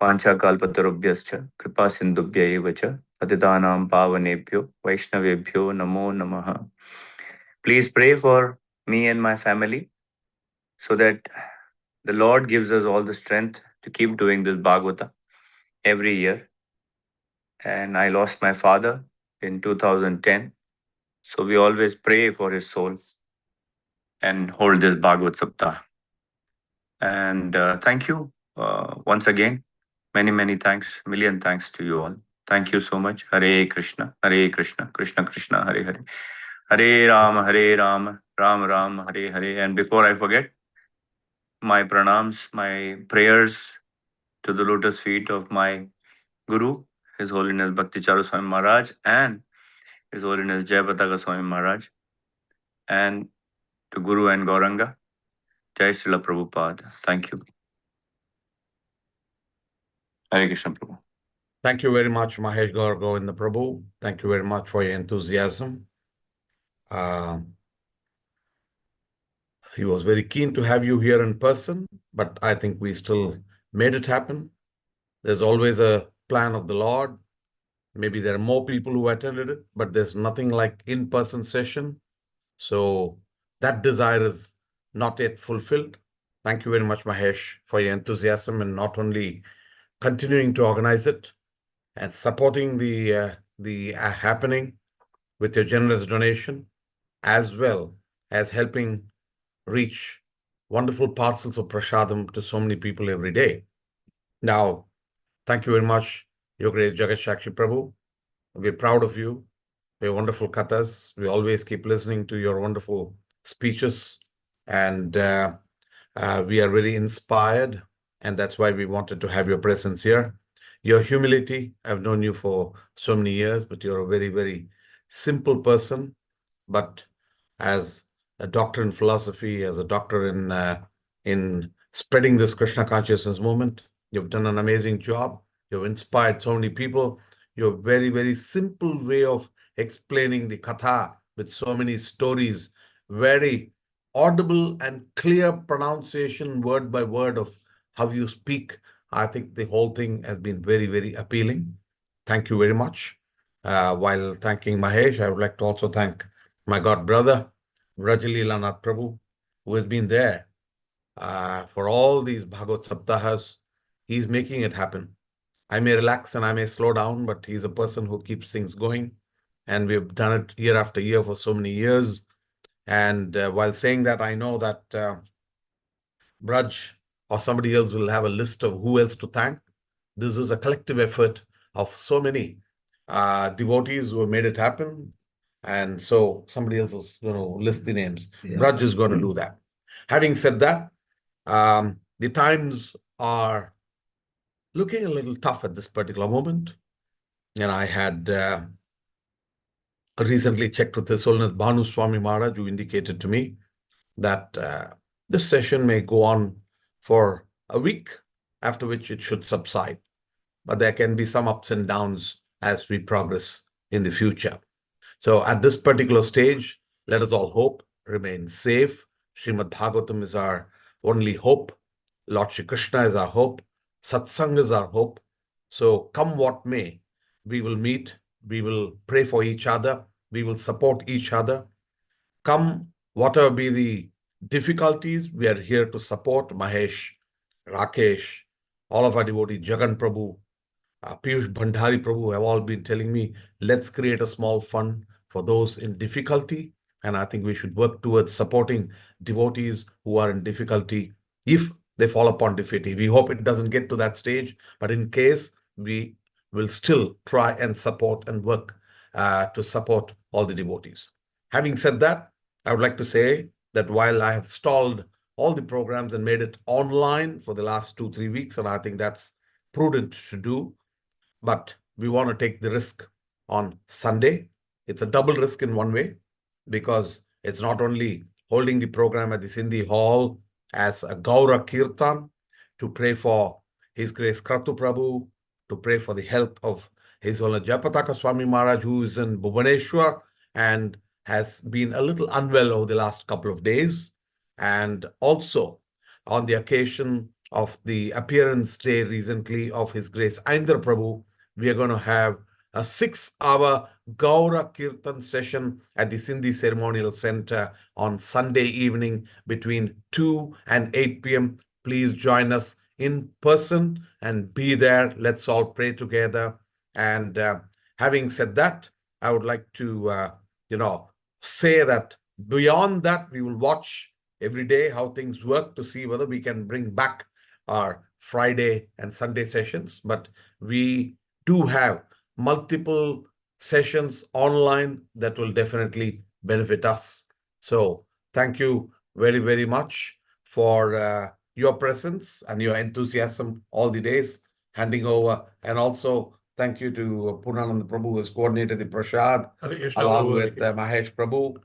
Pancha kalpatarubhyascha, kripa sindubhya evacha, patitanam pavanebhyo, vaishnavebhyo namo namaha. Please pray for me and my family so that the Lord gives us all the strength to keep doing this Bhagavata every year. And I lost my father in 2010. So we always pray for his soul and hold this Bhagavad Saptah. And thank you once again. Many thanks. Million thanks to you all. Thank you so much. Hare Krishna, Krishna Krishna, Hare Hare. Hare Ram, Ram Ram, Hare Hare. And before I forget, my pranams, my prayers to the lotus feet of my Guru, His Holiness Bhakti Charu Swami Maharaj, and His Holiness Jayapataka Swami Maharaj, and to Guru and Gauranga. Jai Srila Prabhupada. Thank you. Hare Krishna Prabhu. Thank you very much, Mahesh Gaur Govinda Prabhu. Thank you very much for your enthusiasm. He was very keen to have you here in person, but I think we still made it happen. There's always a plan of the Lord. Maybe there are more people who attended it, but there's nothing like in-person session. So that desire is not yet fulfilled. Thank you very much, Mahesh, for your enthusiasm and not only continuing to organize it and supporting the happening with your generous donation, as well as helping reach wonderful parcels of prasadam to so many people every day. Now, thank you very much, Your Grace Jagat Sakshi Prabhu. We're proud of you. Your wonderful kathas. We always keep listening to your wonderful speeches, and we are very inspired, and that's why we wanted to have your presence here. Your humility, I've known you for so many years, but you're a very simple person. But as a doctor in philosophy, as a doctor in spreading this Krishna consciousness movement, you've done an amazing job. You've inspired so many people. Your very simple way of explaining the katha with so many stories, very audible and clear pronunciation, word by word, of how you speak. I think the whole thing has been very appealing. Thank you very much. While thanking Mahesh, I would like to also thank my god brother, Vrajalila Nath Prabhu, who has been there for all these Bhagavad Saptahas. He's making it happen. I may relax and I may slow down, but he's a person who keeps things going. And we've done it year after year for so many years. And while saying that, I know that Braj or somebody else will have a list of who else to thank. This is a collective effort of so many devotees who have made it happen. And so somebody else is going to list the names. Yeah. Braj is going to do that. Having said that, the times are looking a little tough at this particular moment. And I had recently checked with His Holiness Bhanu Swami Maharaj, who indicated to me that this session may go on for a week, after which it should subside. But there can be some ups and downs as we progress in the future. So at this particular stage, let us all hope, remain safe. Srimad Bhagavatam is our only hope. Lord Shri Krishna is our hope. Satsang is our hope. So come what may, we will meet, we will pray for each other, we will support each other. Come whatever be the difficulties, we are here to support Mahesh, Rakesh, all of our devotees, Jagan Prabhu, Piyush Bhandari Prabhu have all been telling me, let's create a small fund for those in difficulty. And I think we should work towards supporting devotees who are in difficulty if they fall upon difficulty. We hope it doesn't get to that stage, but in case, we will still try and support and work to support all the devotees. Having said that, I would like to say that while I have stalled all the programs and made it online for the last 2-3 weeks, and I think that's prudent to do, but we want to take the risk on Sunday. It's a double risk in one way, because it's not only holding the program at the Sindhi Hall as a Gaura Kirtan to pray for His Grace Kratu Prabhu, to pray for the health of His Holiness Jayapataka Swami Maharaj, who is in Bhubaneswar and has been a little unwell over the last couple of days, and also on the occasion of the appearance day recently of His Grace Aindra Prabhu, we are going to have a 6-hour Gaura Kirtan session at the Sindhi Ceremonial Center on Sunday evening between 2 and 8 p.m. Please join us in person and be there. Let's all pray together. And having said that, I would like to, say that beyond that, we will watch every day how things work to see whether we can bring back our Friday and Sunday sessions. But we do have multiple sessions online that will definitely benefit us. So thank you very, very much for your presence and your enthusiasm all the days, handing over. And also thank you to Purnanand Prabhu, who has coordinated the Prashad, along with Mahesh Prabhu,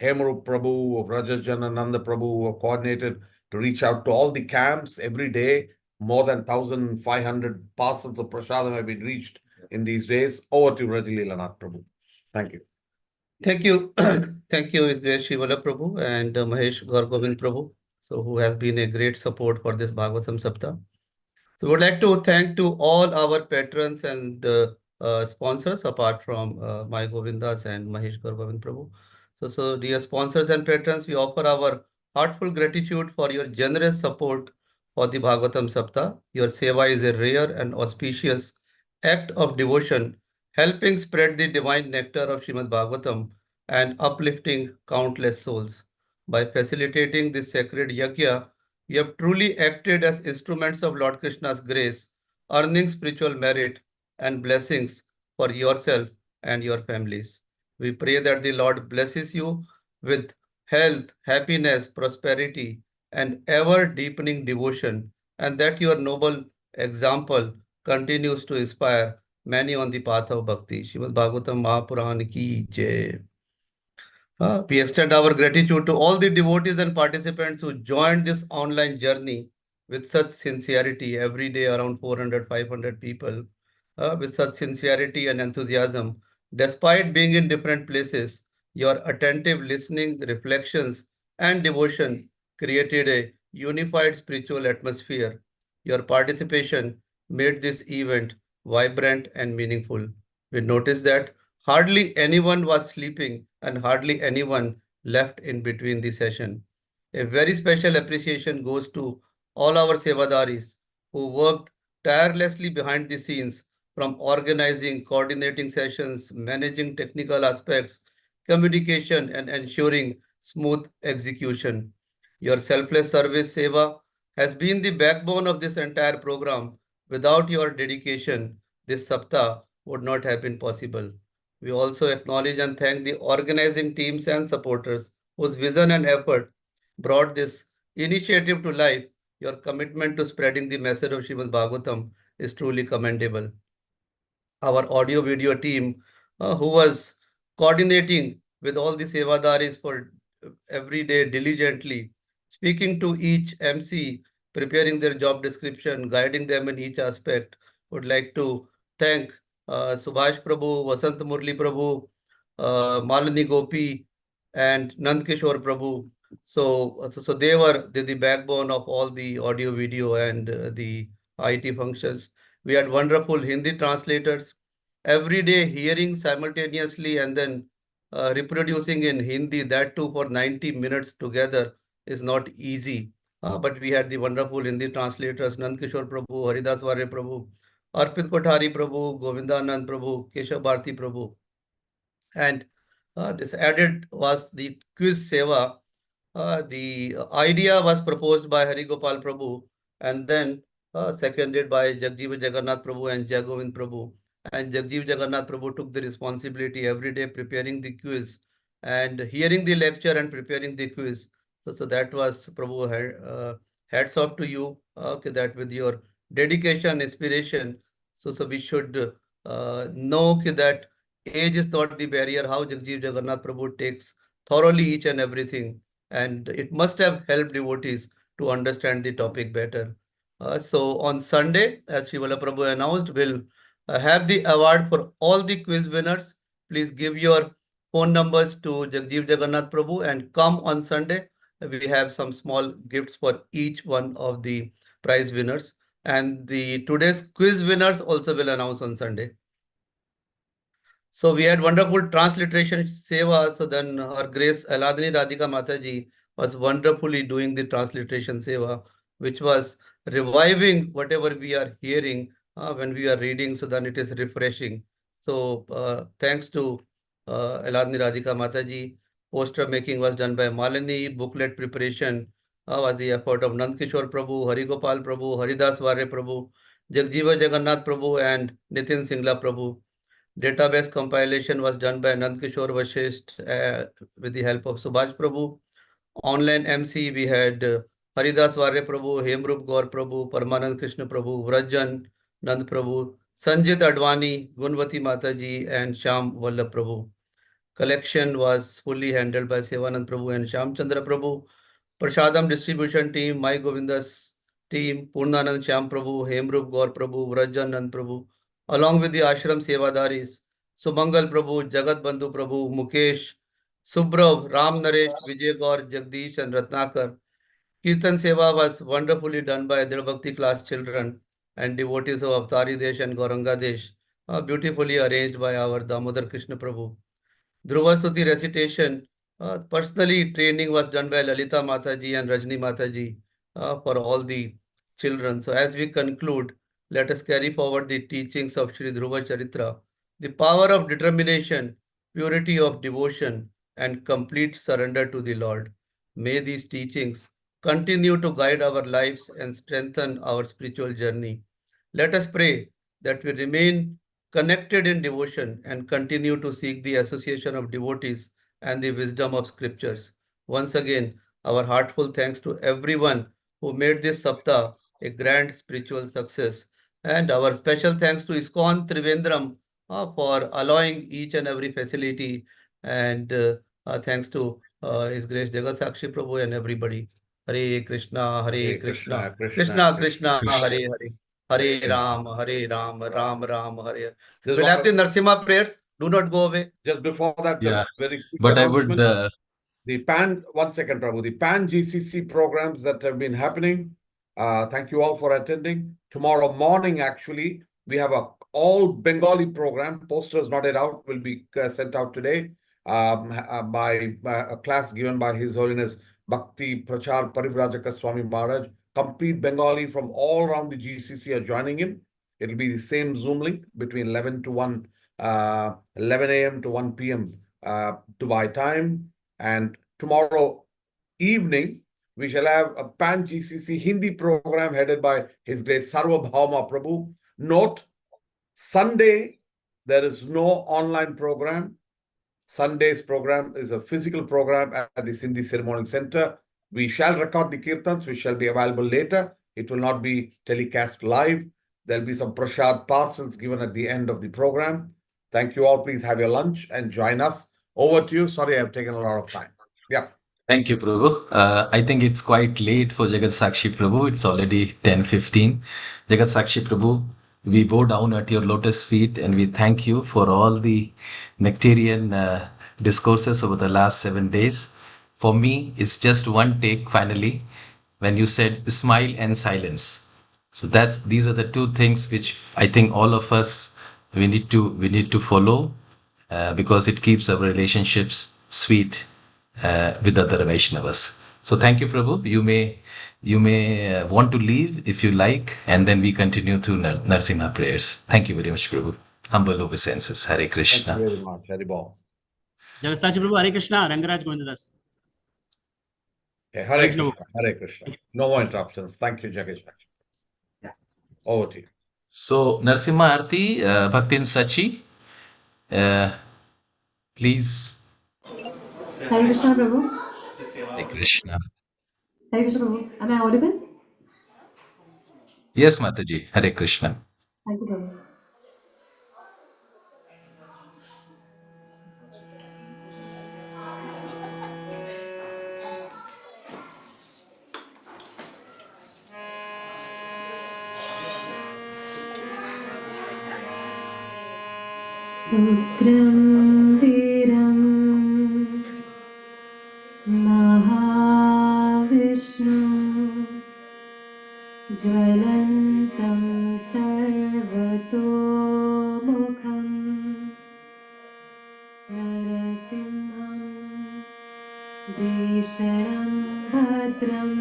Hemarup Prabhu, Rajajanananda Prabhu, who have coordinated to reach out to all the camps every day. More than 1,500 parcels of prasadam have been reached in these days. Over to Rajalilanath Prabhu. Thank you. Thank you. Thank you, His Grace Shivala Prabhu and Mahesh Gauragovind Prabhu, so who has been a great support for this Bhagavatam Saptah. So we would like to thank to all our patrons and sponsors, apart from my Govindas and Mahesh Gauragovind Prabhu. So dear sponsors and patrons, we offer our heartfelt gratitude for your generous support for the Bhagavatam Saptah. Your seva is a rare and auspicious act of devotion, helping spread the divine nectar of Srimad Bhagavatam and uplifting countless souls. By facilitating this sacred yajna, you have truly acted as instruments of Lord Krishna's grace, earning spiritual merit and blessings for yourself and your families. We pray that the Lord blesses you with health, happiness, prosperity, and ever deepening devotion, and that your noble example continues to inspire many on the path of bhakti. Srimad Bhagavatam Mahapuran ki jai. We extend our gratitude to all the devotees and participants who joined this online journey with such sincerity every day, around 400-500 people, with such sincerity and enthusiasm. Despite being in different places, your attentive listening, reflections, and devotion created a unified spiritual atmosphere. Your participation made this event vibrant and meaningful. We noticed that hardly anyone was sleeping and hardly anyone left in between the session. A very special appreciation goes to all our Sevadaris who worked tirelessly behind the scenes, from organizing, coordinating sessions, managing technical aspects, communication, and ensuring smooth execution. Your selfless service, Seva, has been the backbone of this entire program. Without your dedication, this Saptah would not have been possible. We also acknowledge and thank the organizing teams and supporters whose vision and effort brought this initiative to life. Your commitment to spreading the message of Srimad Bhagavatam is truly commendable. Our audio video team, who was coordinating with all the Sevadaris for every day diligently, speaking to each MC preparing their job description, guiding them in each aspect. Would like to thank Subhash Prabhu, Vasant Murli Prabhu, Malini Gopi, and Nand Kishore Prabhu. So they were the backbone of all the audio, video, and the IT functions. We had wonderful Hindi translators. Every day hearing simultaneously and then reproducing in Hindi, that too for 90 minutes together, is not easy. But we had the wonderful Hindi translators, Nand Kishore Prabhu, Haridas Vare Prabhu, Arpit Kothari Prabhu, Govindanand Prabhu, Keshav Bharti Prabhu. And this added was the quiz seva. The idea was proposed by Hari Gopal Prabhu and then seconded by Jagjeev Jagannath Prabhu and Jagovind Prabhu. And Jagjeev Jagannath Prabhu took the responsibility every day preparing the quiz and hearing the lecture and preparing the quiz. So that was Prabhu, hats off to you, okay, that with your dedication, inspiration. So we should know that age is not the barrier, how Jagjeev Jagannath Prabhu takes thoroughly each and everything. And it must have helped devotees to understand the topic better. So on Sunday, as Shivala Prabhu announced, we'll have the award for all the quiz winners. Please give your phone numbers to Jagjeev Jagannath Prabhu and come on Sunday. We have some small gifts for each one of the prize winners. And the today's quiz winners also will announce on Sunday. So we had wonderful transliteration seva. So then Her Grace Aladni Radhika Mataji was wonderfully doing the transliteration seva, which was reviving whatever we are hearing when we are reading. So then it is refreshing. So thanks to Aladni Radhika Mataji. Poster making was done by Malini. Booklet preparation was the effort of Nand Kishore Prabhu, Hari Gopal Prabhu, Haridas Vare Prabhu, Jagjiva Jagannath Prabhu, and Nitin Singla Prabhu. Database compilation was done by Nand Kishore Vashisht with the help of Subhash Prabhu. Online MC, we had Haridas Vare Prabhu, Hemrup Gaur Prabhu, Parmanand Krishna Prabhu, Vrajan Nand Prabhu, Sanjit Advani, Gunvati Mataji, and Sham Vallabh Prabhu. Collection was fully handled by Sevanand Prabhu and Sham Chandra Prabhu. Prashadam distribution team, Mai Govindas team, Purnanand Shyam Prabhu, Hemrup Gaur Prabhu, Vrajan Nand Prabhu, along with the ashram sevadaris, Sumangal Prabhu, Jagat Bandhu Prabhu, Mukesh, Subrav, Ram Naresh, Vijay Gaur, Jagdish, and Ratnakar. Kirtan Seva was wonderfully done by Bhakti class children and devotees of Avtari Desh and Gauranga Desh, beautifully arranged by our Damodar Krishna Prabhu. Dhruva Stuti recitation, personally training was done by Lalita Mataji and Rajni Mataji for all the children. So as we conclude, let us carry forward the teachings of Sri Dhruva Caritra, the power of determination, purity of devotion, and complete surrender to the Lord. May these teachings continue to guide our lives and strengthen our spiritual journey. Let us pray that we remain connected in devotion and continue to seek the association of devotees and the wisdom of scriptures. Once again, our heartfelt thanks to everyone who made this Saptah a grand spiritual success. And our special thanks to ISKCON Trivandrum for allowing each and every facility. And thanks to His Grace Jagat Sakshi Prabhu and everybody. Hare Krishna, Hare Krishna, Krishna Krishna, Hare Hare. Hare Ram, Ram Ram, Hare. We'll have the Narsimha prayers. Do not go away. Just before that, Yeah, very quick but I would. announcement. The PAN, one second, Prabhu, the PAN GCC programs that have been happening. Thank you all for attending. Tomorrow morning, actually, we have a all Bengali program. Posters not yet out, will be sent out today by a class given by His Holiness Bhakti Prachar Parivrajaka Swami Maharaj. Complete Bengali from all around the GCC are joining in. It'll be the same Zoom link between 11 to 1, 11 a.m. to 1 p.m. Dubai time. And tomorrow evening, we shall have a Pan GCC Hindi program headed by His Grace Sarvabhauma Prabhu. Note, Sunday, there is no online program. Sunday's program is a physical program at the Sindhi Ceremonial Center. We shall record the kirtans, which shall be available later. It will not be telecast live. There'll be some prasad parcels given at the end of the program. Thank you all. Please have your lunch and join us. Over to you. Sorry, I've taken a lot of time. Yeah. Thank you, Prabhu. I think it's quite late for Jagat Sakshi Prabhu. It's already 10:15. Jagat Sakshi Prabhu, we bow down at your lotus feet and we thank you for all the nectarian discourses over the last 7 days. For me, it's just one take finally when you said smile and silence. So that's these are the two things which I think all of us we need to follow because it keeps our relationships sweet with other Vaishnavas. So thank you, Prabhu. You may want to leave if you like, and then we continue through Narsimha prayers. Thank you very much, Prabhu. Humble obeisances. Hare Thank you Krishna. very much. Hari Bol. Jagat Sakshi Prabhu, Hare Krishna, Rangaraj Govindadas. Okay, Hare Krishna, Hare Krishna. No more interruptions. Thank you, Jagat. Yeah. Over to you. So Narsimha Arti, Bhaktin Sachi, please. Hare Krishna Prabhu. Hare Krishna. Hare Krishna Prabhu. Am I audible? Yes, Mataji. Hare Krishna. Thank you, Prabhu. Ukram Viram Mahavishnu Jvalantam Sarvatomukham Narasimham Visharam Bhadram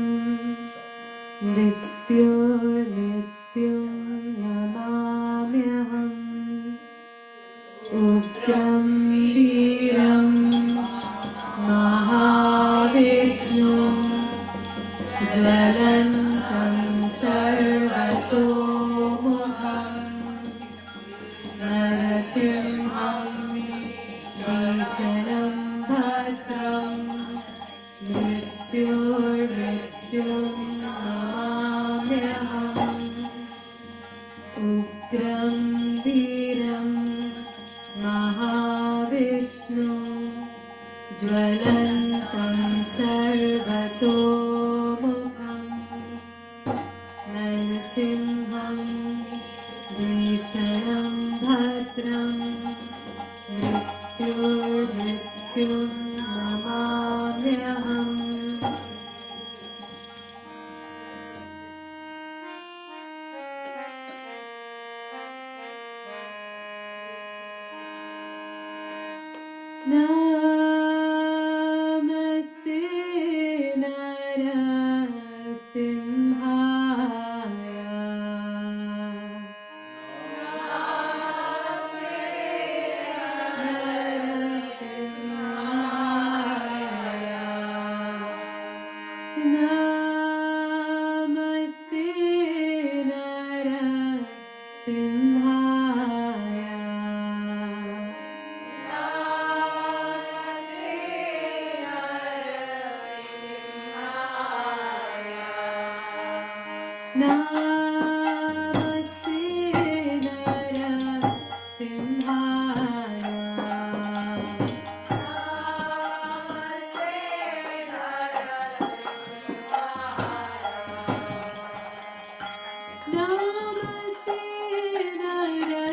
Mrityur Namamyaham Ukram Viram Mahavishnu Jvalantam Sarvatomukham Narasimham Visharam Bhadram Mrityur Namamyaham Ukram Viram Mahavishnu Jvalantam Sarvatomukham Narasimham Visharam Bhadram Mrityur Namamyaham Namaste Narasimhaya Namaste Narasimhaya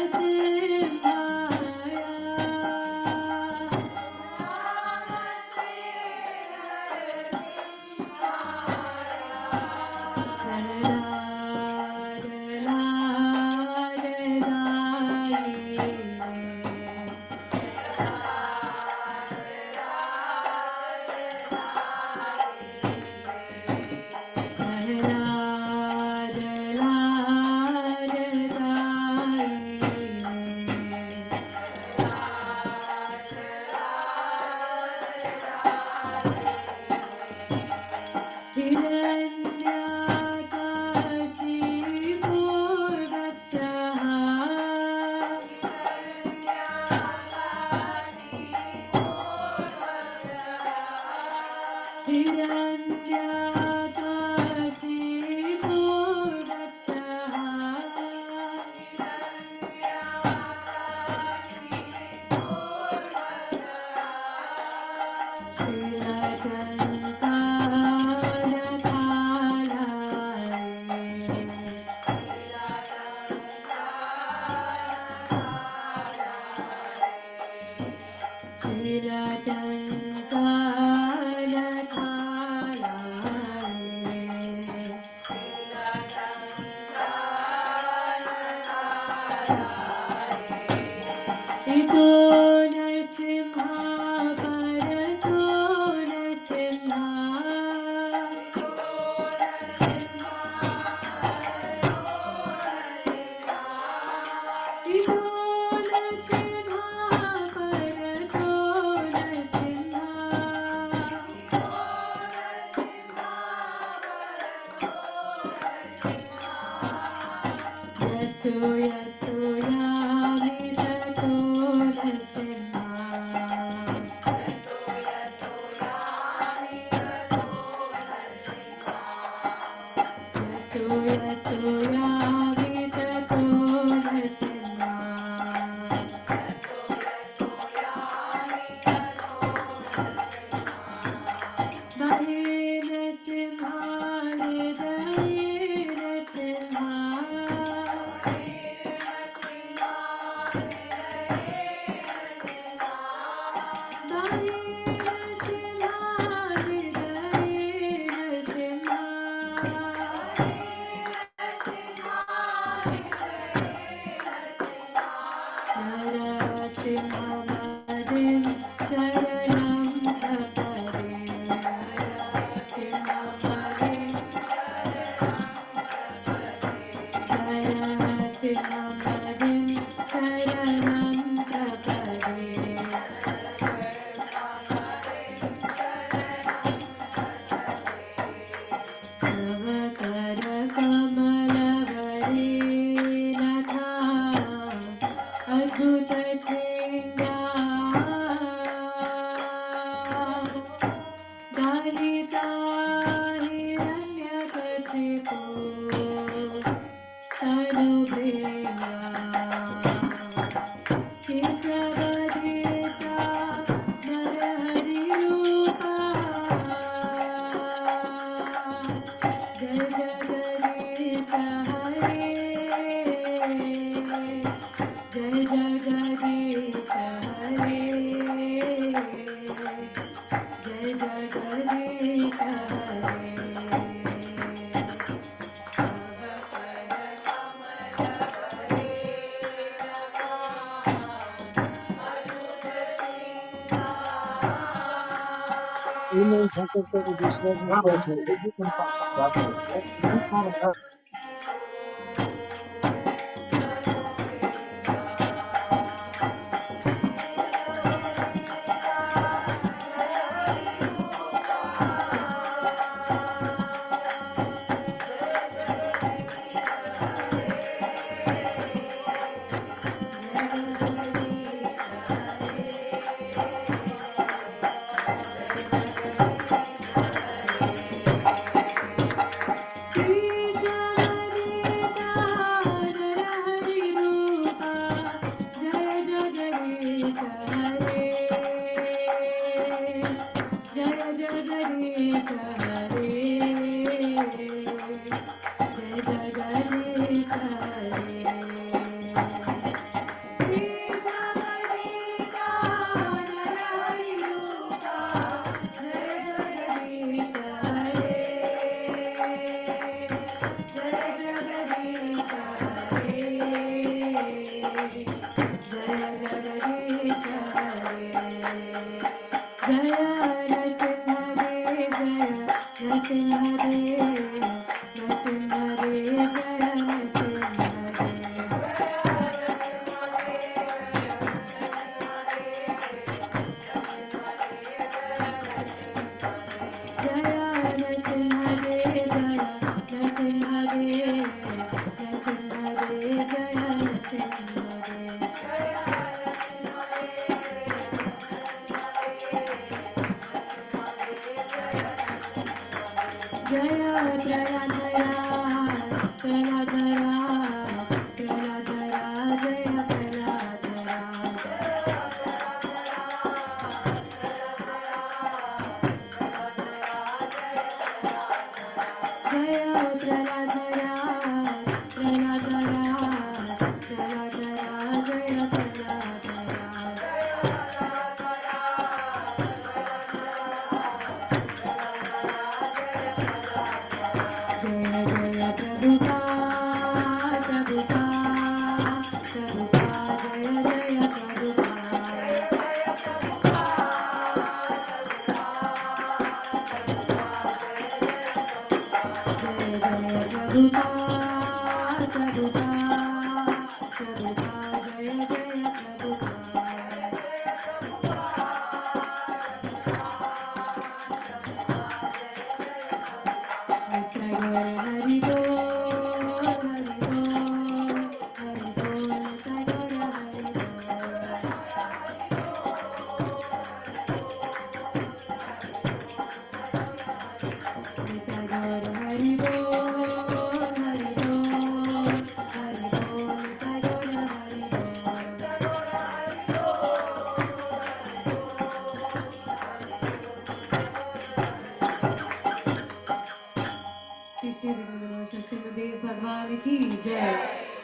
Satyadev भगवान की जय,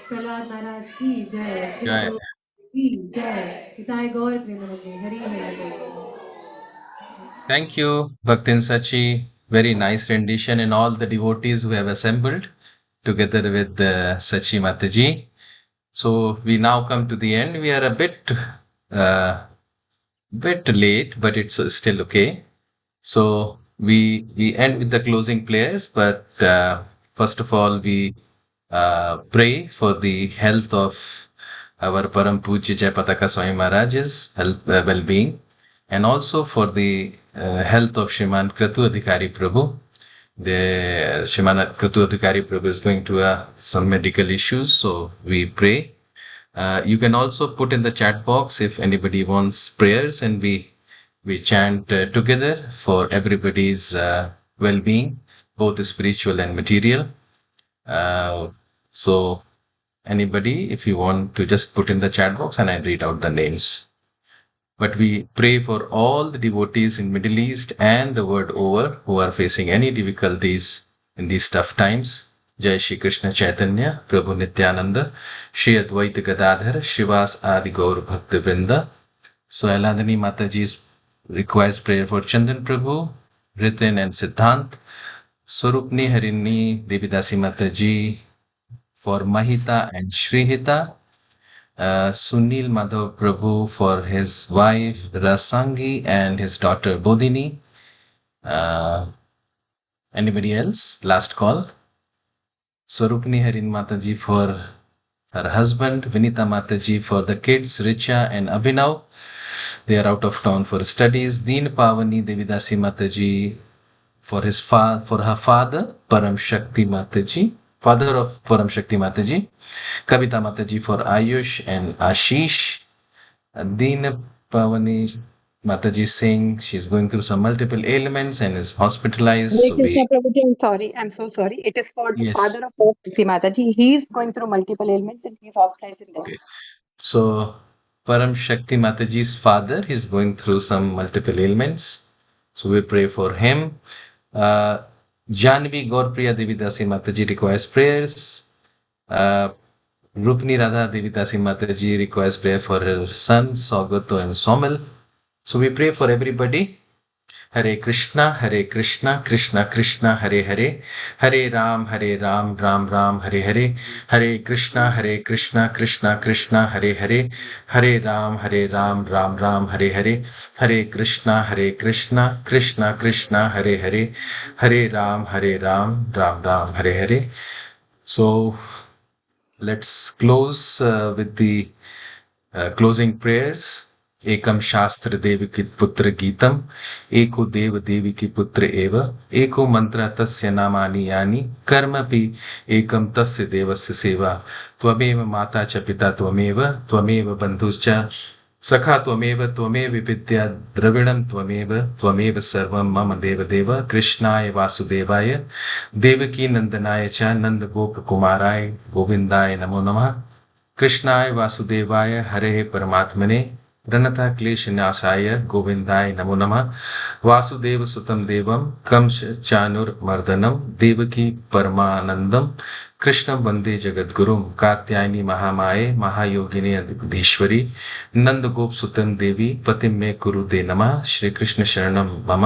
प्रहलाद महाराज की जय, Shri Jai. प्रभु की जय, पिताय गौर प्रेमानंदे, हरि हरि बोल। Thank you, Bhaktin Sachi. Very nice rendition, and all the devotees who have assembled together with Sachi Mataji. So we now come to the end. We are a uh, bit late, but it's still okay. So we end with the closing prayers, but first of all, we pray for the health of our Param Pujya Jai Pataka Swami Maharaj's health, well-being, and also for the health of Shriman Kratu Adhikari Prabhu. The Shriman Kratu Adhikari Prabhu is going to some medical issues, so we pray. You can also put in the chat box if anybody wants prayers, and we chant together for everybody's well-being, both spiritual and material. So anybody, if you want to just put in the chat box and I read out the names. But we pray for all the devotees in Middle East and the world over who are facing any difficulties in these tough times. Jai Shri Krishna Chaitanya, Prabhu Nityananda, Shri Advaita Gadadhar, Shivas Adi Gaur Bhakti Vrinda. So Aladani Mataji requires prayer for Chandan Prabhu, Ritin and Siddhant, Swarupni Harini Devidasi Mataji, for Mahita and Shrihita, Sunil Madhav Prabhu for his wife Rasangi and his daughter Bodhini. Anybody else? Last call. Swarupni Harin Mataji for her husband, Vinita Mataji for the kids, Richa and Abhinav. They are out of town for studies. Deen Pavani Devidasi Mataji for for her father, Param Shakti Mataji, father of Param Shakti Mataji. Kavita Mataji for Ayush and Ashish. Deen Pavani Mataji saying she's going through some multiple ailments and is hospitalized. Hare So Krishna we, Prabhuji, I'm sorry. I'm so sorry. It is for the yes. father of Bhakti Mataji. He is going through multiple ailments and he's hospitalized in there. Okay. So Param Shakti Mataji's father is going through some multiple ailments. So we pray for him. Janvi Gaurpriya Devidasi Mataji requires prayers. Rupni Radha Devidasi Mataji requires prayer for her sons, Saugato and Somil. So we pray for everybody. Hare Krishna, Krishna Krishna, Hare Hare, Hare Ram, Ram Ram, Hare Hare, Hare Krishna, Krishna Krishna, Hare Hare, Hare Ram, Ram Ram, Hare Hare, Hare Krishna, Krishna Krishna, Hare Hare, Hare Ram, Ram Ram, Hare Hare. So let's close with the closing prayers. एकम शास्त्र देव की पुत्र गीतम, एको देव देवी की पुत्र एव, एको मंत्र तस्य नामानि यानि, कर्मपि एकम तस्य देवस्य सेवा, त्वमेव माता च पिता त्वमेव बन्धुश्च सखा त्वमेव विद्या द्रविणं त्वमेव सर्वं मम देवदेव, कृष्णाय वासुदेवाय देवकी नंदनाय च नंदगोपकुमाराय गोविन्दाय नमो नमः। कृष्णाय वासुदेवाय हरे परमात्मने प्रणता क्लेशनाशाय गोविन्दाय नमो नमः। वासुदेव सुतं देवं कंस चानुर्मर्दनं देवकी परमानन्दं कृष्णं वन्दे जगद्गुरुं, कात्यायनी महामाये महायोगिनी अधीश्वरी नंद गोप सुतन देवी पतिं मे कुरुते नमः। श्री कृष्ण शरणं मम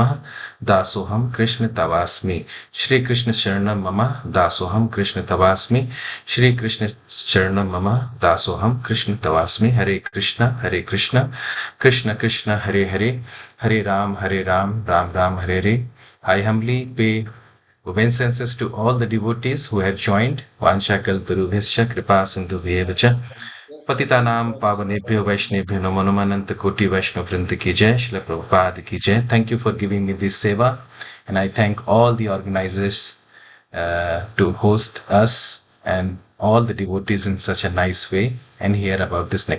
दासोहम कृष्ण तवास्मि, श्री कृष्ण शरणं मम दासोहम कृष्ण तवास्मि, श्री कृष्ण शरणं मम दासोहम कृष्ण तवास्मि। हरे कृष्ण कृष्ण कृष्ण हरे हरे, हरे Ram Ram Ram Hare Hare. I humbly pay Obeisances to all the devotees who have joined. Vansha kalparubhyascha kripa sindhubhyev cha. पतितानां पावनेभ्यो वैष्णवेभ्यो नमो नमः अनंत कोटि वैष्णव वृंद की जय श्रील प्रभुपाद की जय. Thank you for giving me this seva, and I thank all the organizers to host us and all the devotees in such a nice way and hear about this nectar.